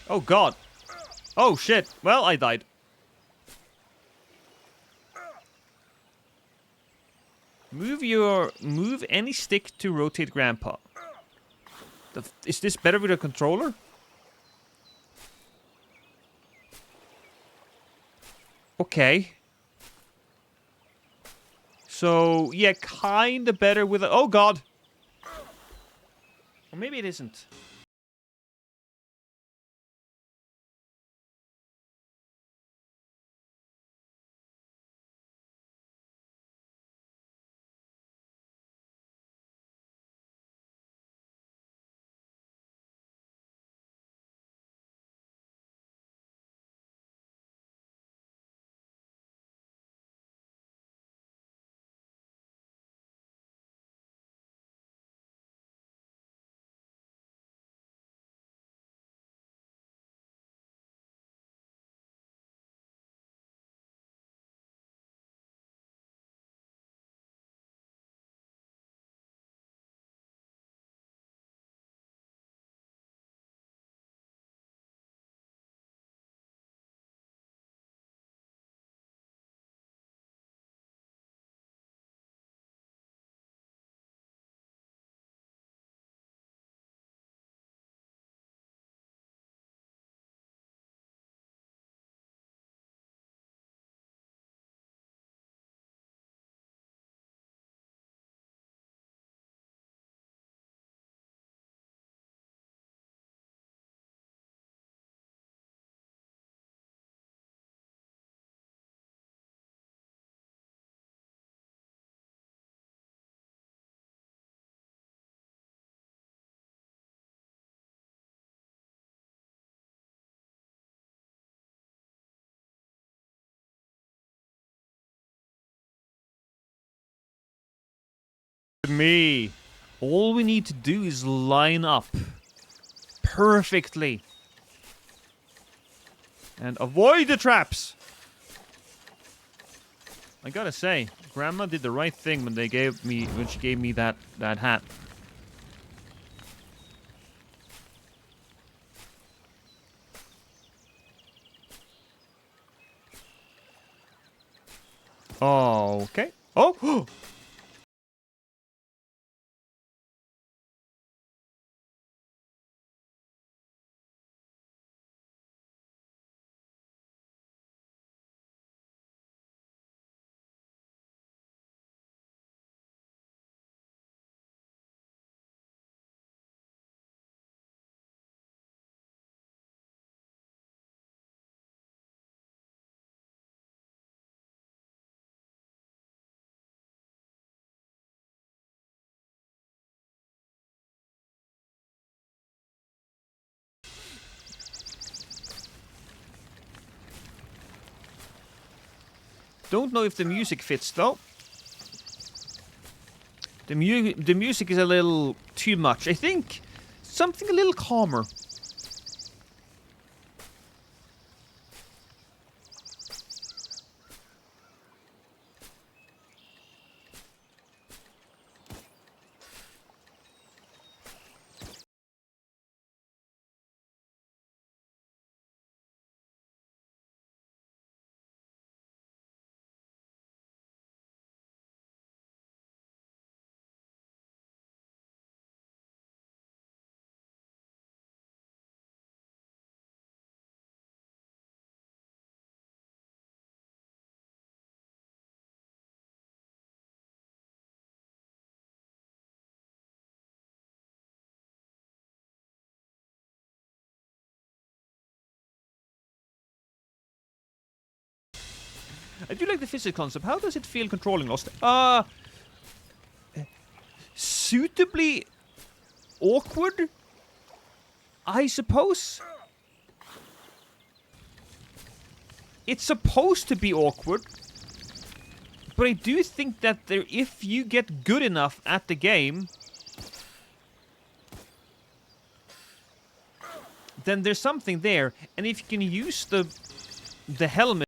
Oh god. Oh shit. Well, I died. Move any stick to rotate Grandpa. Is this better with a controller? Okay. So, yeah, kinda better with a... Oh god! Or maybe it isn't. Me. All we need to do is line up perfectly and avoid the traps. I gotta say, Grandma did the right thing when she gave me that hat. Oh, okay. Oh. Don't know if the music fits though. The music is a little too much. I think something a little calmer. I do like the physics concept. How does it feel controlling Lost? Suitably awkward, I suppose. It's supposed to be awkward, but I do think that if you get good enough at the game, then there's something there. And if you can use the helmet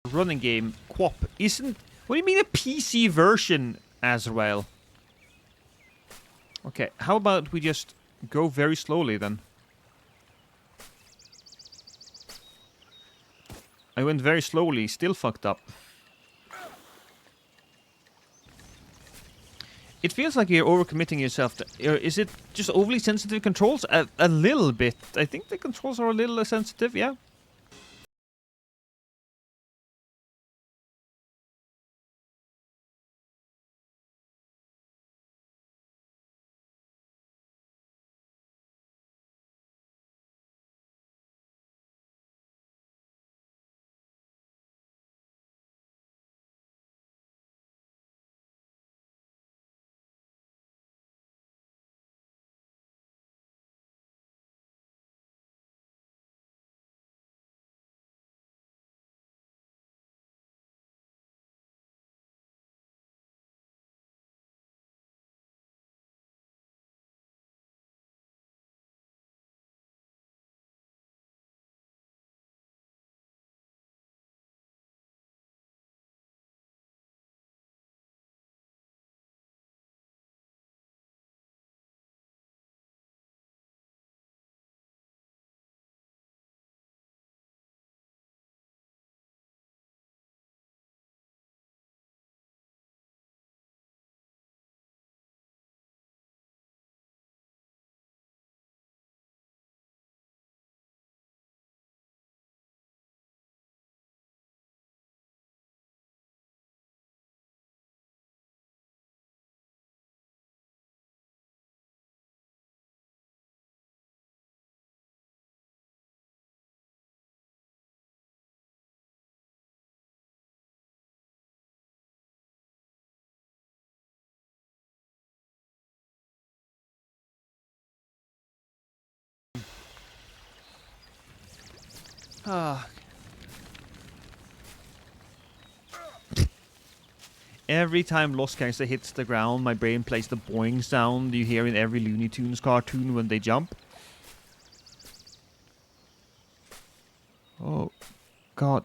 running game, Quap, isn't... What do you mean a PC version, Azrael? Okay, how about we just go very slowly then? I went very slowly, still fucked up. It feels like you're overcommitting yourself. Is it just overly sensitive controls? A little bit. I think the controls are a little sensitive, yeah. Ah. Every time Lost Gangster hits the ground, my brain plays the boing sound you hear in every Looney Tunes cartoon when they jump. Oh, God.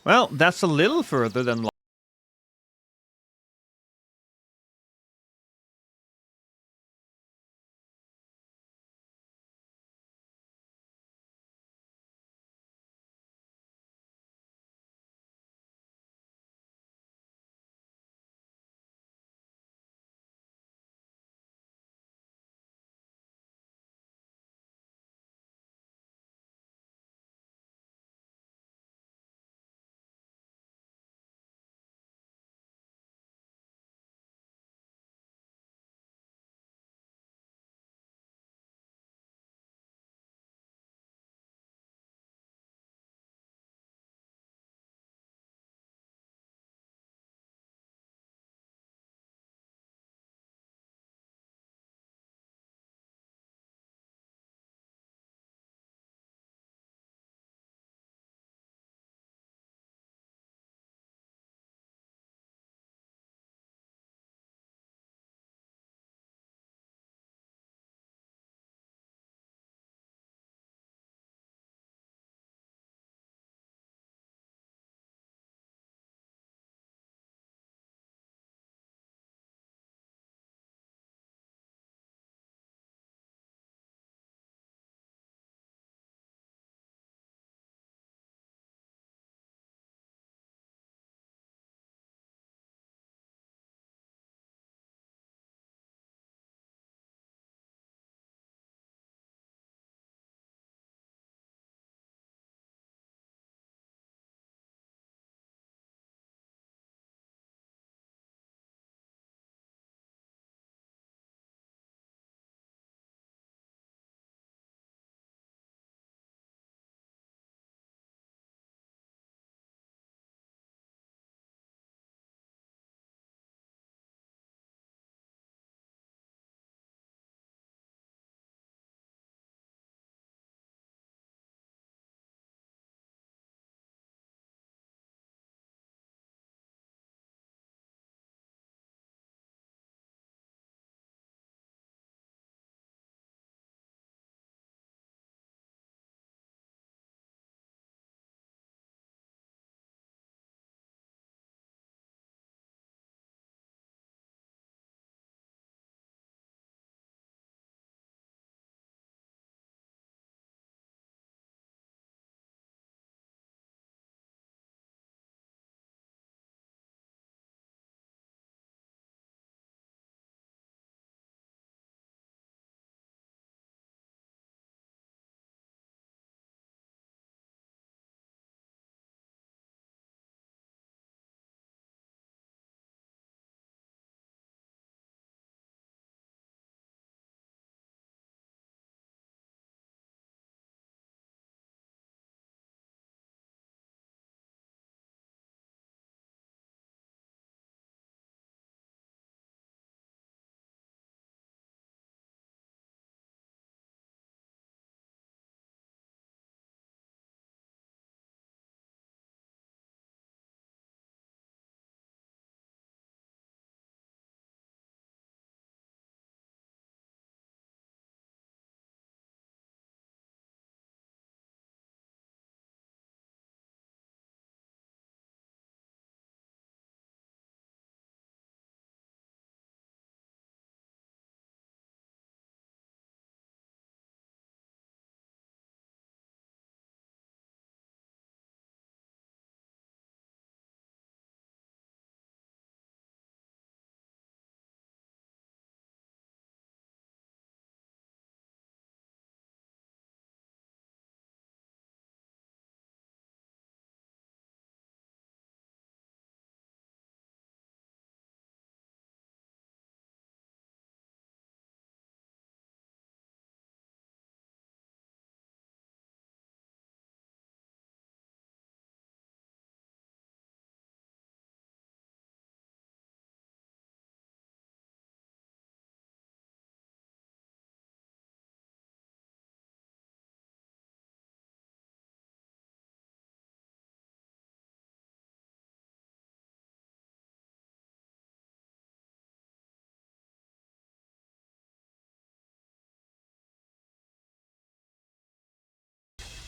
Well, that's a little further than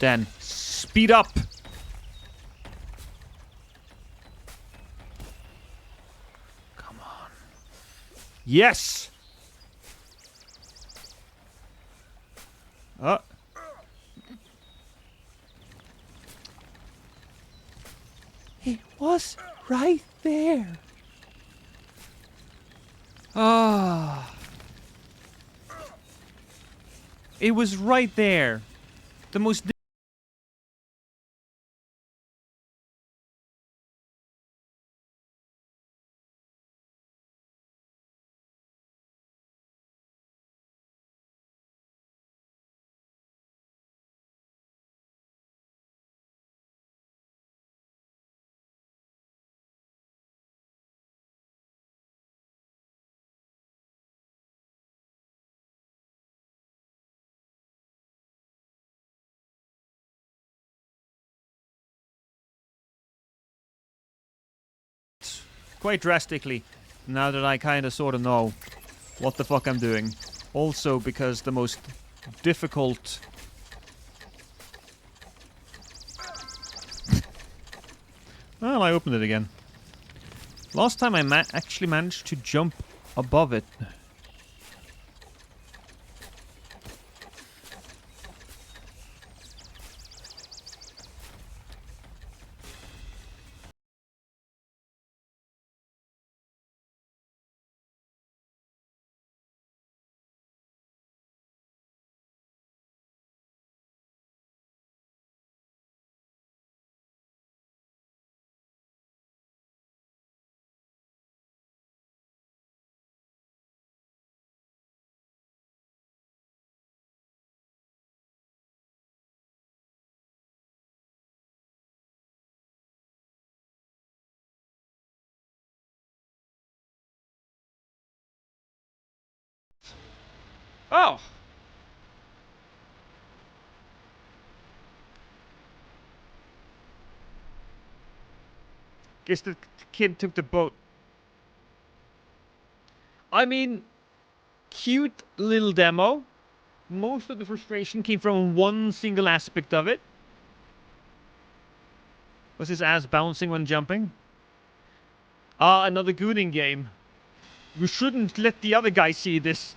Then speed up. Come on. Yes. It was right there. Ah. It was right there. The most... quite drastically, now that I kind of sort of know what the fuck I'm doing. Also because the most difficult... Well, I opened it again. Last time I actually managed to jump above it. Oh! Guess the kid took the boat. I mean, cute little demo. Most of the frustration came from one single aspect of it. Was his ass bouncing when jumping? Ah, another gooning game. We shouldn't let the other guy see this.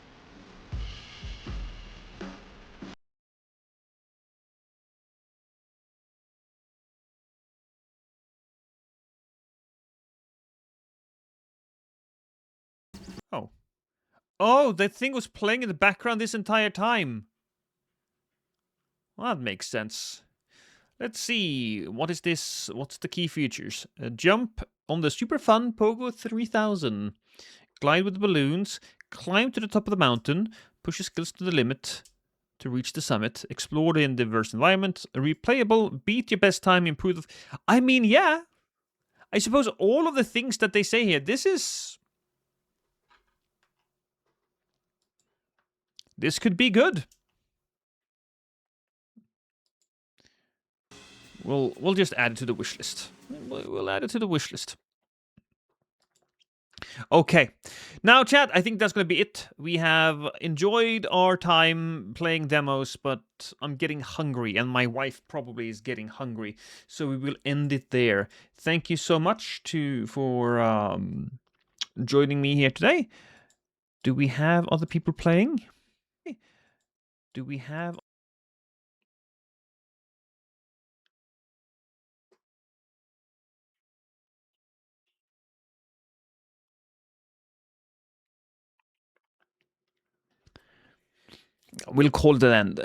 Oh. Oh, that thing was playing in the background this entire time. Well, that makes sense. Let's see. What is this? What's the key features? Jump on the super fun Pogo 3000. Glide with the balloons. Climb to the top of the mountain. Push your skills to the limit to reach the summit. Explore the diverse environment. Replayable. Beat your best time. Improve. I mean, yeah. I suppose all of the things that they say here. This could be good. We'll just add it to the wish list. We'll add it to the wish list. Okay. Now, chat, I think that's going to be it. We have enjoyed our time playing demos, but I'm getting hungry, and my wife probably is getting hungry. So we will end it there. Thank you so much for joining me here today. Do we have other people playing? Do we have... We'll call it an end.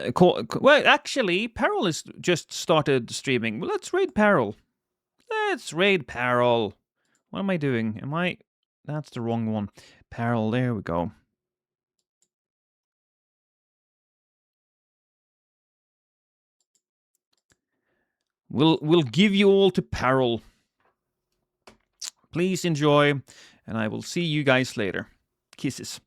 Well, actually, Peril has just started streaming. Well, let's raid Peril. Let's raid Peril. What am I doing? That's the wrong one. Peril, there we go. We'll give you all to Peril. Please enjoy, and I will see you guys later. Kisses.